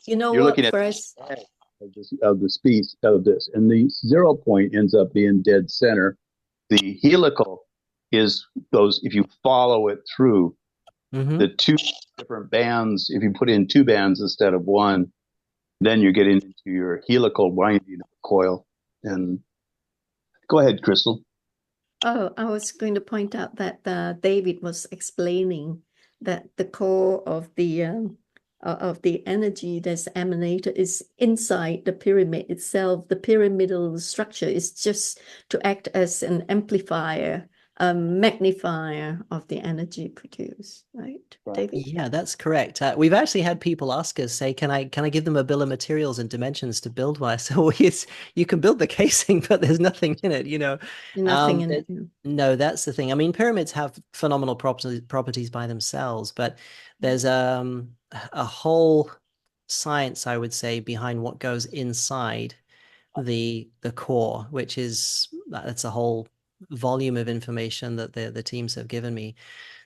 you know you're what? Looking at of the species of this, and the 0 point ends up being dead center. The helical is those, if you follow it through, the two different bands. If you put in two bands instead of one, then you're getting into your helical winding of the coil. And go ahead, Crystal. Oh, I was going to point out that David was explaining that the core of the energy that's emanated is inside the pyramid itself. The pyramidal structure is just to act as an amplifier, a magnifier of the energy produced, right, David? Yeah, that's correct. We've actually had people ask us, say, can I give them a bill of materials and dimensions to build one? I said, well, you can build the casing, but there's nothing in it, Nothing in it. No, that's the thing. I mean, pyramids have phenomenal properties by themselves, but there's a whole science, I would say, behind what goes inside the core, that's a whole volume of information that the teams have given me.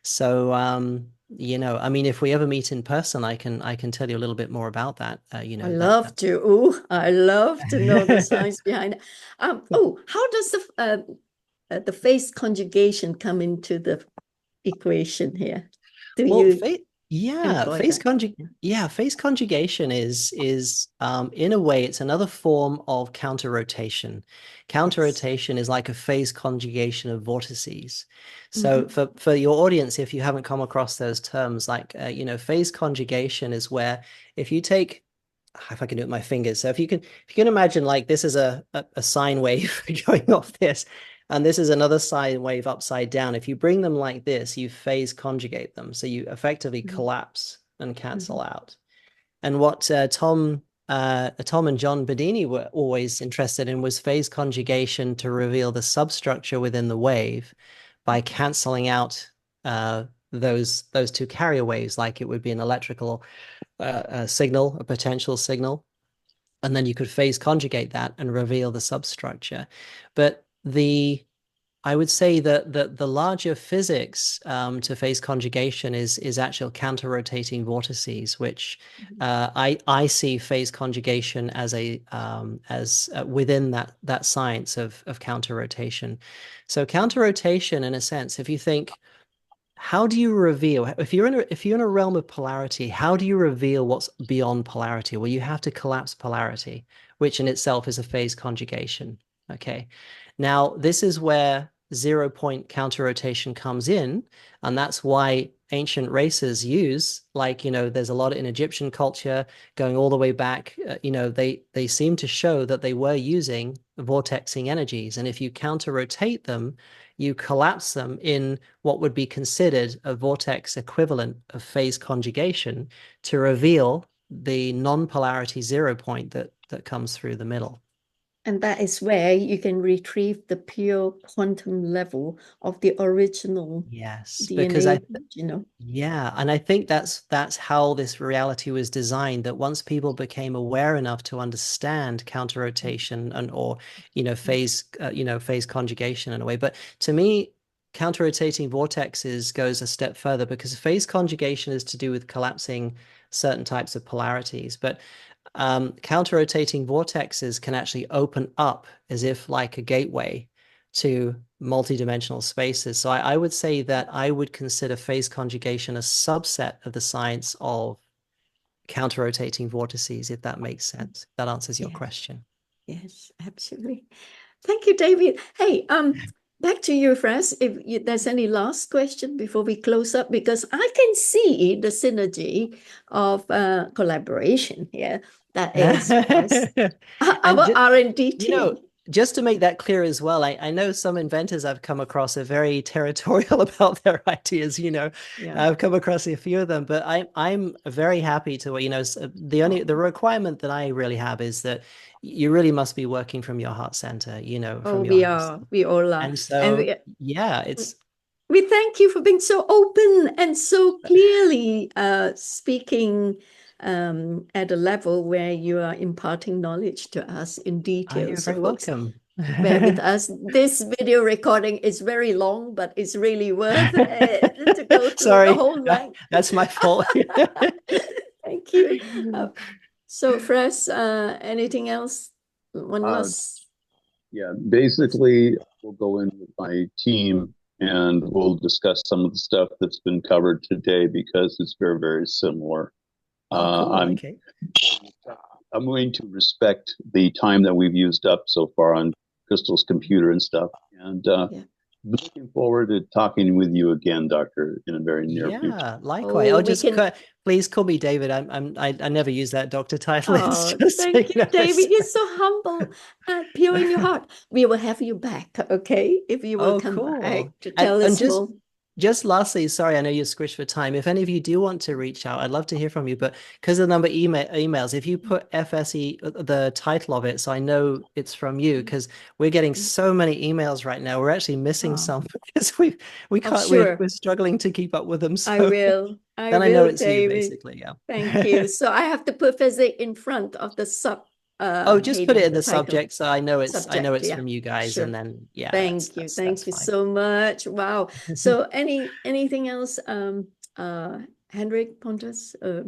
So, you know, I mean, if we ever meet in person, I can tell you a little bit more about that. You I know, love to. Ooh, I love to know the science behind it. Oh, how does the phase conjugation come into the equation here? Do well, you employ that? phase conjugation is in a way it's another form of counter rotation. Counter Yes. rotation is like a phase conjugation of vortices. So for your audience, if you haven't come across those terms, like you know, phase conjugation is where if you take, if I can do it with my fingers. So if you can imagine like this is a sine wave going off this, and this is another sine wave upside down. If you bring them like this, you phase conjugate them. So you effectively collapse and cancel out. And what Tom and John Bedini were always interested in was phase conjugation to reveal the substructure within the wave by canceling out those two carrier waves, like it would be an electrical signal, a potential signal, and then you could phase conjugate that and reveal the substructure. But I would say that the larger physics to phase conjugation is actual counter-rotating vortices, which I see phase conjugation as within that science of counter-rotation. So counter-rotation, in a sense, if you think, how do you reveal, if you're in a realm of polarity, how do you reveal what's beyond polarity? Well, you have to collapse polarity, which in itself is a phase conjugation. Okay. Now, this is where 0-point counter-rotation comes in, and that's why ancient races use, like, you know, there's a lot in Egyptian culture going all the way back, you know, they seem to show that they were using vortexing energies, and if you counter-rotate them, you collapse them in what would be considered a vortex equivalent of phase conjugation to reveal the non-polarity 0-point that comes through the middle. And that is where you can retrieve the pure quantum level of the original Yes, because DNA, you know. yeah, and I think that's how this reality was designed, that once people became aware enough to understand counter rotation and or phase phase conjugation in a way. But to me, counter rotating vortexes goes a step further, because phase conjugation is to do with collapsing certain types of polarities, but counter-rotating vortexes can actually open up as if like a gateway to multidimensional spaces. So I would say that I would consider phase conjugation a subset of the science of counter-rotating vortices, if that makes sense. That answers your question. Yes, absolutely. Thank you, David. Hey, back to you, Fraz, if there's any last question before we close up, because I can see the synergy of collaboration here. That is our R&D team. Just to make that clear as well, I know some inventors I've come across are very territorial about their ideas. I've come across a few of them, but I'm very happy to, the requirement that I really have is that you really must be working from your heart center, from your heart. We all are. And so, we thank you for being so open and so clearly speaking at a level where you are imparting knowledge to us in detail. You're very welcome. Bear with us. This video recording is very long, but it's really worth to go through the whole length. That's my fault. Thank you. So, Fraz, anything else? One last. Yeah, basically, we'll go in with my team and we'll discuss some of the stuff that's been covered today, because it's very, very similar. Cool. I'm going to respect the time that we've used up so far on Crystal's computer and stuff. And looking forward to talking with you again, Doctor, in a very near future. Yeah, likewise. Please call me David. I never use that doctor title. Thank you, David. You're so humble and pure in your heart. We will have you back, okay? If you will come back to tell us more. Just lastly, sorry, I know you're squished for time. If any of you do want to reach out, I'd love to hear from you. But because of the number of emails, if you put FSE, the title of it, so I know it's from you, because we're getting so many emails right now. We're actually missing some because we can't. We're struggling to keep up with them. So I will. I know it's David. You, basically. Yeah. Thank you. So I have to put FESIG in front of the Oh, just put it Hayden, in the title. subject, so I know it's Subject, yeah. from you guys, Sure. and then yeah. Thank you That's fine. so much. Wow. So anything else, Henrik, Pontus, I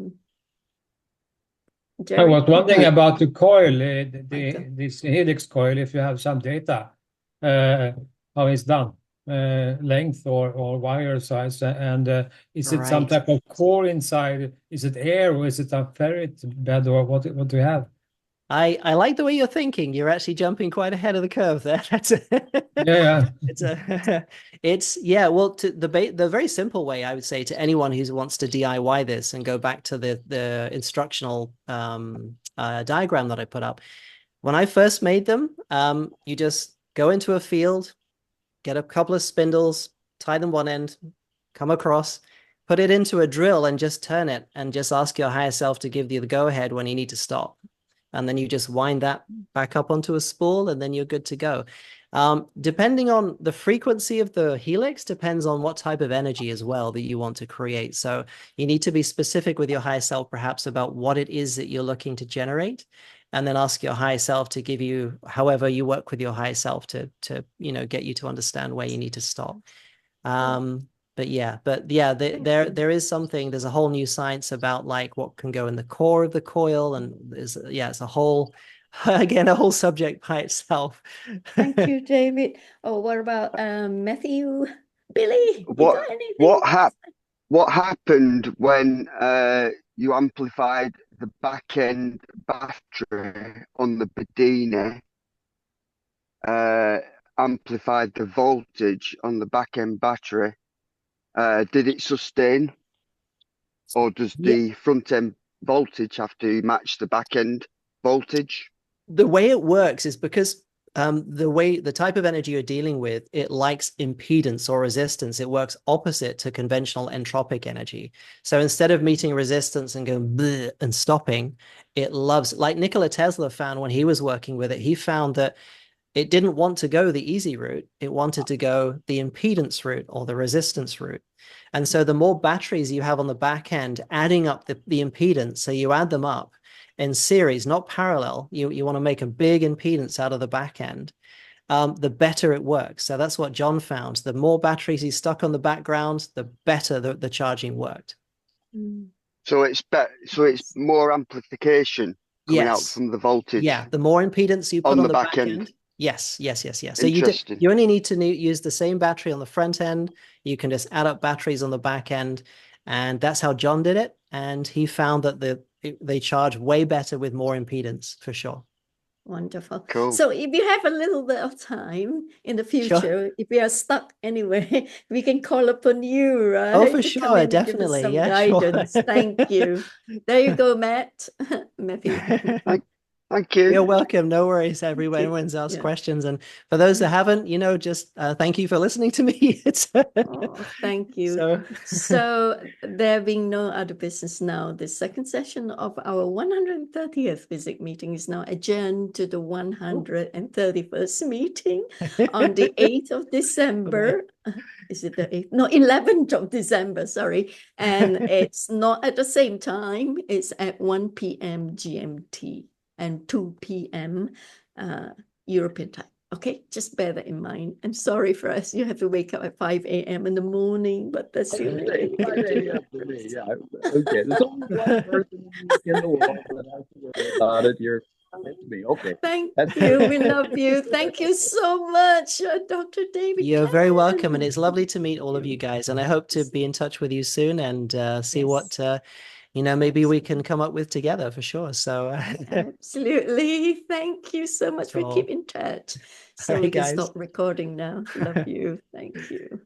Jerry? was wondering about the coil, Michael. this helix coil, if you have some data, how it's done, length or wire size, and is it some Right. type of core inside? Is it air or is it a ferrite bed, or what do you have? I like the way you're thinking. You're actually jumping quite ahead of the curve there. That's Yeah. it's yeah. Well, to the very simple way, I would say to anyone who wants to DIY this and go back to the instructional diagram that I put up. When I first made them, you just go into a field, get a couple of spindles, tie them one end, come across, put it into a drill and just turn it, and just ask your higher self to give you the go ahead when you need to stop. And then you just wind that back up onto a spool, and then you're good to go. Depending on the frequency of the helix, depends on what type of energy as well that you want to create. So you need to be specific with your higher self, perhaps, about what it is that you're looking to generate, and then ask your higher self to give you, however you work with your higher self to get you to understand where you need to stop. But yeah, there is something, there's a whole new science about like what can go in the core of the coil, and it's a whole, again, a whole subject by itself. Thank you, David. Oh, what about Matthew, Billy? You got anything? What happened when you amplified the back end battery on the Bedini? Amplified the voltage on the back end battery. Did it sustain, or does the front end voltage have to match the back end voltage? The way it works is because the type of energy you're dealing with, it likes impedance or resistance. It works opposite to conventional entropic energy. So instead of meeting resistance and going bleh and stopping, it loves, like Nikola Tesla found when he was working with it, he found that it didn't want to go the easy route. It wanted to go the impedance route or the resistance route. And so the more batteries you have on the back end, adding up the impedance, so you add them up in series, not parallel. You want to make a big impedance out of the back end, the better it works. So that's what John found. The more batteries he stuck on the background, the better the charging worked. So it's more amplification coming out from the voltage. Yeah, the more impedance you put on the back end. Yes. So you only need to use the same battery on the front end. You can just add up batteries on the back end, and that's how John did it. And he found that they charge way better with more impedance, for sure. Wonderful. Cool. So if you have a little bit of time in the future, Sure. if we are stuck anywhere, we can call upon you, right? Oh, for to sure, come in and definitely. give us some Yeah, guidance. sure. Thank you. There you go, Matt. Matthew. Thank you. You're welcome. No worries. Everyone's asked questions. And for those that haven't, just thank you for listening to me. Thank you. So there being no other business now, the second session of our 130th FESIG meeting is now adjourned to the 131st meeting on the 8th of December. Is it the 8th? No, 11th of December, sorry. And it's not at the same time. It's at 1 p.m. GMT. And 2 p.m. European time. Okay, just bear that in mind. I'm sorry for us. You have to wake up at 5 a.m. in the morning, but that's the only way we can do it. Yeah, okay. There's only one person in the world that has to worry about it. It's me. Okay. Thank you. We love you. Thank you so much, Dr. David. You're very welcome, and it's lovely to meet all of you guys. And I hope to be in touch with you soon and see what maybe we can come up with together, for sure. So absolutely. Thank you so much for keeping in touch. So we can stop recording now. Love you. Thank you.